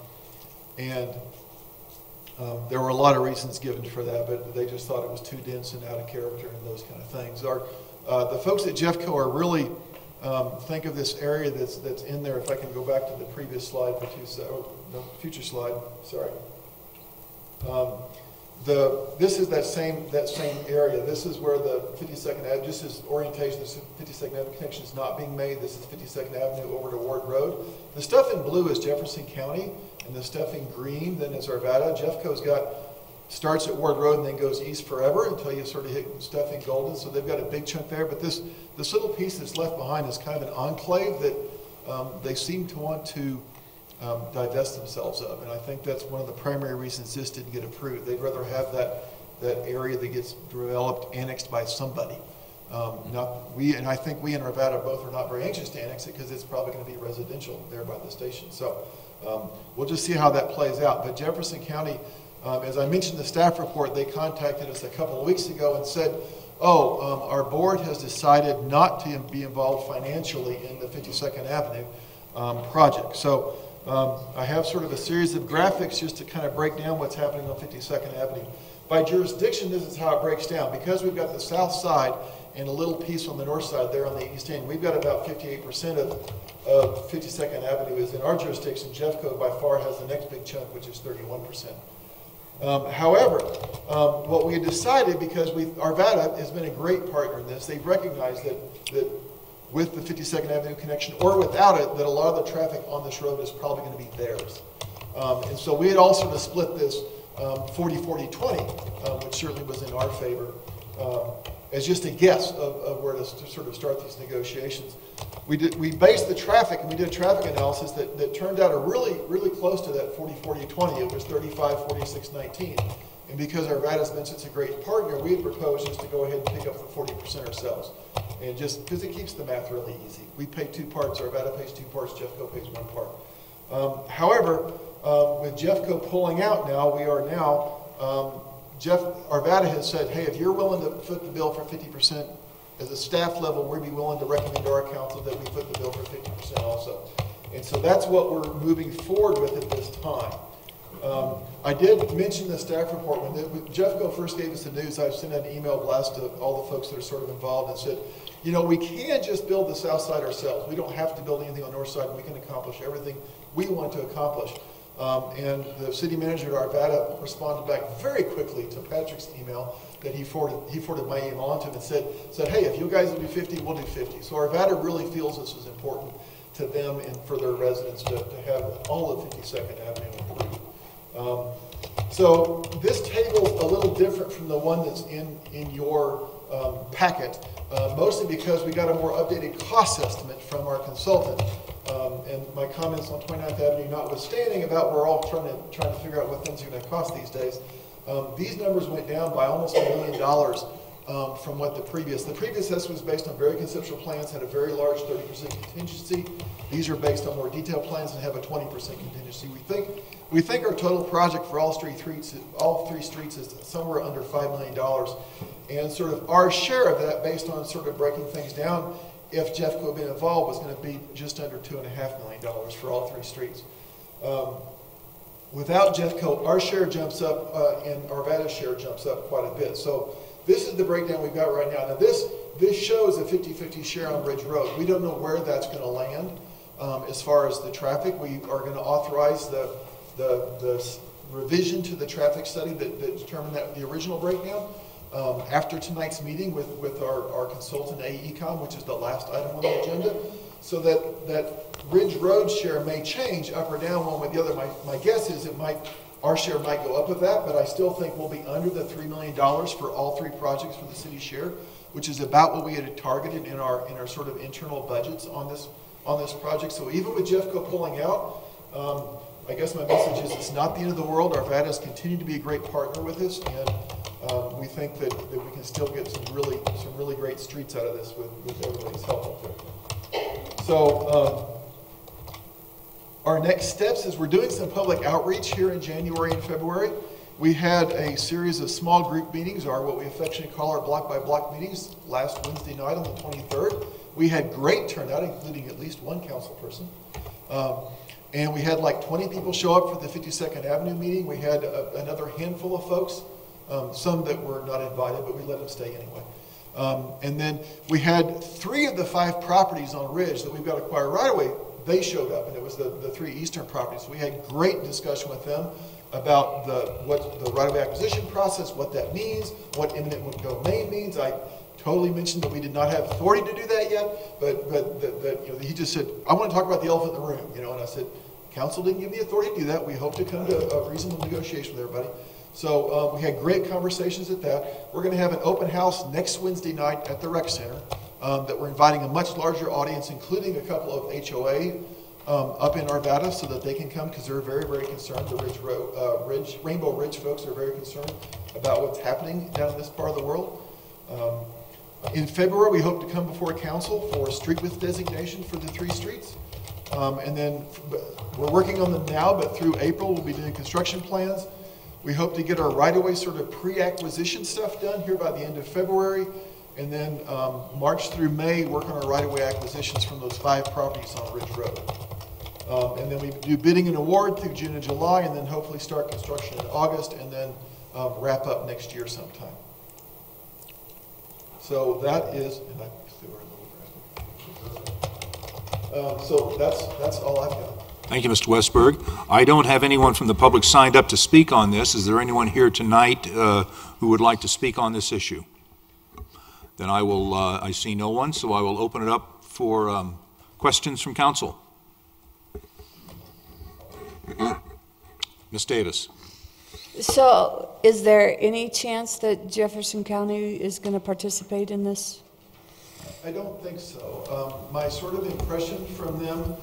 There were a lot of reasons given for that, but they just thought it was too dense and out of character and those kind of things. The folks at Jeffco are really, think of this area that's in there. If I can go back to the previous slide for the future slide, sorry. This is that same area. This is where the 52nd Avenue, just as orientation, this 52nd Avenue connection is not being made. This is 52nd Avenue over to Ward Road. The stuff in blue is Jefferson County, and the stuff in green then is Arvada. Jeffco's starts at Ward Road and then goes east forever until you sort of hit stuff in Golden. So they've got a big chunk there. But this little piece that's left behind is kind of an enclave that they seem to want to divest themselves of, and I think that's one of the primary reasons this didn't get approved. They'd rather have that area that gets developed annexed by somebody. And I think we in Arvada both are not very anxious to annex it because it's probably going to be residential there by the station. So we'll just see how that plays out. But Jefferson County, as I mentioned in the staff report, they contacted us a couple of weeks ago and said, our board has decided not to be involved financially in the 52nd Avenue project. So I have sort of a series of graphics just to kind of break down what's happening on 52nd Avenue. By jurisdiction, this is how it breaks down. Because we've got the south side and a little piece on the north side there on the east end, we've got about 58% of 52nd Avenue is in our jurisdiction. Jeffco by far has the next big chunk, which is 31%. However, what we had decided, because Arvada has been a great partner in this, they've recognized that with the 52nd Avenue connection or without it, that a lot of the traffic on this road is probably going to be theirs. And so we had all sort of split this 40-40-20, which certainly was in our favor, as just a guess of where to sort of start these negotiations. We based the traffic, and we did a traffic analysis that turned out really, really close to that 40-40-20. It was 35-46-19. And because Arvada's been such a great partner, we had proposed just to go ahead and pick up the 40% ourselves. And just because it keeps the math really easy. We pay 2 parts, Arvada pays 2 parts, Jeffco pays 1 part. However, with Jeffco pulling out now, we are now, Arvada has said, hey, if you're willing to foot the bill for 50%, as a staff level, we'd be willing to recommend to our council that we foot the bill for 50% also. And so that's what we're moving forward with at this time. I did mention the staff report. When Jeffco first gave us the news, I sent an email blast to all the folks that are sort of involved and said, you know, we can just build the south side ourselves. We don't have to build anything on the north side. We can accomplish everything we want to accomplish. And the city manager at Arvada responded back very quickly to Patrick's email that he forwarded my email on to him and said, hey, if you guys will do 50, we'll do 50. So Arvada really feels this is important to them and for their residents to have all of 52nd Avenue improved. So this table is a little different from the one that's in your packet, mostly because we got a more updated cost estimate from our consultant. And my comments on 29th Avenue notwithstanding about we're all trying to figure out what things are going to cost these days, these numbers went down by almost $1 million from what the previous estimate was based on very conceptual plans, had a very large 30% contingency. These are based on more detailed plans and have a 20% contingency. We think our total project for all three streets is somewhere under $5 million. And sort of our share of that, based on sort of breaking things down, if Jeffco had been involved, was going to be just under $2.5 million for all 3 streets. Without Jeffco, our share jumps up and Arvada's share jumps up quite a bit. So this is the breakdown we've got right now. Now this shows a 50-50 share on Ridge Road. We don't know where that's going to land as far as the traffic. We are going to authorize the revision to the traffic study that determined the original breakdown. after tonight's meeting with our consultant AECom, which is the last item on the agenda, so that Ridge Road share may change up or down one way or the other. My guess is our share might go up with that, but I still think we'll be under the $3 million for all three projects for the city share, which is about what we had targeted in our sort of internal budgets on this project. So even with Jeffco pulling out, I guess my message is it's not the end of the world. Arvada has continued to be a great partner with us, and we think that we can still get some really great streets out of this with everybody's help up there. So our next steps is we're doing some public outreach here in January and February. We had a series of small group meetings, or what we affectionately call our block by block meetings, last Wednesday night on the 23rd. We had great turnout, including at least one council person. And we had like 20 people show up for the 52nd Avenue meeting. We had another handful of folks, some that were not invited, but we let them stay anyway. And then we had 3 of the 5 properties on Ridge that we've got to acquire right away. They showed up, and it was the 3 eastern properties. We had great discussion with them about what the right-of-way acquisition process, what that means, what eminent domain means. I totally mentioned that we did not have authority to do that yet, but he just said, I want to talk about the elephant in the room, and I said, council didn't give me authority to do that. We hope to come to a reasonable negotiation with everybody. So we had great conversations at that. We're going to have an open house next Wednesday night at the Rec Center that we're inviting a much larger audience, including a couple of HOA up in Arvada, so that they can come, because they're very, very concerned. The Rainbow Ridge folks are very concerned about what's happening down in this part of the world. In February, we hope to come before council for street width designation for the 3 streets. And then we're working on them now, but through April, we'll be doing construction plans. We hope to get our right-of-way sort of pre-acquisition stuff done here by the end of February. And then March through May, work on our right-of-way acquisitions from those 5 properties on Ridge Road. And then we do bidding and award through June and July, and then hopefully start construction in August, and then wrap up next year sometime. So that is, and I so that's all I've got. Thank you, Mr. Westberg. I don't have anyone from the public signed up to speak on this. Is there anyone here tonight who would like to speak on this issue? Then I see no one, so I will open it up for questions from council. Ms. Davis. So is there any chance that Jefferson County is going to participate in this? I don't think so. My sort of impression from them,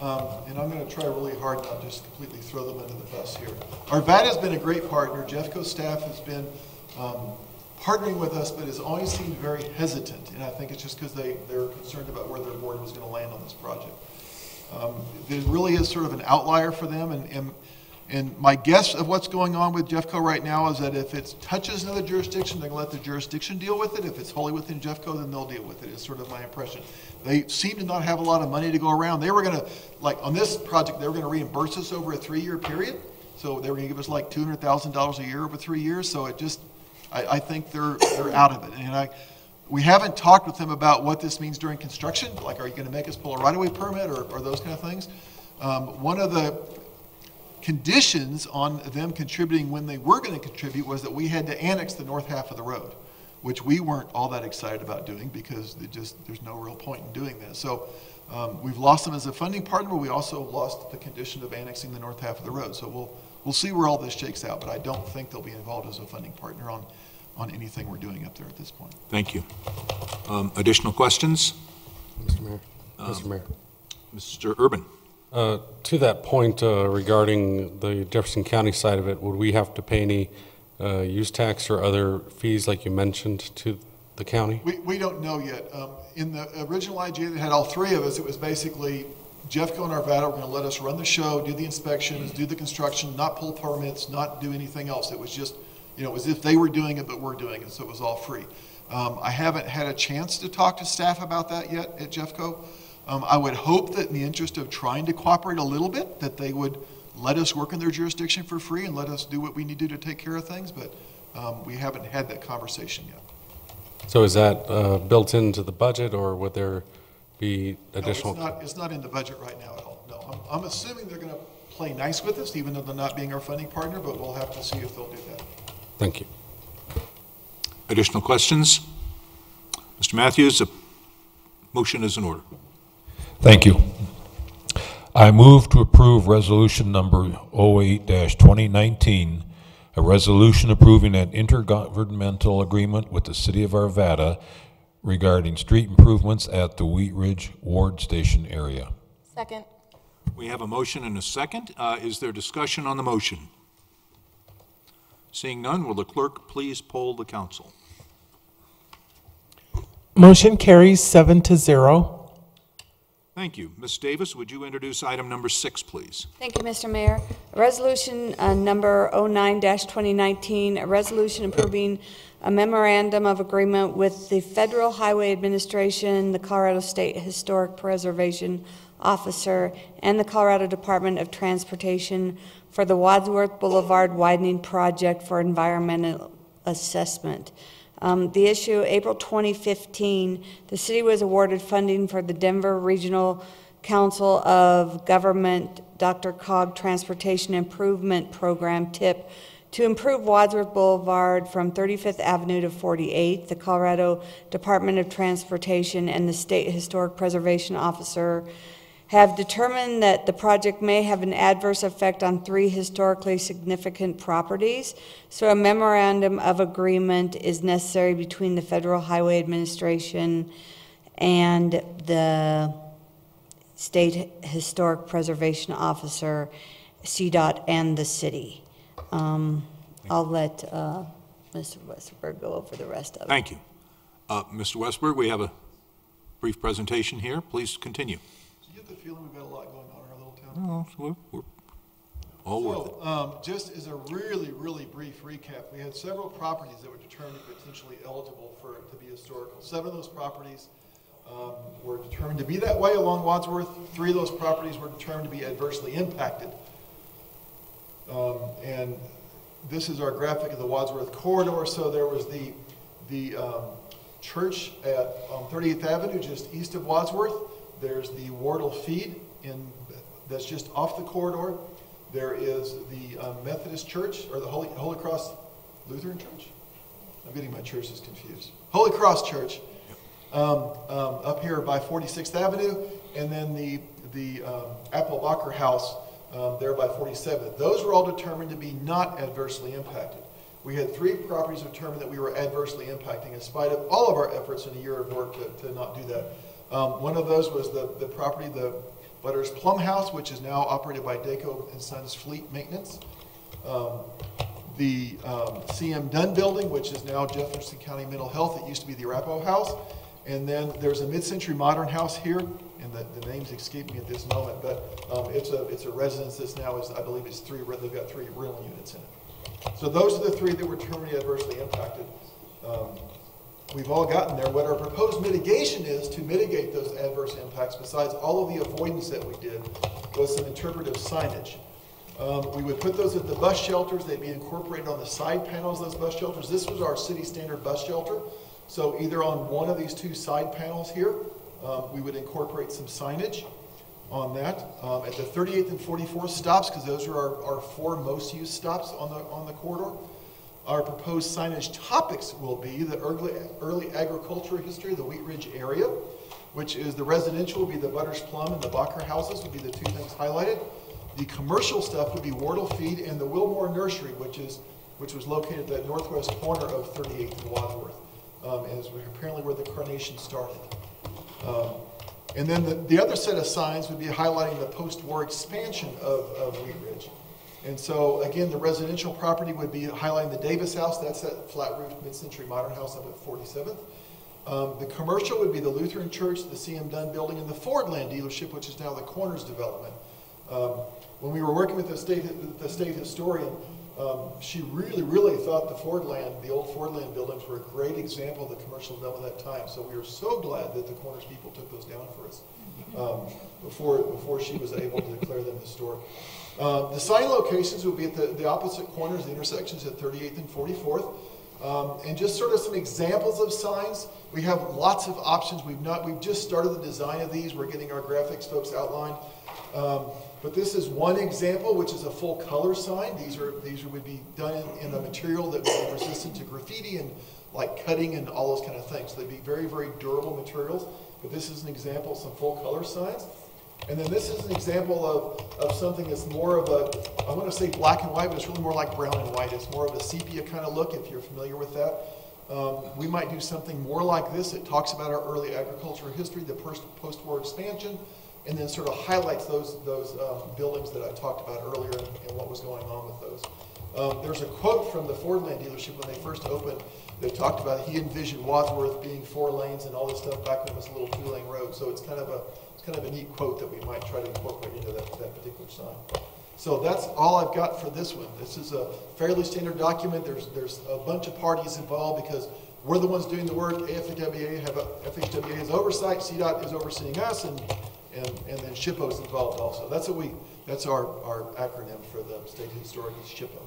and I'm going to try really hard not just completely throw them under the bus here. Arvada has been a great partner. Jeffco staff has been partnering with us, but has always seemed very hesitant. And I think it's just because they're concerned about where their board was going to land on this project. There really is sort of an outlier for them. And my guess of what's going on with Jeffco right now is that if it touches another jurisdiction, they're going to let the jurisdiction deal with it. If it's wholly within Jeffco, then they'll deal with it, is sort of my impression. They seem to not have a lot of money to go around. They were going to, like on this project, they were going to reimburse us over a 3-year period. So they were going to give us like $200,000 a year over 3 years. So it just, I think they're out of it. And we haven't talked with them about what this means during construction. Like, are you going to make us pull a right-of-way permit or those kind of things? One of the conditions on them contributing when they were going to contribute was that we had to annex the north half of the road, which we weren't all that excited about doing because there's no real point in doing that. So we've lost them as a funding partner, but we also lost the condition of annexing the north half of the road. So we'll see where all this shakes out, but I don't think they'll be involved as a funding partner on anything we're doing up there at this point. Thank you. Additional questions? Mr. Mayor. Mr. Mayor. Mr. Urban. To that point regarding the Jefferson County side of it, would we have to pay any use tax or other fees like you mentioned to the county? We don't know yet. In the original IGA that had all 3 of us, it was basically Jeffco and Arvada were going to let us run the show, do the inspections, do the construction, not pull permits, not do anything else. It was just, it was as if they were doing it, but we're doing it, so it was all free. I haven't had a chance to talk to staff about that yet at Jeffco. I would hope that in the interest of trying to cooperate a little bit, that they would let us work in their jurisdiction for free and let us do what we need to do to take care of things, but we haven't had that conversation yet. So is that built into the budget, or would there be additional? No, it's not in the budget right now at all. No, I'm assuming they're going to play nice with us, even though they're not being our funding partner, but we'll have to see if they'll do that. Thank you. Additional questions? Mr. Matthews, a motion is in order. Thank you. I move to approve resolution number 08-2019, a resolution approving an intergovernmental agreement with the City of Arvada regarding street improvements at the Wheat Ridge Ward Station area. Second. We have a motion and a second. Is there discussion on the motion? Seeing none, will the clerk please poll the council? Motion carries 7-0. Thank you. Ms. Davis, would you introduce item number 6, please? Thank you, Mr. Mayor. Resolution number 09-2019, a resolution approving a memorandum of agreement with the Federal Highway Administration, the Colorado State Historic Preservation Officer, and the Colorado Department of Transportation for the Wadsworth Boulevard Widening Project for environmental assessment. The issue, April 2015, the city was awarded funding for the Denver Regional Council of Government Dr. Cog Transportation Improvement Program, TIP, to improve Wadsworth Boulevard from 35th Avenue to 48th. The Colorado Department of Transportation and the State Historic Preservation Officer have determined that the project may have an adverse effect on 3 historically significant properties, so a memorandum of agreement is necessary between the Federal Highway Administration and the State Historic Preservation Officer, CDOT, and the city. I'll let Mr. Westberg go over the rest of it. Thank you. Mr. Westberg, we have a brief presentation here. Please continue. The feeling we've got a lot going on in our little town. Oh, we're all worth it. Just as a really, really brief recap, we had several properties that were determined potentially eligible to be historical. 7 of those properties were determined to be that way along Wadsworth. 3 of those properties were determined to be adversely impacted. And this is our graphic of the Wadsworth corridor. So there was the church on 38th Avenue, just east of Wadsworth. There's the Wardle Feed that's just off the corridor. There is the Methodist Church, or the Holy Cross Lutheran Church. I'm getting my churches confused. Holy Cross Church up here by 46th Avenue, and then the Applebacher House there by 47th. Those were all determined to be not adversely impacted. We had 3 properties determined that we were adversely impacting in spite of all of our efforts in a year of work to not do that. One of those was the property, the Butters Plum House, which is now operated by Daco and Sons Fleet Maintenance. The CM Dunn Building, which is now Jefferson County Mental Health. It used to be the Arapahoe House. And then there's a mid-century modern house here, and the names escape me at this moment, but it's a residence that's now is, I believe it's 3, they've got 3 rental units in it. So those are the 3 that were terminally adversely impacted. We've all gotten there. What our proposed mitigation is to mitigate those adverse impacts, besides all of the avoidance that we did, was some interpretive signage. We would put those at the bus shelters. They'd be incorporated on the side panels of those bus shelters. This was our city standard bus shelter. So either on one of these 2 side panels here, we would incorporate some signage on that. At the 38th and 44th stops, because those are our 4 most used stops on the corridor, our proposed signage topics will be the early agricultural history of the Wheat Ridge area, which is the residential will be the Butters Plum and the Bacher houses would be the 2 things highlighted. The commercial stuff would be Wardle Feed and the Wilmore Nursery, which was located at the northwest corner of 38th and Wadsworth, and is apparently where the Carnation started. And then the other set of signs would be highlighting the post-war expansion of Wheat Ridge. And so, again, the residential property would be highlighting the Davis House. That's that flat-roofed mid-century modern house up at 47th. The commercial would be the Lutheran Church, the CM Dunn Building, and the Fordland dealership, which is now the Corners development. When we were working with the state historian, she really thought the old Fordland buildings were a great example of the commercial development at that time. So we were so glad that the Corners people took those down for us before she was able to declare them historic. The sign locations would be at the opposite corners, the intersections at 38th and 44th. And just sort of some examples of signs. We have lots of options. We've just started the design of these. We're getting our graphics folks outlined. But this is one example, which is a full color sign. These would be done in a material that would be resistant to graffiti and like cutting and all those kind of things. So they'd be very, very durable materials. But this is an example of some full color signs. And then this is an example of something that's more of a, I want to say black and white, but it's really more like brown and white. It's more of a sepia kind of look, if you're familiar with that. We might do something more like this. It talks about our early agricultural history, the post-war expansion, and then sort of highlights those buildings that I talked about earlier and what was going on with those. There's a quote from the Fordland dealership when they first opened that talked about he envisioned Wadsworth being 4 lanes and all this stuff back when it was a little 2-lane road. So it's kind of a neat quote that we might try to incorporate into that particular sign. So that's all I've got for this one. This is a fairly standard document. There's a bunch of parties involved because we're the ones doing the work. FHWA has oversight. CDOT is overseeing us, and then SHPO is involved also. That's our acronym for the State Historic is SHPO.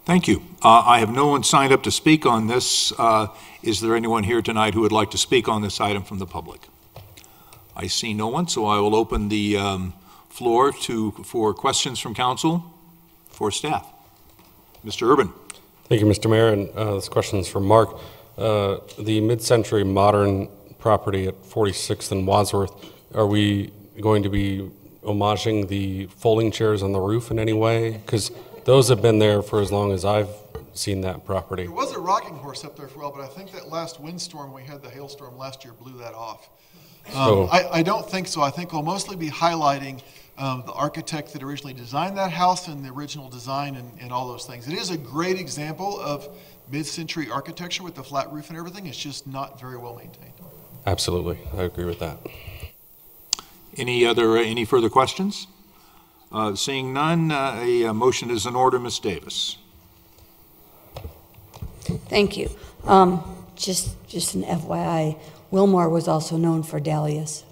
Thank you. I have no one signed up to speak on this. Is there anyone here tonight who would like to speak on this item from the public? I see no one, so I will open the floor for questions from council for staff. Mr. Urban. Thank you, Mr. Mayor, and this question is for Mark. The mid-century modern property at 46th and Wadsworth, are we going to be homaging the folding chairs on the roof in any way? Because those have been there for as long as I've seen that property. There was a rocking horse up there for a while, but I think that last windstorm we had, the hailstorm last year, blew that off. I don't think so. I think we'll mostly be highlighting the architect that originally designed that house and the original design and all those things. It is a great example of mid-century architecture with the flat roof and everything. It's just not very well maintained. Absolutely. I agree with that. Any further questions? Seeing none, a motion is in order. Ms. Davis. Thank you. Just an FYI, Wilmore was also known for dahlias.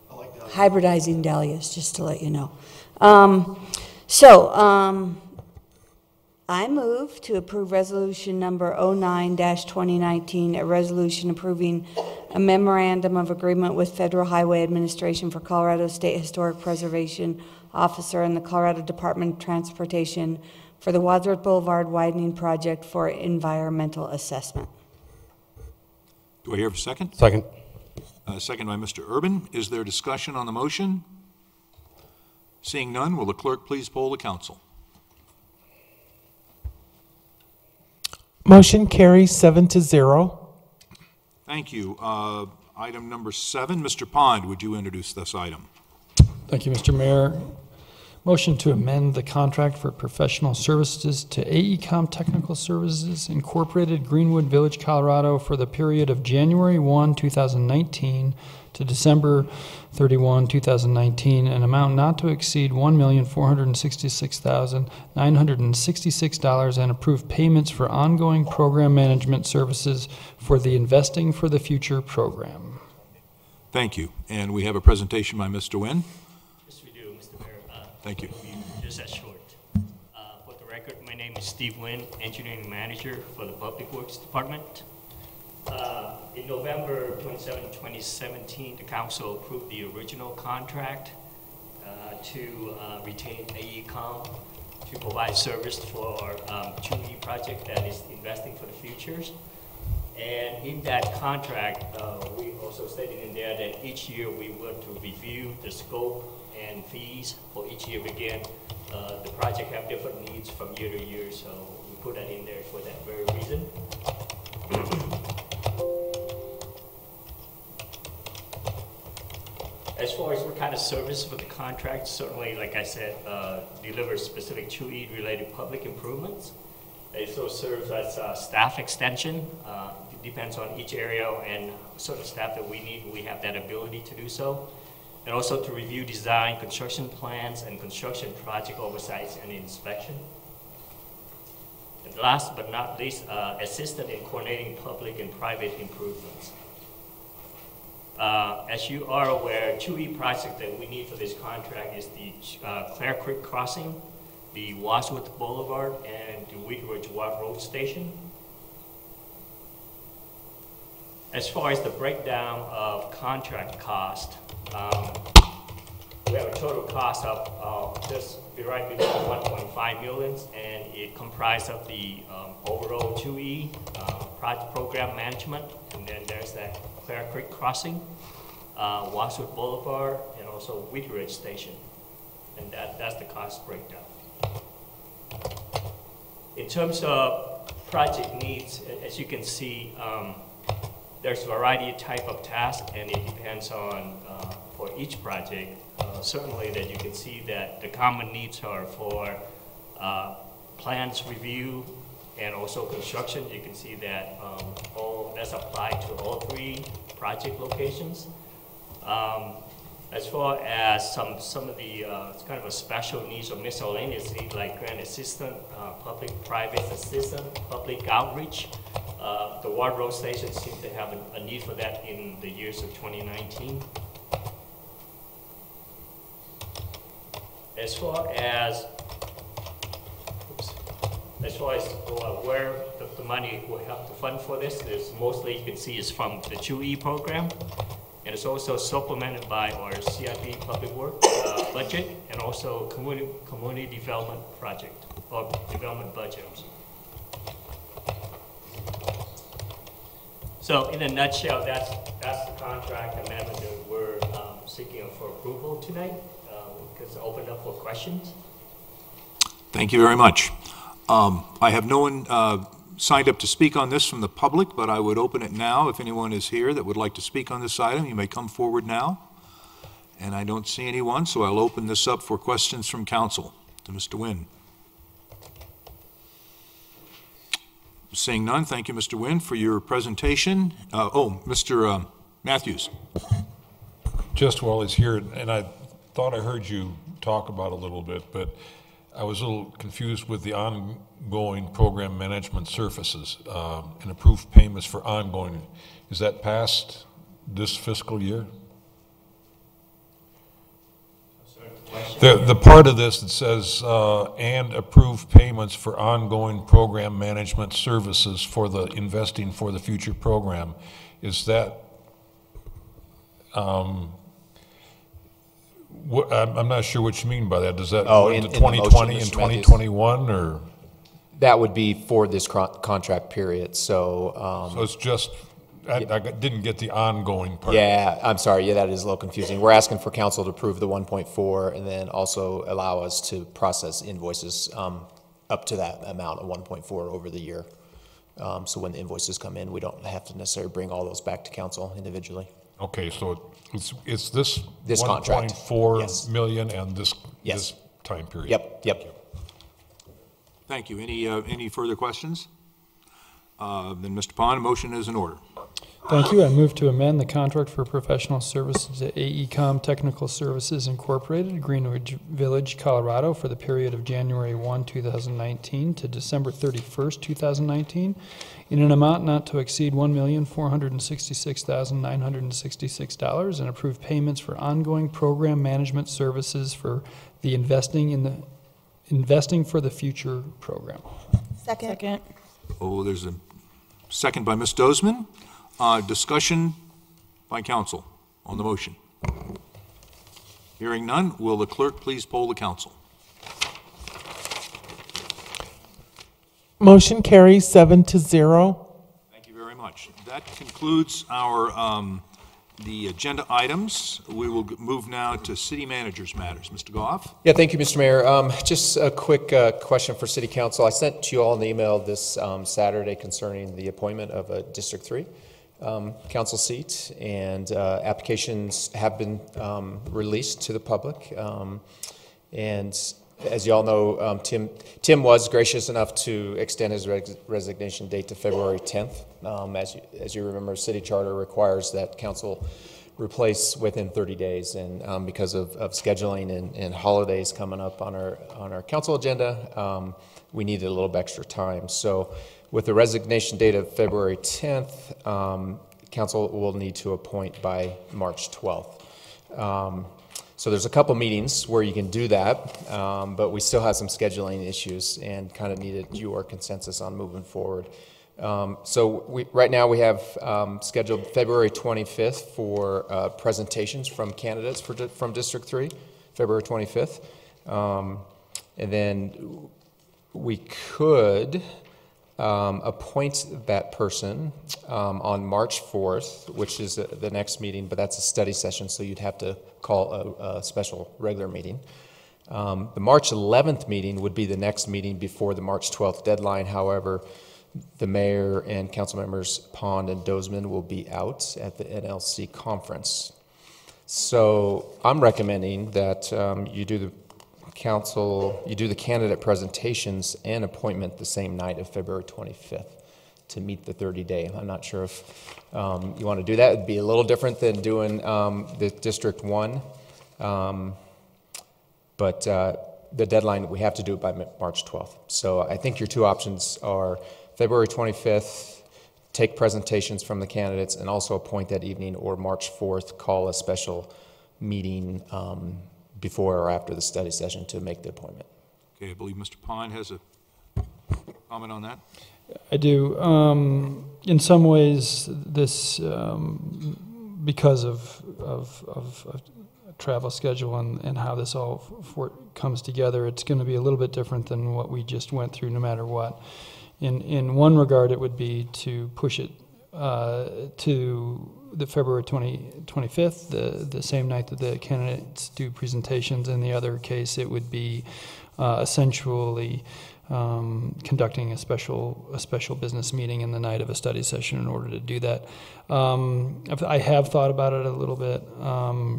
Hybridizing dahlias, just to let you know. I move to approve resolution number 09-2019, a resolution approving a memorandum of agreement with Federal Highway Administration for Colorado State Historic Preservation Officer and the Colorado Department of Transportation for the Wadsworth Boulevard widening project for environmental assessment. Do I hear a second? Second. Second by Mr. Urban. Is there discussion on the motion? Seeing none, will the clerk please poll the council? Motion carries 7-0. Thank you. Item number 7, Mr. Pond, would you introduce this item? Thank you, Mr. Mayor. Motion to amend the contract for professional services to AECom Technical Services Incorporated, Greenwood Village, Colorado for the period of January 1, 2019 to December 31, 2019, an amount not to exceed $1,466,966 and approve payments for ongoing program management services for the Investing for the Future program. Thank you. And we have a presentation by Mr. Nguyen. Yes, we do, Mr. Mayor. Thank you. Just as short. For the record, my name is Steve Nguyen, Engineering Manager for the Public Works Department. In November 27, 2017, the council approved the original contract to retain AECom to provide service for our 2E project that is Investing for the Futures. And in that contract, we also stated in there that each year we were to review the scope and fees for each year. Again, the project have different needs from year to year, so we put that in there for that very reason. As far as what kind of service for the contract, certainly, like I said, deliver specific 2E related public improvements. It also serves as a staff extension. It depends on each area and certain staff that we need. We have that ability to do so. And also to review design, construction plans, and construction project oversights and inspection. And last but not least, assisted in coordinating public and private improvements. As you are aware, 2E project that we need for this contract is the Clare Creek Crossing, the Wadsworth Boulevard, and the Wheat Ridge Road Station. As far as the breakdown of contract cost, we have a total cost of just right below 1.5 million, and it comprised of the overall 2E project program management, and then there's that Clear Creek Crossing, Washwood Boulevard, and also Wheat Ridge Station, and that's the cost breakdown. In terms of project needs, as you can see, there's a variety of type of tasks, and it depends on for each project. Certainly that you can see that the common needs are for plans review and also construction. You can see that all that's applied to all 3 project locations. As far as some of the kind of a special needs or miscellaneous needs like grant assistant, public-private assistant, public outreach, the water road stations seem to have a need for that in the years of 2019. As far as where the money will help to fund for this, is mostly you can see is from the 2E program, and it's also supplemented by our CIP public work budget, and also community development project or development budget. So in a nutshell, that's the contract amendment that we're seeking for approval tonight. It's opened up for questions. Thank you very much. I have no one signed up to speak on this from the public, but I would open it now. If anyone is here that would like to speak on this item, you may come forward now. And I don't see anyone, so I'll open this up for questions from council to Mr. Nguyen. Seeing none, thank you, Mr. Nguyen, for your presentation. Mr. Matthews. Just while he's here, and I thought I heard you talk about a little bit, but I was a little confused with the ongoing program management services and approved payments for ongoing. Is that past this fiscal year? The part of this that says and approved payments for ongoing program management services for the investing for the future program, is that I'm not sure what you mean by that. Does that go into 2020 and 2021, or? That would be for this contract period. So it's just, I didn't get the ongoing part. Yeah, I'm sorry. Yeah, that is a little confusing. We're asking for council to approve the 1.4 and then also allow us to process invoices up to that amount of 1.4 over the year. So when the invoices come in, we don't have to necessarily bring all those back to council individually. Okay, so it's this contract. 1.4 million and this time period. Yep. Thank you. Any further questions? Then, Mr. Pond, a motion is in order. Thank you. I move to amend the contract for professional services to AECOM Technical Services Incorporated, Greenwich Village, Colorado, for the period of January 1, 2019 to December 31st, 2019, in an amount not to exceed $1,466,966, and approve payments for ongoing program management services for the Investing for the Future program. Second. Oh, there's a second by Ms. Dozman. Discussion by council on the motion. Hearing none, will the clerk please poll the council? Motion carries 7-0. Thank you very much. That concludes our the agenda items. We will move now to city managers matters. Mr. Goff? Yeah, thank you, Mr. Mayor. Just a quick question for City Council. I sent you all an email this Saturday concerning the appointment of a District 3 council seat, and applications have been released to the public. And as you all know, Tim was gracious enough to extend his resignation date to February 10th. As you remember, city charter requires that council replace within 30 days, and because of scheduling and holidays coming up on our council agenda, we needed a little bit extra time. So with the resignation date of February 10th, council will need to appoint by March 12th. So there's a couple meetings where you can do that, but we still have some scheduling issues and kind of needed your consensus on moving forward. So right now we have scheduled February 25th for presentations from candidates from District 3. February 25th. And then we could appoint that person on March 4th, which is the next meeting, but that's a study session, so you'd have to call a special regular meeting. The March 11th meeting would be the next meeting before the March 12th deadline. However, the mayor and council members Pond and Dozeman will be out at the NLC conference. So I'm recommending that you do the candidate presentations and appointment the same night of February 25th to meet the 30-day. I'm not sure if you want to do that. It'd be a little different than doing the District 1. But the deadline, we have to do it by March 12th. So I think your two options are February 25th, take presentations from the candidates and also appoint that evening, or March 4th, call a special meeting before or after the study session to make the appointment. Okay, I believe Mr. Pine has a comment on that. I do. In some ways, this, because of travel schedule and how this all comes together, it's going to be a little bit different than what we just went through no matter what. In one regard, it would be to push it to the February 25th, the same night that the candidates do presentations. In the other case, it would be essentially conducting a special business meeting in the night of a study session in order to do that. I have thought about it a little bit.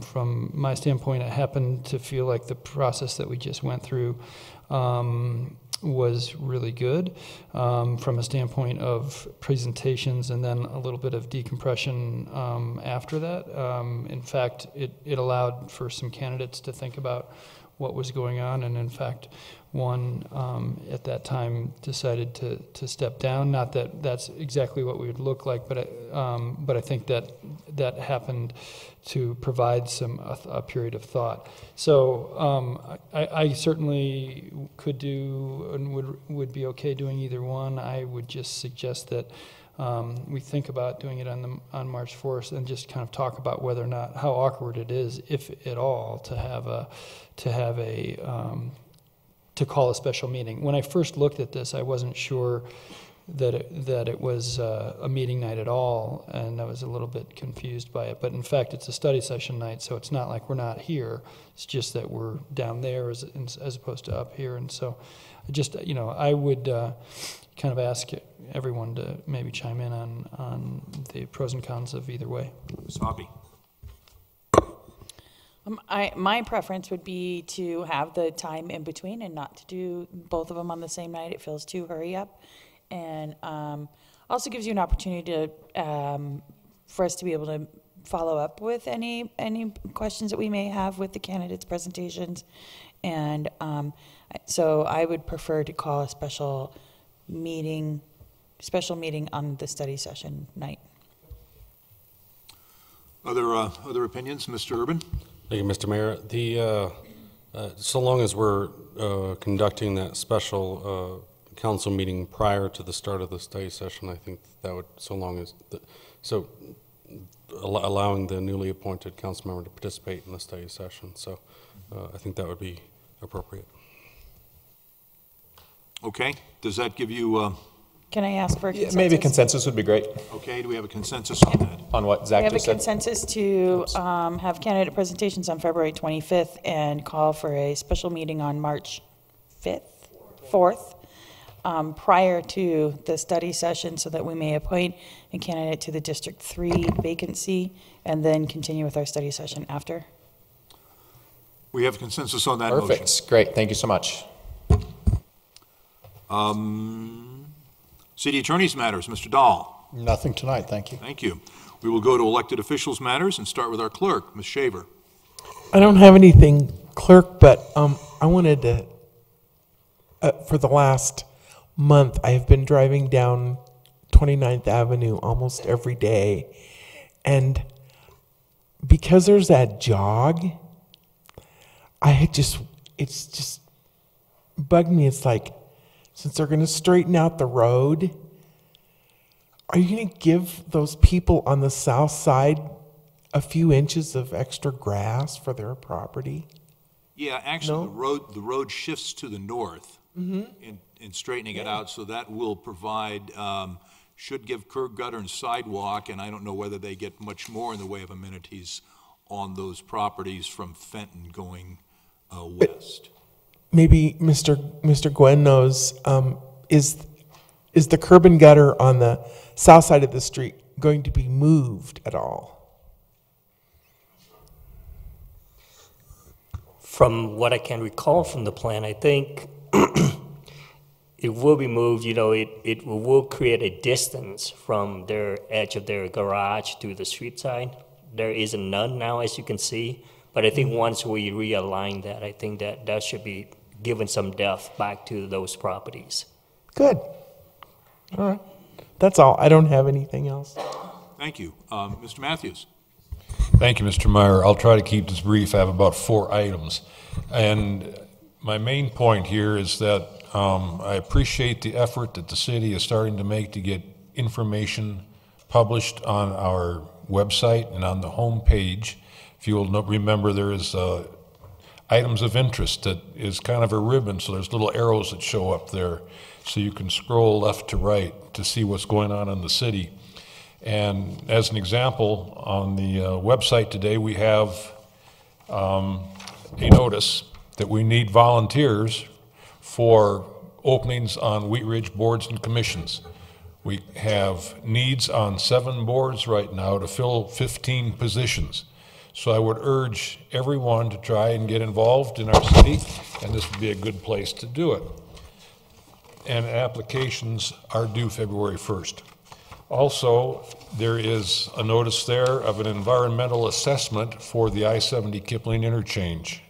From my standpoint, I happen to feel like the process that we just went through was really good from a standpoint of presentations and then a little bit of decompression after that. In fact, it allowed for some candidates to think about what was going on, and in fact, one at that time decided to step down. Not that that's exactly what we would look like, but I think that happened to provide a period of thought. So I certainly could do and would be okay doing either one. I would just suggest that we think about doing it on March 4th and just kind of talk about whether or not, how awkward it is, if at all, to call a special meeting. When I first looked at this, I wasn't sure that it was a meeting night at all, and I was a little bit confused by it. But in fact, it's a study session night, so it's not like we're not here. It's just that we're down there as opposed to up here. And so, I would kind of ask everyone to maybe chime in on the pros and cons of either way. Ms. Hoppy. My preference would be to have the time in between and not to do both of them on the same night. It feels too hurry up, and also gives you an opportunity to for us to be able to follow up with any questions that we may have with the candidates' presentations, and so I would prefer to call a special meeting on the study session night. Other opinions, Mr. Urban? Thank you, Mr. Mayor. So long as we're conducting that special council meeting prior to the start of the study session, I think that would, allowing the newly appointed council member to participate in the study session. So I think that would be appropriate. Okay. Does that give you? Can I ask for a consensus? Maybe consensus would be great. Okay. Do we have a consensus on that? On what Zach just said? We have a consensus to have candidate presentations on February 25th and call for a special meeting on March 4th, prior to the study session, so that we may appoint a candidate to the District 3 vacancy and then continue with our study session after. We have consensus on that Perfect. motion. Great. Thank you so much. City Attorney's matters, Mr. Dahl. Nothing tonight, thank you. Thank you. We will go to elected officials matters and start with our clerk, Ms. Shaver. I don't have anything, clerk, but I wanted to, for the last month, I have been driving down 29th Avenue almost every day, and because there's that jog, it's just bugged me. It's like, since they're going to straighten out the road, are you going to give those people on the south side a few inches of extra grass for their property? Yeah, actually, No? the road shifts to the north in straightening it out, so that will provide, should give curb, gutter, and sidewalk, and I don't know whether they get much more in the way of amenities on those properties from Fenton going west. Maybe Mr. Gwen knows, is the curb and gutter on the south side of the street going to be moved at all? From what I can recall from the plan, I think it will be moved. You know, it will create a distance from their edge of their garage to the street side. There is none now, as you can see. But I think once we realign that, I think that should be given some depth back to those properties. Good. All right. That's all. I don't have anything else. Thank you. Mr. Matthews. Thank you, Mr. Meyer. I'll try to keep this brief. I have about 4 items. And my main point here is that I appreciate the effort that the city is starting to make to get information published on our website and on the home page. If you will remember, there is items of interest that is kind of a ribbon, so there's little arrows that show up there, so you can scroll left to right to see what's going on in the city. And as an example, on the website today, we have a notice that we need volunteers for openings on Wheat Ridge boards and commissions. We have needs on 7 boards right now to fill 15 positions. So I would urge everyone to try and get involved in our city, and this would be a good place to do it. And applications are due February 1st. Also, there is a notice there of an environmental assessment for the I-70 Kipling interchange.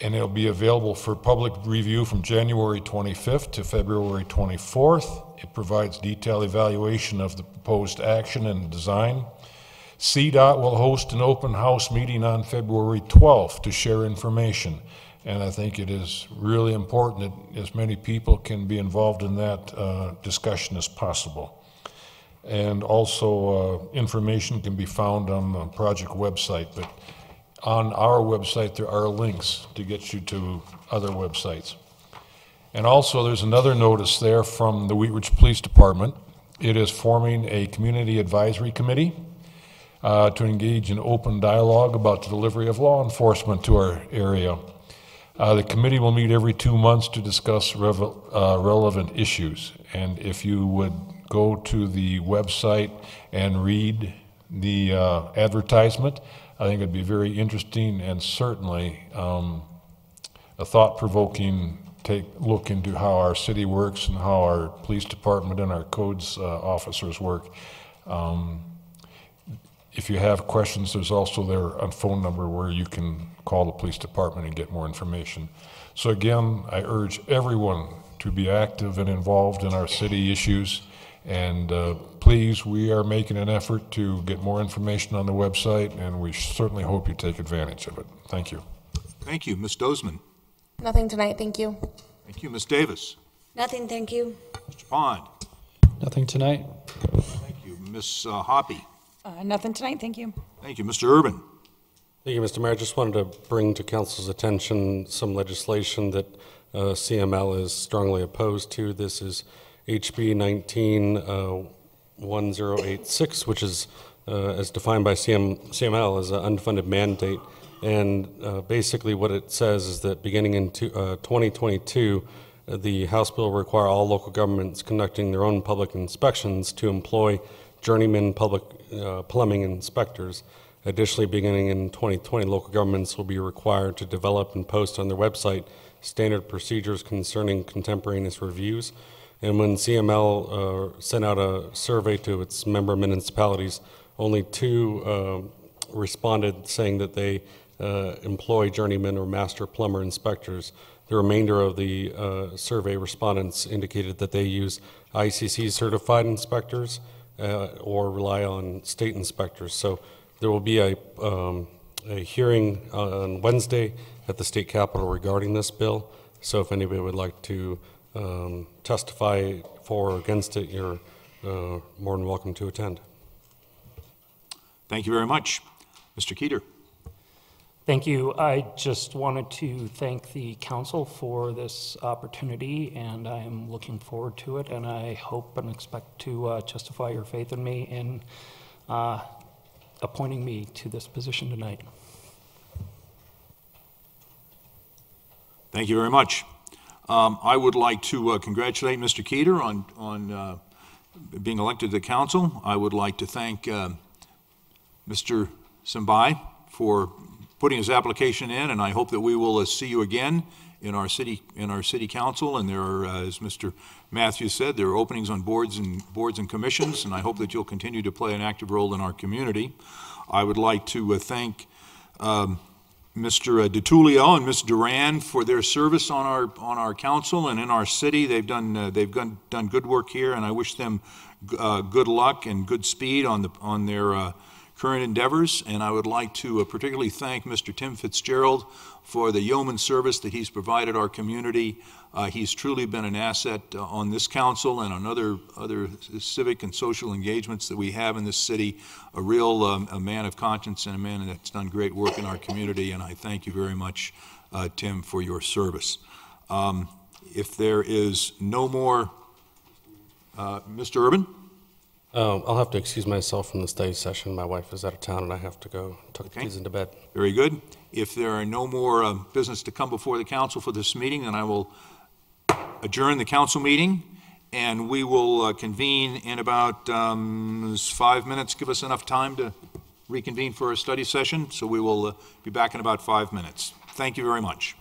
And it'll be available for public review from January 25th to February 24th. It provides detailed evaluation of the proposed action and design. CDOT will host an open house meeting on February 12th to share information. And I think it is really important that as many people can be involved in that discussion as possible. And also information can be found on the project website, but on our website there are links to get you to other websites. And also there's another notice there from the Wheat Ridge Police Department. It is forming a community advisory committee to engage in open dialogue about the delivery of law enforcement to our area. The committee will meet every 2 months to discuss relevant issues. And if you would go to the website and read the advertisement, I think it'd be very interesting and certainly a thought-provoking look into how our city works and how our police department and our codes officers work. If you have questions, there's also there a phone number where you can call the police department and get more information. So again, I urge everyone to be active and involved in our city issues. And please, we are making an effort to get more information on the website, and we certainly hope you take advantage of it. Thank you. Thank you. Ms. Dozman. Nothing tonight, thank you. Thank you. Ms. Davis. Nothing, thank you. Mr. Pond. Nothing tonight. Thank you. Ms. Hoppy. Nothing tonight, thank you. Thank you. Mr. Urban. Thank you, Mr. Mayor. I just wanted to bring to council's attention some legislation that CML is strongly opposed to. This is HB 19-1086, which is, as defined by CML, as an unfunded mandate. And basically what it says is that beginning in 2022, the House bill will require all local governments conducting their own public inspections to employ journeyman public plumbing inspectors. Additionally, beginning in 2020, local governments will be required to develop and post on their website standard procedures concerning contemporaneous reviews. And when CML sent out a survey to its member municipalities, only 2 responded saying that they employ journeyman or master plumber inspectors. The remainder of the survey respondents indicated that they use ICC certified inspectors or rely on state inspectors. So there will be a hearing on Wednesday at the state capitol regarding this bill. So if anybody would like to testify for or against it, you're more than welcome to attend. Thank you very much. Mr. Keeter. Thank you. I just wanted to thank the council for this opportunity, and I am looking forward to it, and I hope and expect to justify your faith in me in appointing me to this position tonight. Thank you very much. I would like to congratulate Mr. Keeter on being elected to the council. I would like to thank Mr. Simbai for putting his application in, and I hope that we will see you again in our city council. And there are, as Mr. Matthews said, there are openings on boards and commissions, and I hope that you'll continue to play an active role in our community. I would like to thank Mr. DiTullio and Ms. Duran for their service on our council and in our city. They've done good work here, and I wish them good luck and good speed on their current endeavors. And I would like to particularly thank Mr. Tim Fitzgerald for the yeoman service that he's provided our community. He's truly been an asset on this council and on other civic and social engagements that we have in this city. A real a man of conscience and a man that's done great work in our community, and I thank you very much, Tim, for your service. If there is no more, Mr. Urban? I'll have to excuse myself from the study session. My wife is out of town, and I have to go tuck the kids into bed. Very good. If there are no more business to come before the council for this meeting, then I will adjourn the council meeting, and we will convene in about 5 minutes. Give us enough time to reconvene for a study session, so we will be back in about 5 minutes. Thank you very much.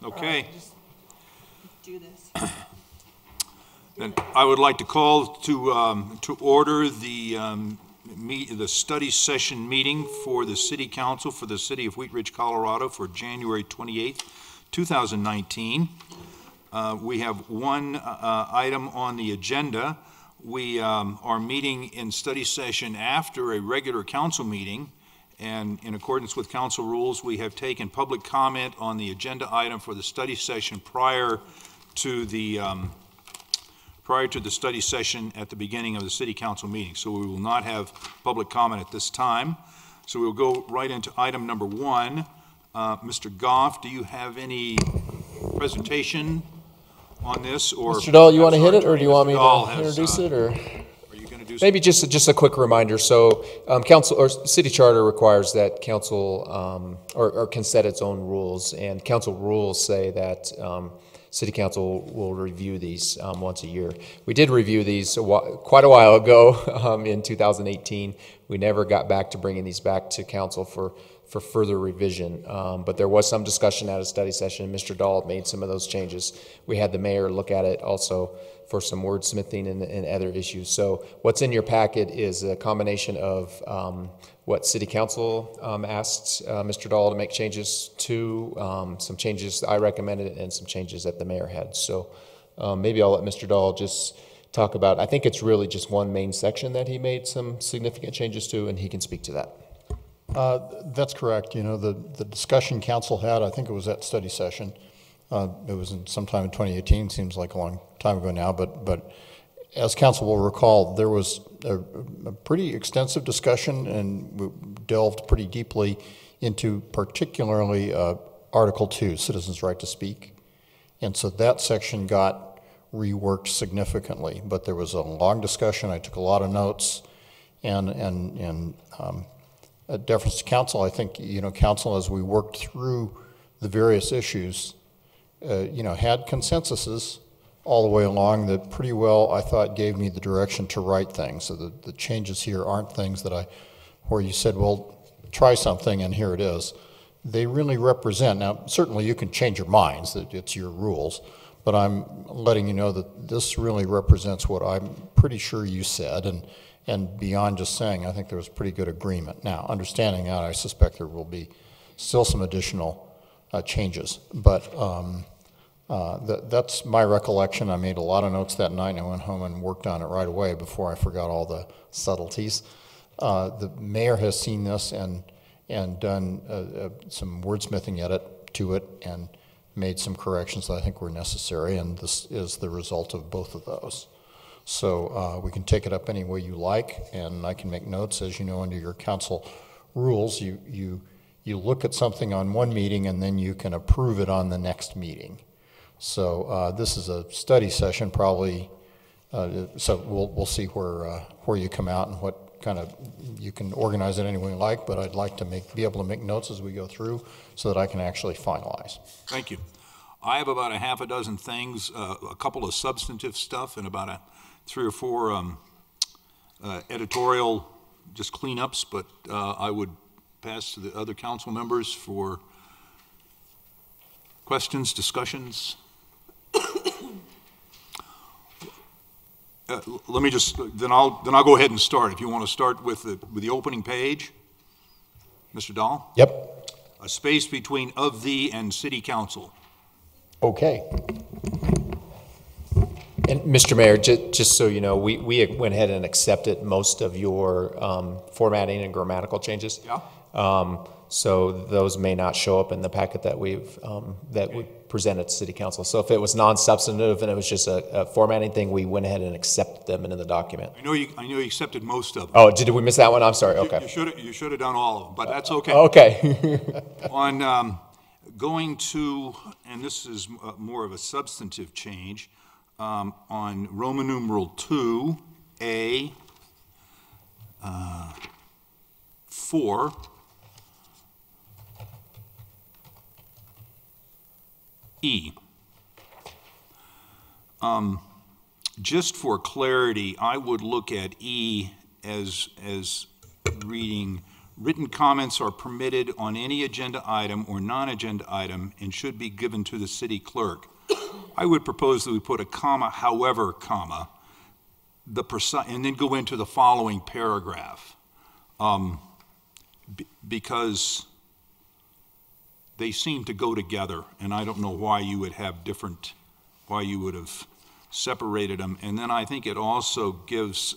Okay. Just do this. Then I would like to call to order the study session meeting for the City Council for the City of Wheat Ridge, Colorado for January 28th, 2019. We have one item on the agenda. We are meeting in study session after a regular council meeting, and in accordance with council rules, we have taken public comment on the agenda item for the study session prior to the study session at the beginning of the city council meeting. So we will not have public comment at this time. So we'll go right into item number one. Mr. Goff, do you have any presentation on this? Or Mr. Dahl, you want to hit it, or do you want me to introduce it, or? Maybe just a quick reminder. So, council or city charter requires that council or can set its own rules, and council rules say that city council will review these once a year. We did review these quite a while ago in 2018. We never got back to bringing these back to council for further revision, but there was some discussion at a study session. Mr. Dahl made some of those changes. We had the mayor look at it also for some wordsmithing and other issues. So what's in your packet is a combination of what City Council asked Mr. Dahl to make changes to, some changes I recommended, and some changes that the mayor had. So maybe I'll let Mr. Dahl just talk about, I think it's really just one main section that he made some significant changes to, and he can speak to that. That's correct. You know, the discussion council had, I think it was at study session. It was sometime in 2018, seems like a long time ago now, but as council will recall, there was a pretty extensive discussion, and we delved pretty deeply into particularly Article 2, Citizens' Right to Speak. And so that section got reworked significantly, but there was a long discussion. I took a lot of notes, and deference to council, I think, you know, council, as we worked through the various issues, you know, had consensuses all the way along that pretty well, I thought, gave me the direction to write things. So the changes here aren't things that where you said, well, try something and here it is. They really represent, now certainly you can change your minds, that it's your rules, but I'm letting you know that this really represents what I'm pretty sure you said, and beyond just saying, I think there was pretty good agreement. Now, understanding that, I suspect there will be still some additional changes, but that's my recollection. I made a lot of notes that night, and I went home and worked on it right away before I forgot all the subtleties. The mayor has seen this and done some wordsmithing edit to it and made some corrections that I think were necessary, and this is the result of both of those. So we can take it up any way you like, and I can make notes. As you know, under your council rules, you look at something on one meeting and then you can approve it on the next meeting. So this is a study session, probably. So we'll see where you come out and what kind of, you can organize it any way you like, but I'd like to be able to make notes as we go through so that I can actually finalize. Thank you. I have about a half a dozen things, a couple of substantive stuff, and about 3 or 4 editorial just cleanups, but I would pass to the other council members for questions, discussions. Let me just, then I'll go ahead and start. If you want to start with the opening page, Mr. Dahl? Yep. A space between "of the" and "city council." Okay. And Mr. Mayor, just so you know, we went ahead and accepted most of your formatting and grammatical changes. Yeah. So those may not show up in the packet that we presented to City Council. So if it was non-substantive and it was just a formatting thing, we went ahead and accepted them into the document. I know you accepted most of them. Oh, did we miss that one? I'm sorry. Okay. You should have done all of them, but that's okay. Okay. On going to, and this is more of a substantive change, on Roman numeral 2A, 4, E. Just for clarity, I would look at E as reading Written comments are permitted on any agenda item or non-agenda item and should be given to the city clerk. I would propose that we put a comma, however, comma, and then go into the following paragraph. Because they seem to go together, and I don't know why you would have why you would have separated them. And then I think it also gives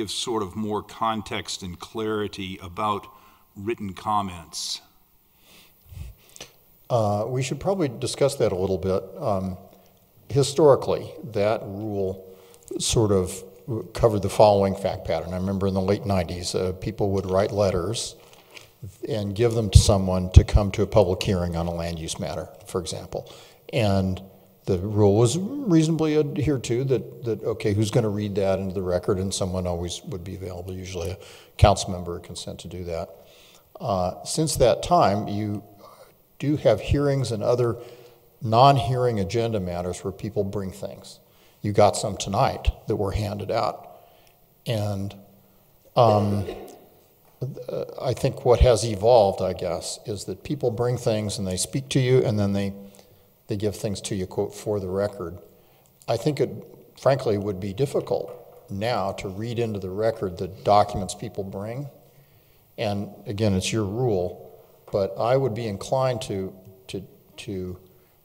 sort of more context and clarity about written comments. We should probably discuss that a little bit. Historically, that rule sort of covered the following fact pattern. I remember in the late 90s, people would write letters and give them to someone to come to a public hearing on a land use matter, for example. And the rule was reasonably adhered to that okay, who's going to read that into the record? And someone always would be available, usually a council member would consent to do that. Since that time, you do have hearings and other non-hearing agenda matters where people bring things. You got some tonight that were handed out. And I think what has evolved, I guess, is that people bring things and they speak to you and then they give things to you, quote, for the record. I think it, frankly, would be difficult now to read into the record the documents people bring. And again, it's your rule, but I would be inclined to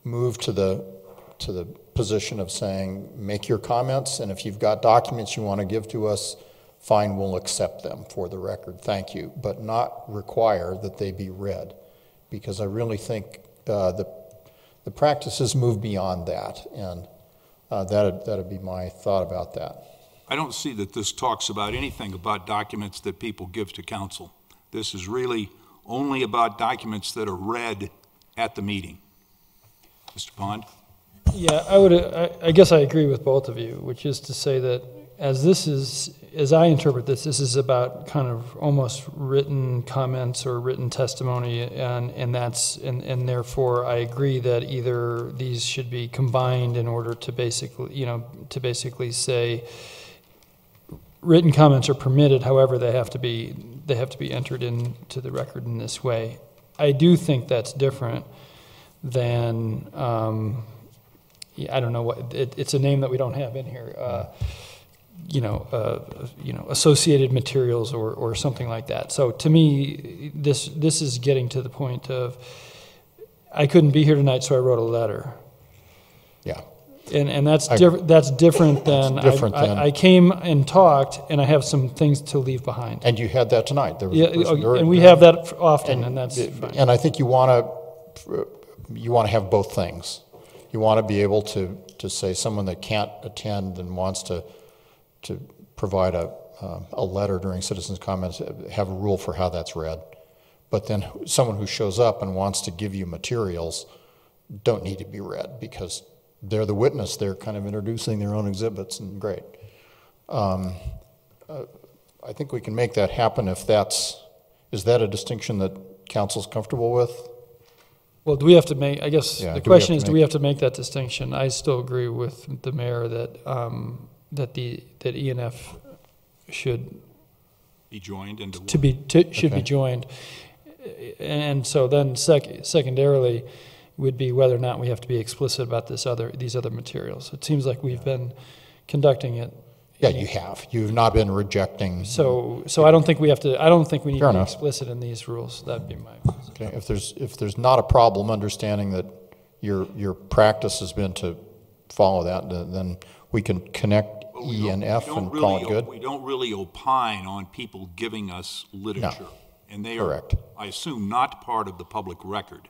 move to the position of saying, make your comments, and if you've got documents you want to give to us, fine, we'll accept them for the record, thank you, but not require that they be read, because I really think the practice has moved beyond that, and that'd be my thought about that. I don't see that this talks about anything about documents that people give to council. This is really only about documents that are read at the meeting. Mr. Pond? Yeah, I guess I agree with both of you, which is to say that as I interpret this, this is about kind of almost written comments or written testimony, and therefore I agree that either these should be combined in order to basically say written comments are permitted, however they have to be entered into the record in this way. I do think that's different than I don't know what it's a name that we don't have in here. Associated materials or something like that. So to me, this is getting to the point of I couldn't be here tonight, so I wrote a letter. Yeah. And that's different than I came and talked, and I have some things to leave behind. And you had that tonight. There was and we have that often, and that's fine. And I think you want to have both things. You want to be able to say someone that can't attend and wants to provide a letter during citizens' comments, have a rule for how that's read. But then someone who shows up and wants to give you materials don't need to be read because they're the witness. They're kind of introducing their own exhibits, and great. I think we can make that happen if is that a distinction that council's comfortable with? Well, do we have to make, I guess the question is, do we have to make that distinction? I still agree with the mayor that that ENF should be joined into should be joined, and so then secondarily would be whether or not we have to be explicit about these other materials. It seems like we've been conducting it. Yeah, you have. You've not been rejecting. So I don't think we have to. I don't think we need to be explicit in these rules. That'd be my. Okay. If there's not a problem understanding that your practice has been to follow that, then we can connect E and F and call it good. We don't really opine on people giving us literature, and they are, I assume, not part of the public record.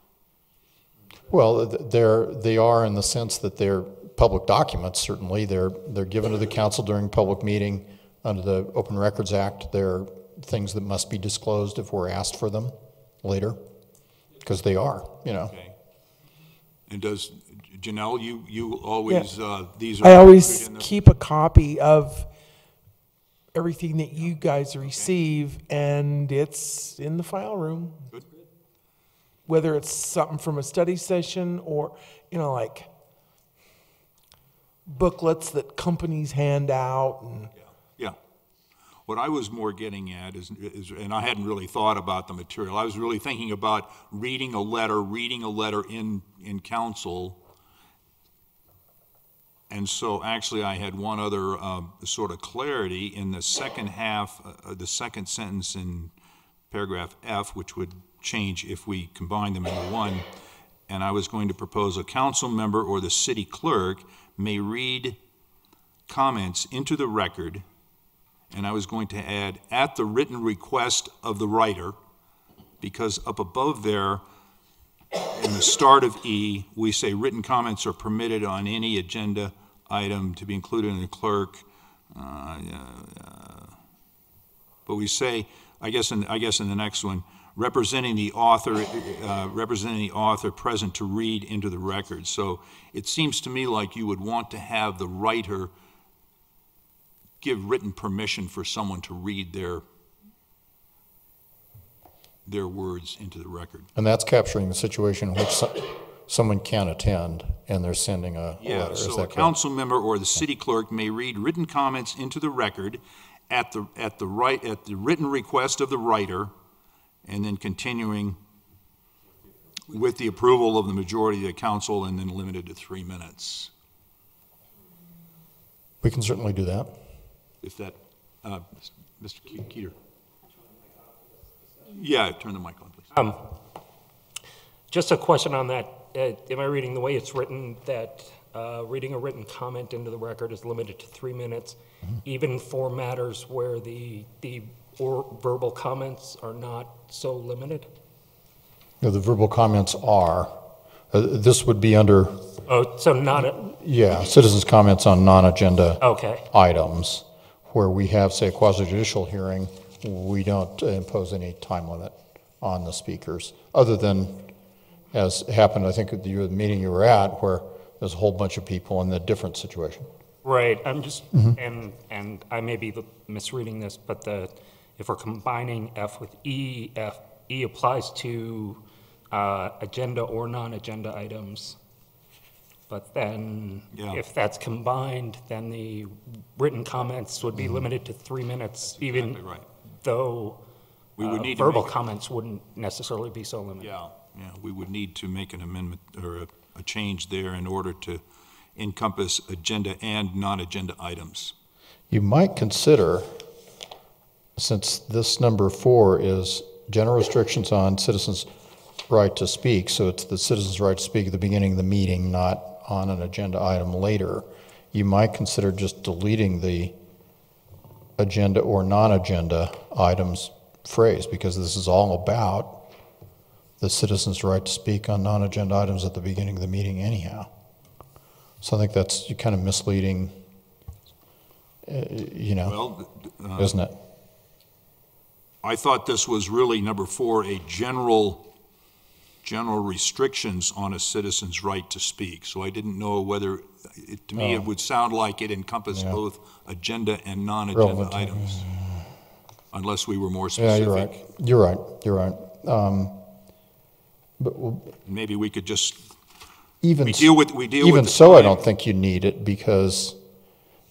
Well, they are in the sense that they're public documents. Certainly, they're given to the council during public meeting under the Open Records Act. They're things that must be disclosed if we're asked for them later, because they are. Okay. And does Janelle, you always these are. I always keep a copy of everything that you guys receive, and it's in the file room. Good. Whether it's something from a study session or, like booklets that companies hand out. And yeah. What I was more getting at is, and I hadn't really thought about the material, I was really thinking about reading a letter in council. And so actually I had one other sort of clarity in the second half, the second sentence in paragraph F, which would change if we combine them into one. And I was going to propose a council member or the city clerk may read comments into the record, and I was going to add, at the written request of the writer, because up above there, in the start of E, we say written comments are permitted on any agenda item to be included in the clerk. But we say, I guess in the next one, representing the author present to read into the record. So it seems to me like you would want to have the writer give written permission for someone to read their words into the record. And that's capturing the situation in which someone can't attend and they're sending a letter. So a council member or the city clerk may read written comments into the record at the written request of the writer, and then continuing with the approval of the majority of the council, and then limited to 3 minutes. We can certainly do that. If that, Mr. Keeter. Yeah, turn the mic on, please. Just a question on that. Am I reading the way it's written that reading a written comment into the record is limited to 3 minutes, even for matters where the verbal comments are not so limited? No, the verbal comments are. This would be under. Oh, so not. Yeah, citizens' comments on non-agenda Okay. items, where we have, say, a quasi-judicial hearing, we don't impose any time limit on the speakers, other than, as happened, I think, at the meeting you were at, where there's a whole bunch of people in a different situation. Right. I'm just, and I may be misreading this, but if we're combining F with E, E applies to agenda or non-agenda items. But then, if that's combined, then the written comments would be limited to 3 minutes, even though we would need verbal comments wouldn't necessarily be so limited. Yeah, we would need to make an amendment or a change there in order to encompass agenda and non-agenda items. You might consider, since this number 4 is general restrictions on citizens' right to speak, so it's the citizens' right to speak at the beginning of the meeting, not on an agenda item later, you might consider just deleting the agenda or non-agenda items phrase, because this is all about the citizens' right to speak on non-agenda items at the beginning of the meeting anyhow. So I think that's kind of misleading, isn't it? I thought this was really, number 4, a general restrictions on a citizen's right to speak. So I didn't know whether, to me, it would sound like it encompassed both agenda and non-agenda items, unless we were more specific. Yeah, you're right. But maybe we could just even so. I don't think you need it, because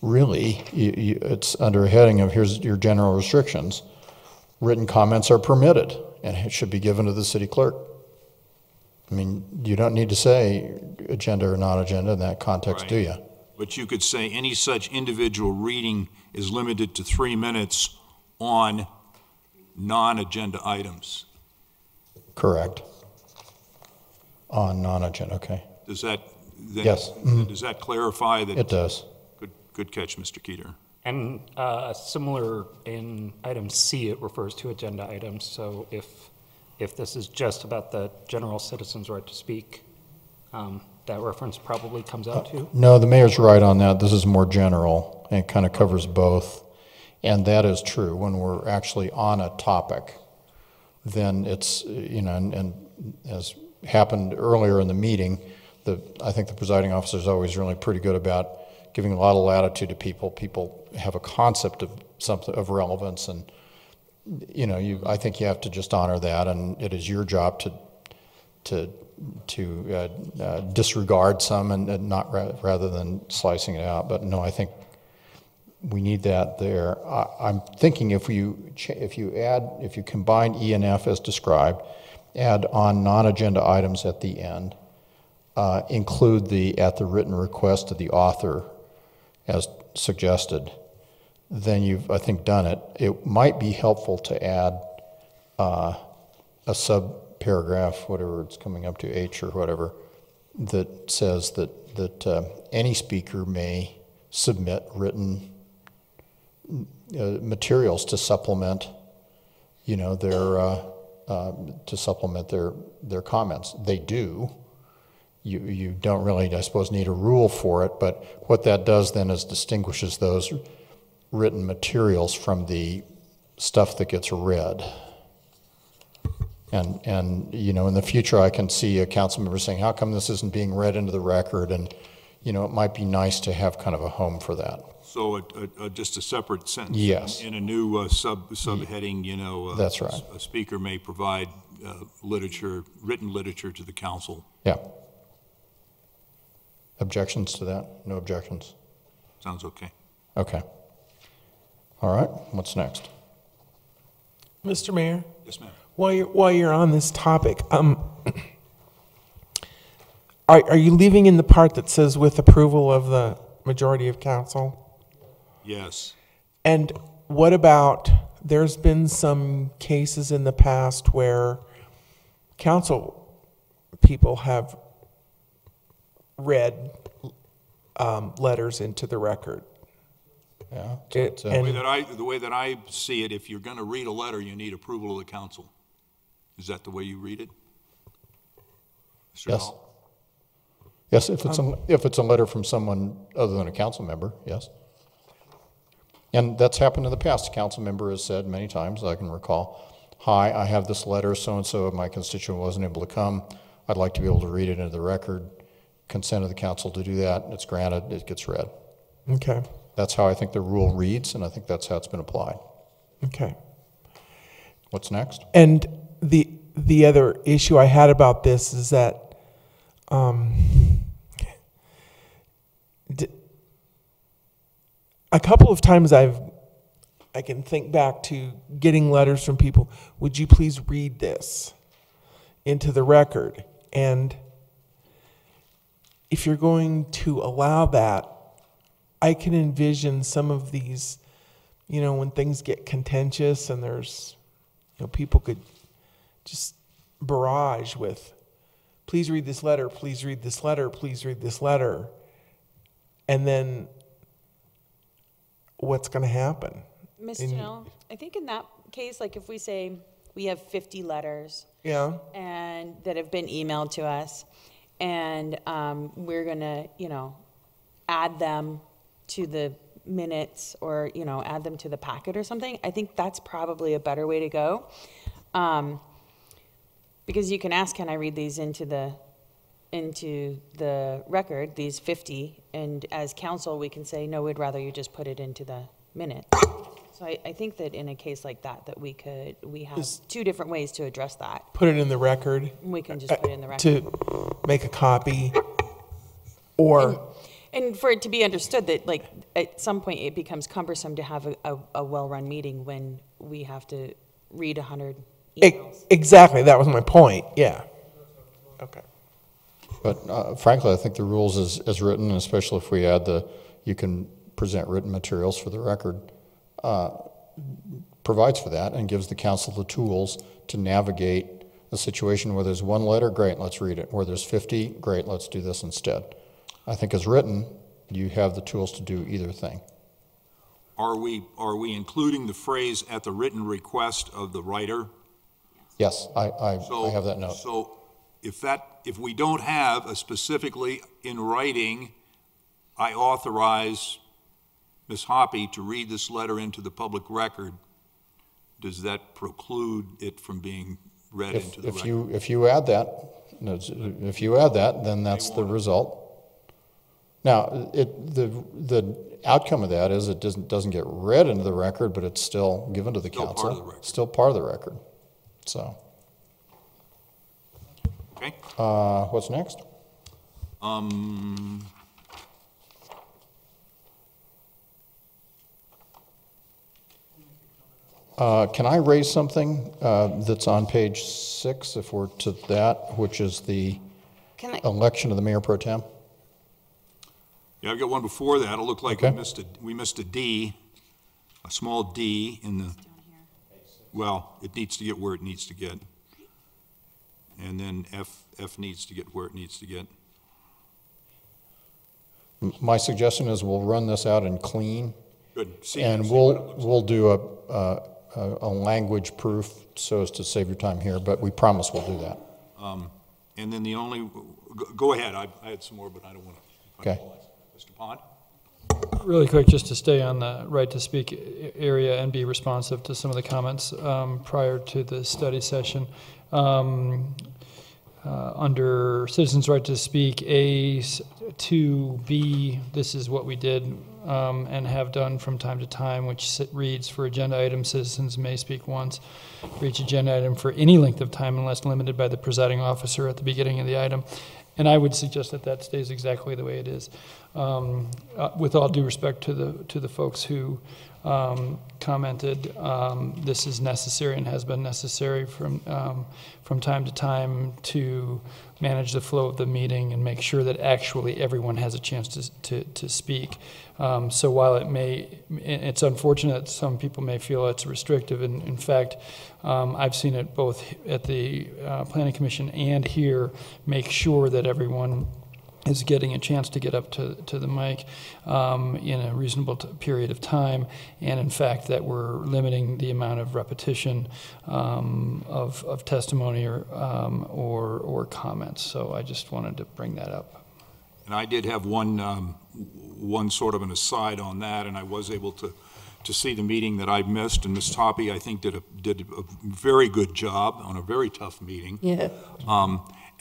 really, it's under a heading of here's your general restrictions. Written comments are permitted, and it should be given to the city clerk. I mean, you don't need to say agenda or non-agenda in that context, do you? But you could say any such individual reading is limited to 3 minutes on non-agenda items. Correct. On non-agenda, okay. Does that? Yes. Does that clarify that? It does. Good catch, Mr. Keeter. And similar in item C, it refers to agenda items. So if this is just about the general citizen's right to speak, that reference probably comes out too? No, the mayor's right on that. This is more general, and it kind of covers both. And that is true. When we're actually on a topic, then it's, and as happened earlier in the meeting, I think the presiding officer is always really pretty good about giving a lot of latitude to people. People have a concept of something of relevance, and I think you have to just honor that, and it is your job to disregard some and not rather than slicing it out. But no, I think we need that there. I'm thinking if you combine E and F as described, add on non-agenda items at the end, include at the written request of the author as suggested, then you've, I think, done it. It might be helpful to add a sub-paragraph, whatever it's coming up to, H or whatever, that says that any speaker may submit written materials to supplement, their comments. They do. You don't really, I suppose, need a rule for it, but what that does then is distinguishes those written materials from the stuff that gets read. And in the future, I can see a council member saying, how come this isn't being read into the record? And, it might be nice to have kind of a home for that. So just a separate sentence. Yes. In a new subheading, that's right. A speaker may provide written literature to the council. Yeah. Objections to that? No objections? Sounds okay. Okay. All right, what's next? Mr. Mayor? Yes, ma'am. While you're on this topic, are you leaving in the part that says with approval of the majority of council? Yes. And what about, there's been some cases in the past where council people have read letters into the record. Yeah. The way that I see it, if you're going to read a letter, you need approval of the council. Is that the way you read it? Mr. Yes. Hall? Yes, if it's a letter from someone other than a council member, yes. And that's happened in the past. A council member has said many times, I can recall, hi, I have this letter, so-and-so, my constituent wasn't able to come. I'd like to be able to read it into the record. Consent of the council to do that. It's granted, it gets read. Okay. That's how I think the rule reads, and I think that's how it's been applied. Okay. What's next? And the other issue I had about this is that a couple of times I can think back to getting letters from people, would you please read this into the record? And if you're going to allow that, I can envision some of these, when things get contentious and there's, people could just barrage with, please read this letter, please read this letter, please read this letter. And then what's going to happen? Ms. Janelle, I think in that case, like if we say we have 50 letters and that have been emailed to us, and we're going to, add them to the minutes or, add them to the packet or something, I think that's probably a better way to go. Because you can ask, can I read these into the record, these 50, and as council, we can say, no, we'd rather you just put it into the minute. So I think that in a case like that, we have two different ways to address that. Put it in the record. We can just put it in the record. To make a copy, or... And for it to be understood that, like, at some point it becomes cumbersome to have a well-run meeting when we have to read 100 emails. Exactly, that was my point, yeah. Okay. But frankly, I think the rules as written, especially if we add you can present written materials for the record, provides for that and gives the council the tools to navigate a situation where there's one letter, great, let's read it. Where there's 50, great, let's do this instead. I think as written, you have the tools to do either thing. Are we including the phrase at the written request of the writer? Yes, I have that note. So if we don't have a specifically in writing, I authorize Ms. Hoppy to read this letter into the public record, does that preclude it from being read into the record? If you add that, then that's the result. Now, the outcome of that is it doesn't get read into the record, but it's still given to the council. Part of the record. Still part of the record. So. Okay. What's next? Can I raise something that's on page 6, if we're to that, which is the election of the mayor pro tem? Yeah, I've got one before that. It looked like Okay. we missed a D, a small D in the, well, it needs to get where it needs to get. And then F needs to get where it needs to get. My suggestion is we'll run this out in clean. Good. And we'll do a language proof so as to save your time here, but we promise we'll do that. And then the only, go ahead. I had some more, but I don't want to. Okay. Mr. Pond? Really quick, just to stay on the right to speak area and be responsive to some of the comments prior to the study session. Under citizens' right to speak, A to B, this is what we did and have done from time to time, which reads, for agenda items, citizens may speak once for each agenda item for any length of time unless limited by the presiding officer at the beginning of the item. And I would suggest that that stays exactly the way it is. With all due respect to the folks who commented, this is necessary and has been necessary from time to time to manage the flow of the meeting and make sure that actually everyone has a chance to speak. So while it's unfortunate that some people may feel it's restrictive, and in fact, I've seen it both at the Planning Commission and here, make sure that everyone is getting a chance to get up to the mic in a reasonable period of time, and in fact that we're limiting the amount of repetition of testimony or comments. So I just wanted to bring that up. And I did have one sort of an aside on that, and I was able to see the meeting that I missed, and Ms. Toppy, I think, did a very good job on a very tough meeting. Yeah.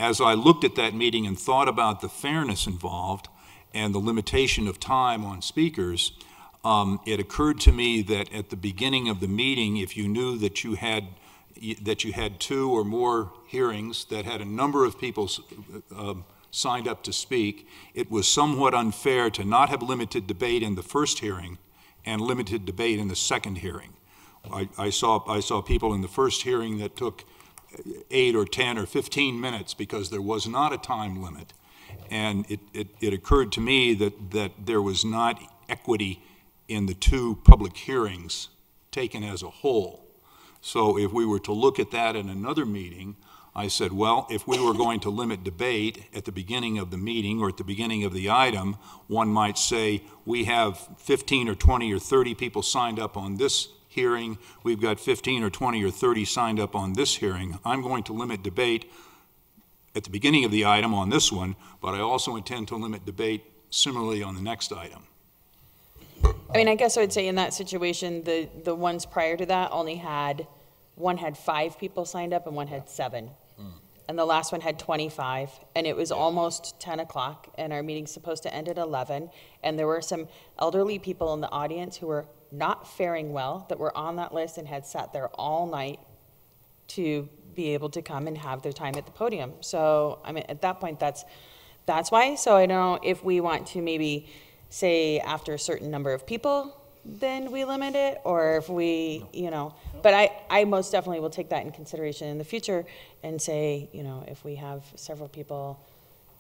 As I looked at that meeting and thought about the fairness involved and the limitation of time on speakers, it occurred to me that at the beginning of the meeting, if you knew that you had 2 or more hearings that had a number of people signed up to speak, it was somewhat unfair to not have limited debate in the first hearing and limited debate in the second hearing. I saw people in the first hearing that took 8 or 10 or 15 minutes because there was not a time limit. And it occurred to me that there was not equity in the 2 public hearings taken as a whole. So if we were to look at that in another meeting, I said, well, if we were going to limit debate at the beginning of the meeting or at the beginning of the item, one might say we have 15 or 20 or 30 people signed up on this hearing, we've got 15 or 20 or 30 signed up on this hearing. I'm going to limit debate at the beginning of the item on this one, but I also intend to limit debate similarly on the next item. I mean, I guess I would say in that situation, the ones prior to that one had 5 people signed up and one had 7. And the last one had 25, and it was almost 10 o'clock, and our meeting's supposed to end at 11, and there were some elderly people in the audience who were not faring well, that were on that list and had sat there all night to be able to come and have their time at the podium. So, I mean, at that point, that's why. So I don't know if we want to maybe say after a certain number of people, then we limit it, or if we, but I most definitely will take that in consideration in the future and say, if we have several people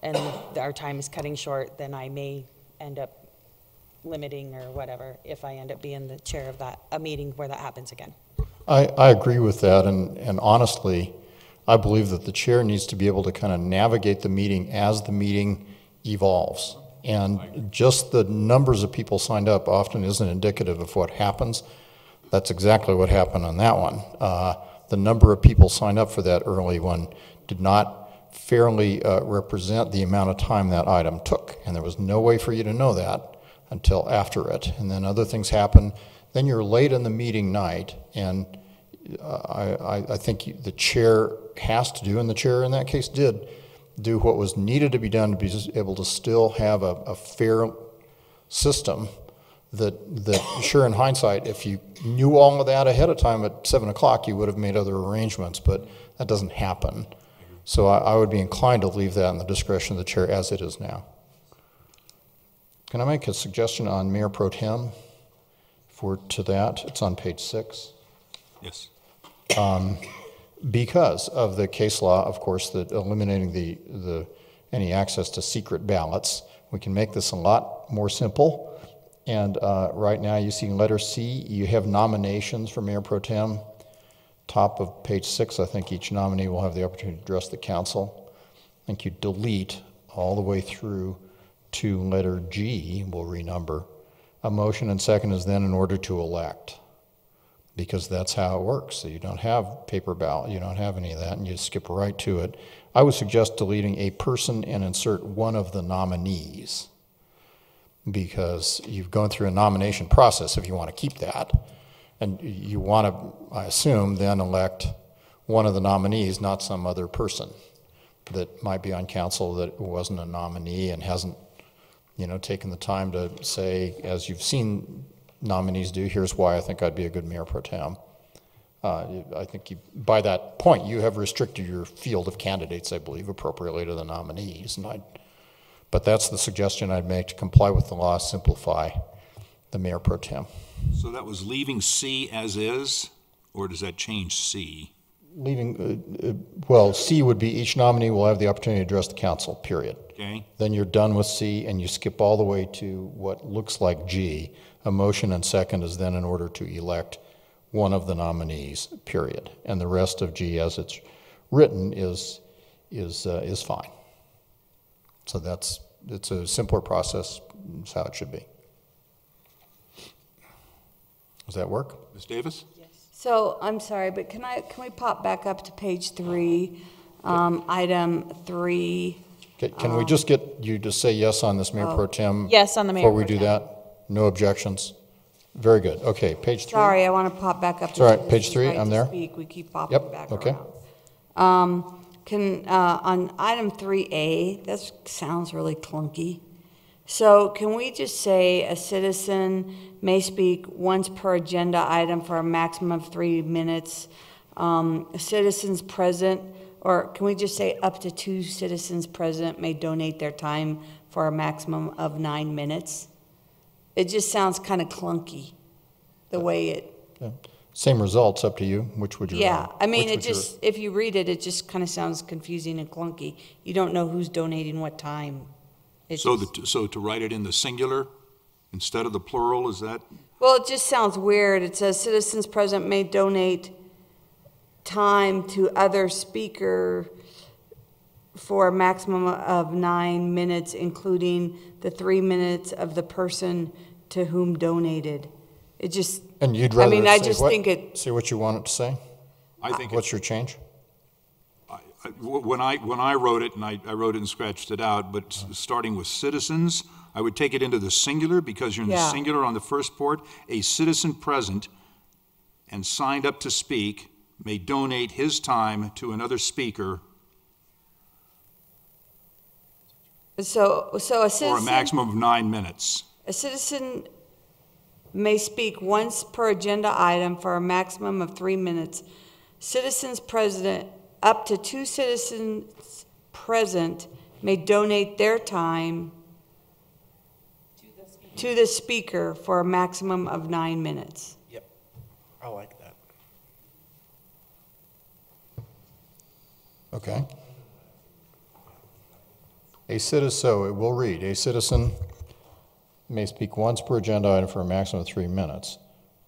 and our time is cutting short, then I may end up limiting or whatever if I end up being the chair of a meeting where that happens again. I agree with that, and honestly, I believe that the chair needs to be able to kind of navigate the meeting as the meeting evolves. And just the numbers of people signed up often isn't indicative of what happens. That's exactly what happened on that one. The number of people signed up for that early one did not fairly represent the amount of time that item took. And there was no way for you to know that until after it. And then other things happen. Then you're late in the meeting night, and I think the chair has to do, and the chair in that case did, do what was needed to be done to be able to still have a fair system that sure, in hindsight, if you knew all of that ahead of time at 7 o'clock, you would have made other arrangements, but that doesn't happen. So I would be inclined to leave that in the discretion of the chair as it is now. Can I make a suggestion on Mayor Pro Tem to that? It's on page 6. Yes. Because of the case law, of course, that eliminating any access to secret ballots, we can make this a lot more simple. And right now, you see in letter C, you have nominations for Mayor Pro Tem. Top of page 6, I think each nominee will have the opportunity to address the council. I think you delete all the way through to letter G, we'll renumber. A motion and second is then in order to elect, because that's how it works. So you don't have paper ballot, you don't have any of that, and you skip right to it. I would suggest deleting a person and insert one of the nominees, because you've gone through a nomination process if you want to keep that. And you want to, I assume, then elect one of the nominees, not some other person that might be on council that wasn't a nominee and hasn't, taken the time to say, as you've seen nominees do, here's why I think I'd be a good Mayor Pro Tem. I think by that point, you have restricted your field of candidates, I believe, appropriately to the nominees. But that's the suggestion I'd make to comply with the law, simplify the Mayor Pro Tem. So that was leaving C as is, or does that change C? Well, C would be each nominee will have the opportunity to address the council, period. Okay. Then you're done with C, and you skip all the way to what looks like G. A motion and second is then in order to elect one of the nominees, period. And the rest of G, as it's written, is fine. So it's a simpler process. It's how it should be. Does that work? Ms. Davis? So, I'm sorry, but can we pop back up to page 3, item 3? Can we just get you to say yes on this Mayor Pro Tem? Yes on the Mayor Before we Pro do Tem. that? No objections? Very good. Okay, page 3. Sorry, I want to pop back up. It's all right, to page 3, right I'm to there. Speak. We keep popping Yep, back okay. around. On item 3A, that sounds really clunky. So can we just say a citizen may speak once per agenda item for a maximum of 3 minutes? Citizens present, or can we just say up to 2 citizens present may donate their time for a maximum of 9 minutes? It just sounds kind of clunky, the way it. Yeah. Same results, up to you. Which would you? Yeah, I mean, which it would you- just, if you read it, it just kind of sounds confusing and clunky. You don't know who's donating what time. It's So, just- so to write it in the singular instead of the plural, is that? Well, it just sounds weird. It says citizens present may donate time to other speaker for a maximum of 9 minutes, including the 3 minutes of the person to whom donated. It just, And you'd rather I say just what? think it, See what you want it to say? I think What's your change? when I wrote it, and I wrote it and scratched it out, but starting with citizens, I would take it into the singular because you're in the Yeah. singular on the first part. A citizen present and signed up to speak may donate his time to another speaker so a for a citizen. maximum of 9 minutes. A citizen may speak once per agenda item for a maximum of 3 minutes. Citizens present, up to 2 citizens present may donate their time to the speaker for a maximum of 9 minutes. Yep, I like that. Okay. So it will read, a citizen may speak once per agenda item for a maximum of 3 minutes.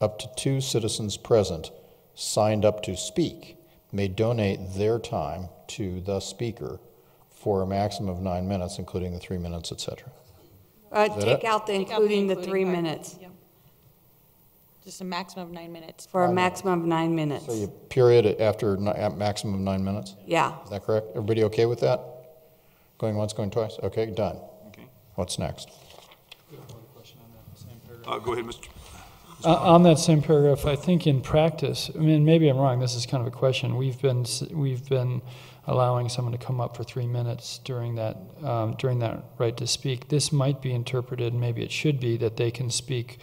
Up to 2 citizens present signed up to speak may donate their time to the speaker for a maximum of 9 minutes, including the 3 minutes, etc. Is that Take it? out the including the 3 minutes Just a maximum of 9 minutes. for a maximum of 9 minutes. So you period after at maximum of 9 minutes? Yeah. Is that correct? Everybody okay with that? Going once, going twice? Okay, done. Okay. What's next? Go ahead, Mr. On that same paragraph, I think in practice, I mean, maybe I'm wrong, this is kind of a question. We've been allowing someone to come up for 3 minutes during that right to speak. This might be interpreted, maybe it should be, that they can speak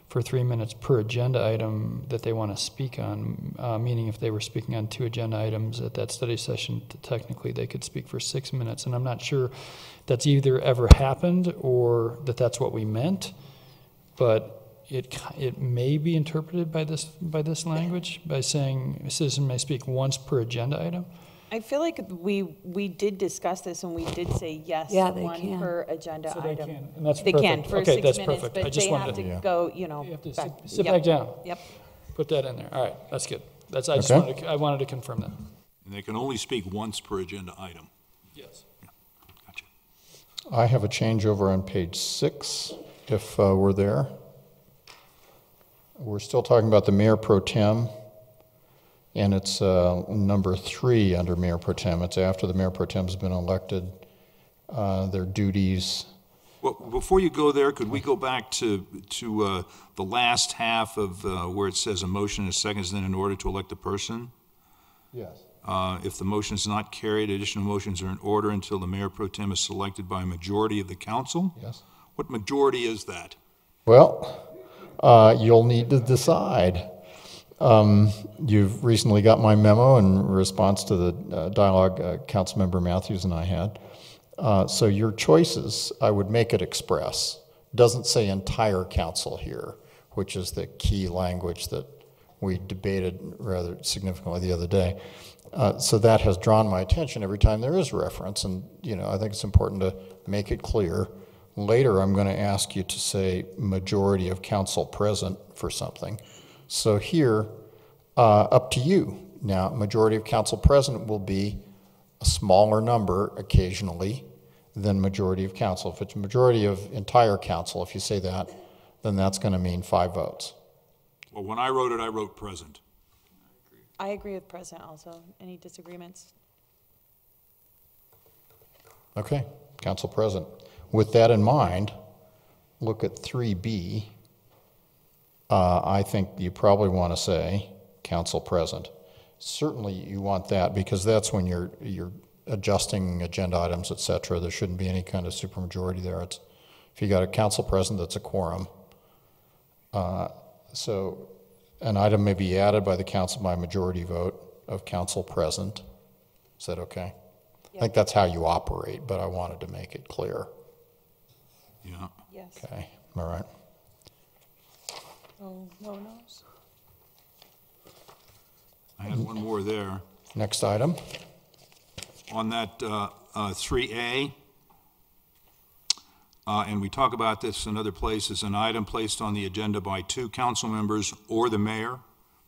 for 3 minutes per agenda item that they want to speak on, meaning if they were speaking on 2 agenda items at that study session, technically they could speak for 6 minutes. And I'm not sure that's either ever happened or that that's what we meant, but it may be interpreted by this language by saying a citizen may speak once per agenda item. I feel like we did discuss this and we did say yes, Yeah, they one can. per agenda So they item. can, and that's They can perfect. for Okay, 6 that's minutes, perfect. I but just they wanted have to- to Yeah. go, You have to back. sit Yep. back down. Yep. Put that in there. All right, that's good. I just Okay. wanted to confirm that. And they can only speak once per agenda item. Yes. I have a change over on page 6, if we're there. We're still talking about the mayor pro tem, and it's number 3 under mayor pro tem. It's after the mayor pro tem's been elected, their duties. Well, before you go there, could we go back to the last half of where it says a motion and a second is then in order to elect a person? Yes. If the motion is not carried, additional motions are in order until the mayor pro tem is selected by a majority of the council? Yes. What majority is that? Well, you'll need to decide. You've recently got my memo in response to the dialogue Councilmember Matthews and I had. So your choices, I would make it express. Doesn't say entire council here, which is the key language that we debated rather significantly the other day. So that has drawn my attention every time there is reference, and I think it's important to make it clear. Later, I'm going to ask you to say majority of council present for something. So here, up to you. Now, majority of council present will be a smaller number occasionally than majority of council. If it's majority of entire council, if you say that, then that's going to mean 5 votes. Well, when I wrote it, I wrote present. I agree with present also. Any disagreements? Okay, council present. With that in mind, look at 3B. I think you probably want to say council present. Certainly you want that because that's when you're adjusting agenda items, et cetera. There shouldn't be any kind of supermajority there. If you got a council present, that's a quorum. So an item may be added by the council by majority vote of council present. Is that okay? Yep. I think that's how you operate, but I wanted to make it clear. Yeah. Yes. Okay, all right. Oh, no nos? I had one more there. Next item. On that 3A, and we talk about this in other places, an item placed on the agenda by 2 council members or the mayor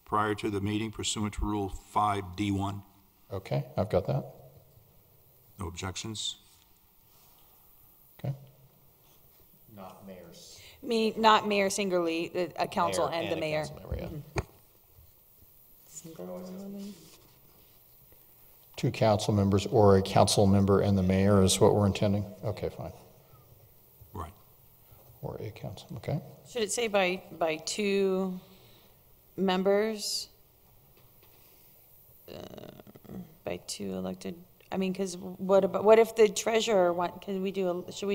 prior to the meeting pursuant to Rule 5D1. Okay, I've got that. No objections? Okay. Not mayors. Not mayor singularly, a council Mayor and the and a mayor. council member, yeah. Singularly. 2 council members or a council member and the mayor is what we're intending? Okay, fine. Right. Or a council, okay. Should it say by 2 members? By 2 elected, I mean, because what if the treasurer should we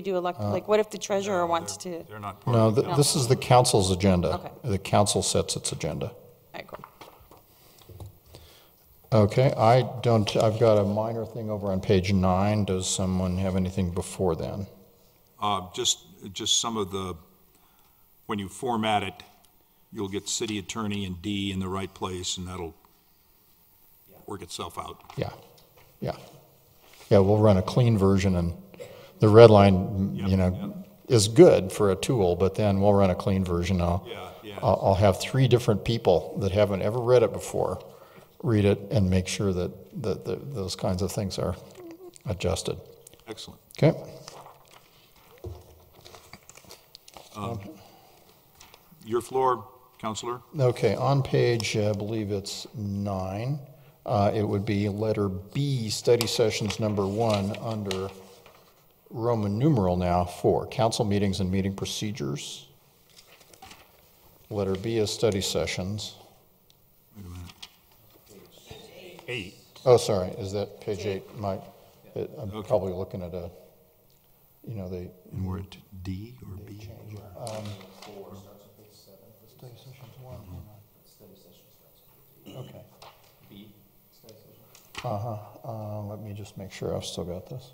do elect, like, what if the treasurer wants to? They're not part No, of the this is the council's agenda. Okay. The council sets its agenda. All right, cool. Okay, I've got a minor thing over on page 9. Does someone have anything before then? Just some of the, when you format it, you'll get city attorney and D in the right place, and that'll work itself out. Yeah, yeah. Yeah, we'll run a clean version, and the red line, is good for a tool, but then we'll run a clean version. I'll have 3 different people that haven't ever read it before read it and make sure that those kinds of things are adjusted. Excellent. Okay. Your floor, Counselor. Okay, on page, I believe it's 9, it would be letter B, study sessions number 1 under Roman numeral now 4, council meetings and meeting procedures. Letter B is study sessions. Wait a minute. 8. Oh, sorry, is that page 8? I'm probably looking at a, they. We're at D or B? Study sessions 1. Okay. B, study session. Let me just make sure I've still got this.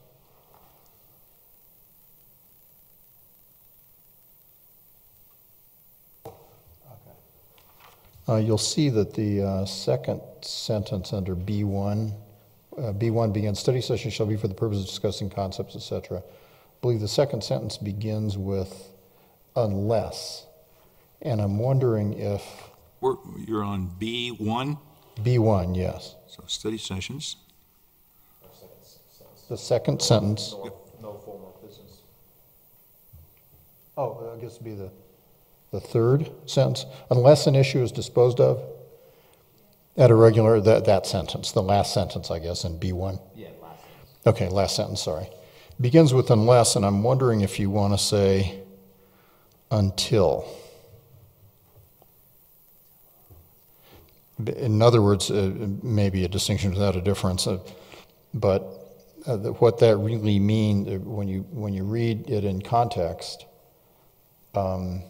You'll see that the second sentence under B1, B1 begins, study session shall be for the purpose of discussing concepts, etc. I believe the second sentence begins with unless. And I'm wondering if... You're on B1? B1, yes. So study sessions. The second sentence. No formal business. Oh, I guess it'd be the third sentence. Unless an issue is disposed of at a regular, that sentence, the last sentence, I guess, in B1. Yeah, last sentence. Okay, last sentence, sorry. Begins with unless, and I'm wondering if you want to say until. In other words, maybe a distinction without a difference, but what that really means when you read it in context, you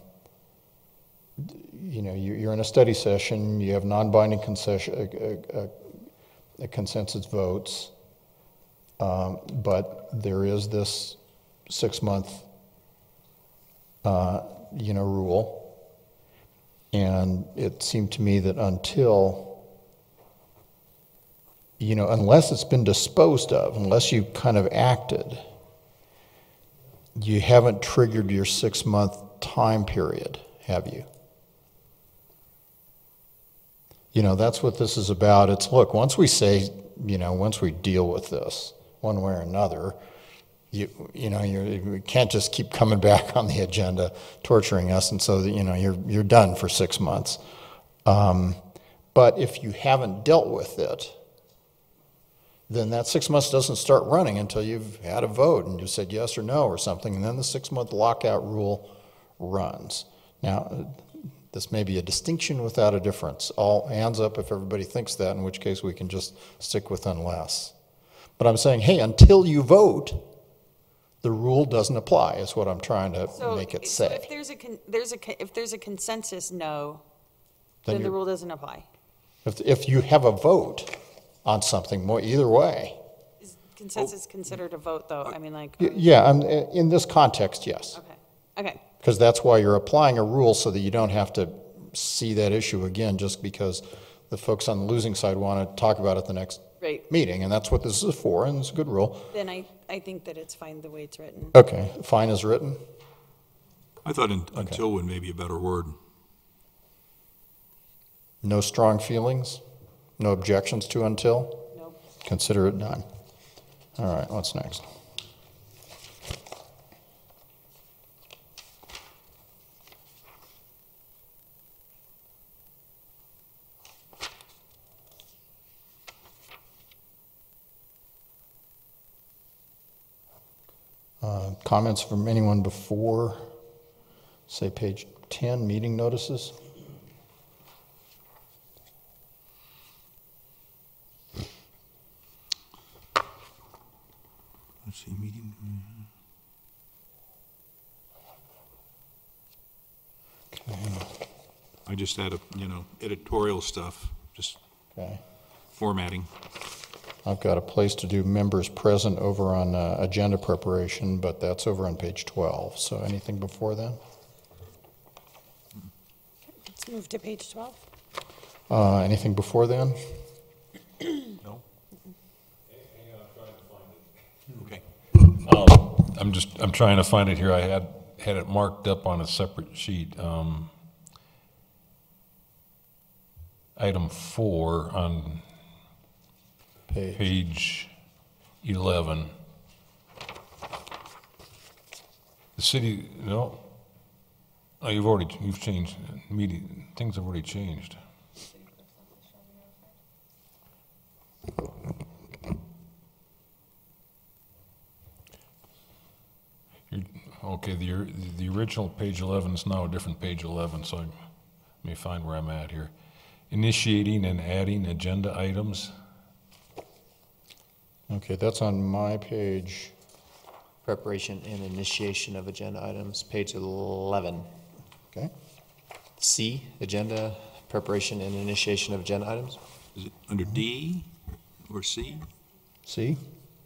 know, you're in a study session, you have non-binding consensus votes, but there is this 6-month, you know, rule. And it seemed to me that until, you know, unless it's been disposed of, unless you kind of acted, you haven't triggered your 6-month time period, have you? You know, that's what this is about. It's, look, once we say, you know, once we deal with this one way or another, you know, you can't just keep coming back on the agenda, torturing us, and so that, you know, you're done for 6 months. But if you haven't dealt with it, then that 6 months doesn't start running until you've had a vote and you said yes or no or something, and then the 6-month lockout rule runs. Now, this may be a distinction without a difference. All hands up if everybody thinks that, in which case we can just stick with unless. But I'm saying, hey, until you vote, the rule doesn't apply, is what I'm trying to make it say. So if there's a consensus no, then the rule doesn't apply. If you have a vote on something, either way. Is consensus considered a vote, though? I mean, like. Yeah, in this context, yes. Okay. Because that's why you're applying a rule, so that you don't have to see that issue again just because the folks on the losing side want to talk about it the next meeting, and that's what this is for, and it's a good rule. Then I think that it's fine the way it's written. Okay, fine as written? I thought until would maybe a better word. No strong feelings? No objections to until? Nope. Consider it done. All right, what's next? Comments from anyone before, say, page 10, meeting notices? Let's see, meeting. Okay. I just had editorial stuff, just formatting. I've got a place to do members present over on agenda preparation, but that's over on page 12. So anything before then? Let's move to page 12. Anything before then? No. Okay. I'm trying to find it here. I had it marked up on a separate sheet. Item 4 on page 11. The city, no. Oh, you've changed meeting. Things have already changed. Okay, the original page 11 is now a different page 11, so let me find where I'm at here. Initiating and adding agenda items. Okay, that's on my page. Preparation and initiation of agenda items, page 11. Okay. C, agenda, preparation and initiation of agenda items. Is it under D or C? C?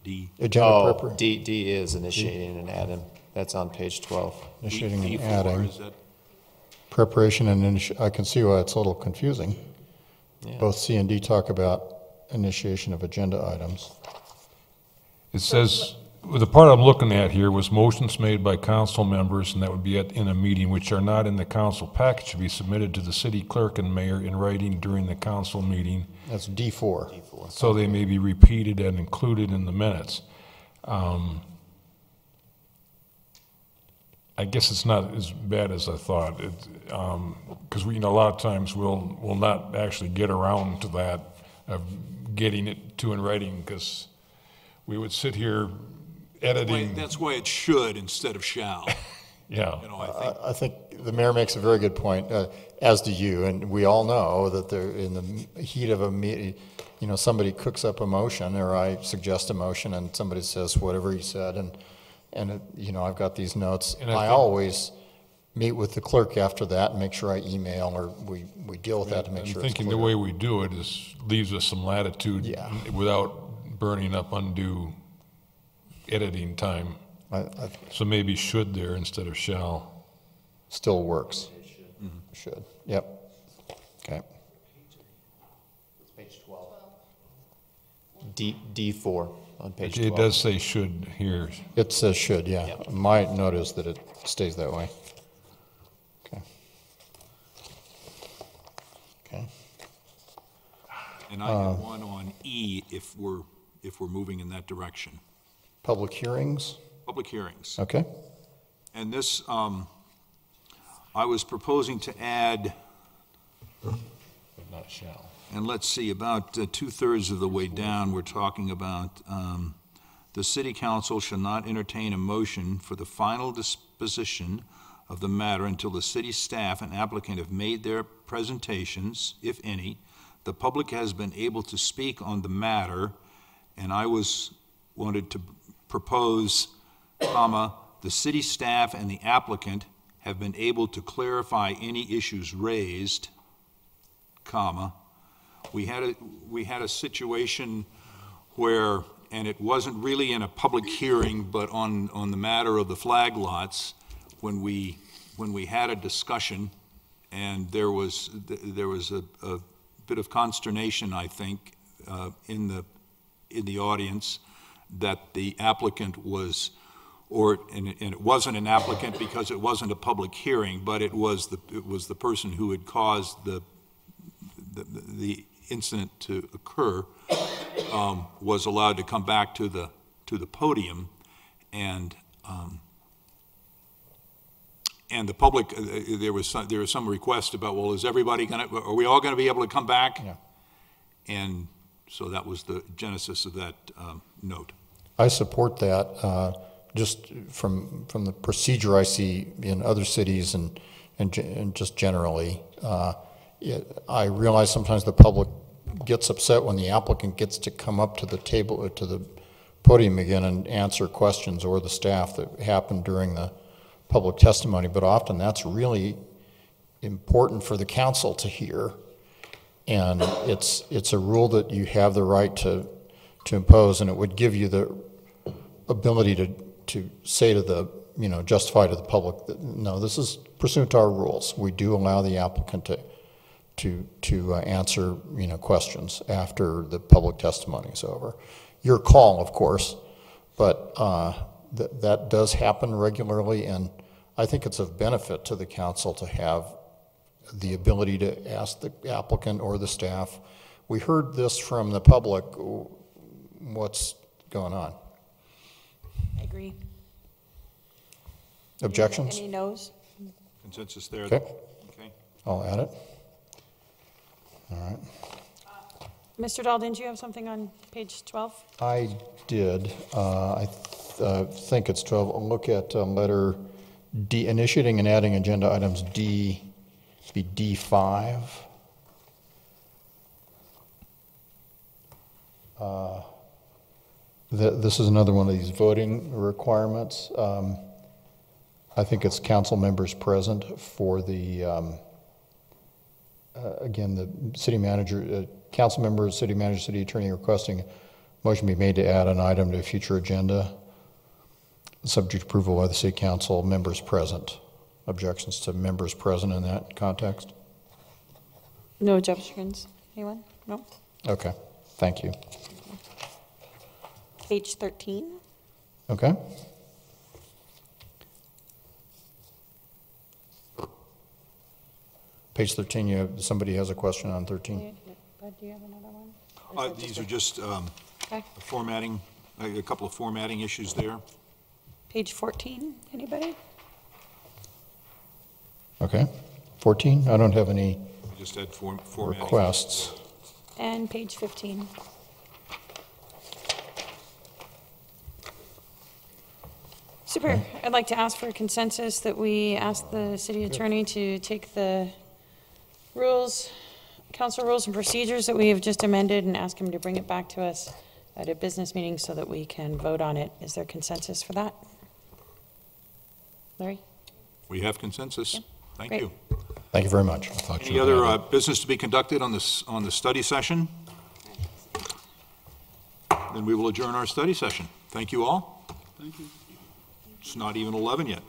D. Agenda prepper. D is initiating and adding. That's on page 12. Initiating and D4, adding. is that Preparation and I can see why it's a little confusing. Yeah. Both C and D talk about initiation of agenda items. It says, the part I'm looking at here was motions made by council members, and that would be in a meeting, which are not in the council package, should be submitted to the city clerk and mayor in writing during the council meeting. That's D4. So they may be repeated and included in the minutes. I guess it's not as bad as I thought, because we, a lot of times we'll not actually get around to that, of getting it to in writing, because we would sit here editing. That's why it should instead of shall. Yeah. I think the mayor makes a very good point, as do you, and we all know that they're in the heat of a meeting. Somebody cooks up a motion, or I suggest a motion, and somebody says whatever he said, and I've got these notes. And I always meet with the clerk after that and make sure I email, or we deal with that to make sure it's thinking clear. the way we do it leaves us some latitude without burning up undue editing time. So maybe should there instead of shall. Still works. Should. Yep. Okay. It's page 12. D4 on page 12. It does say should here. It says should, yeah. My note is that it stays that way. Okay. Okay. And I have one on E if we're moving in that direction. Public hearings? Public hearings. Okay. And this, I was proposing to add, but not shall. And let's see, about 2/3 of the way down, we're talking about the city council shall not entertain a motion for the final disposition of the matter until the city staff and applicant have made their presentations, if any. The public has been able to speak on the matter, and I wanted to propose, the city staff and the applicant have been able to clarify any issues raised, we had a situation where, and it wasn't really in a public hearing, but on the matter of the flag lots, when we had a discussion, and there was a bit of consternation, I think, in the audience, that the applicant was, and it wasn't an applicant because it wasn't a public hearing, but it was the person who had caused the incident to occur, was allowed to come back to the podium, and the public, there was some request about, well, are we all going to be able to come back? Yeah. And so that was the genesis of that note. I support that, just from the procedure I see in other cities and just generally. I realize sometimes the public gets upset when the applicant gets to come up to the table, to the podium again and answer questions, or the staff, that happened during the public testimony, but often that's really important for the council to hear. And it's a rule that you have the right to impose, and it would give you the ability to say to the, justify to the public that, no, this is pursuant to our rules. We do allow the applicant to answer, questions after the public testimony is over. Your call, of course, but that does happen regularly, and I think it's of benefit to the council to have the ability to ask the applicant or the staff, we heard this from the public, what's going on? I agree. Objections? Any no's? Consensus there? Okay. Okay. I'll add it. All right. Mr. Dahl, didn't you have something on page 12? I did. I think it's 12. I'll look at letter D, initiating and adding agenda items D, be D5. This is another one of these voting requirements. I think it's council members present for the, again, the city manager, council members, city manager, city attorney requesting a motion be made to add an item to a future agenda, subject to approval by the city council members present. objections to members present in that context? No objections. Anyone? No? Okay, thank you. Page 13. Okay. Page 13, somebody has a question on 13? Bud, do you have another one? These are just Okay. formatting, a couple of formatting issues there. Page 14, anybody? Okay. 14, I don't have any We just had formatting. requests. And page 15. Super. I'd like to ask for a consensus that we ask the city attorney to take the rules, council rules and procedures that we have just amended and ask him to bring it back to us at a business meeting so that we can vote on it. Is there consensus for that? Larry? We have consensus. Thank Great. you. Thank you very much. Any other business to be conducted on this, on the study session? Then we will adjourn our study session. Thank you all. Thank you. It's not even 11 yet.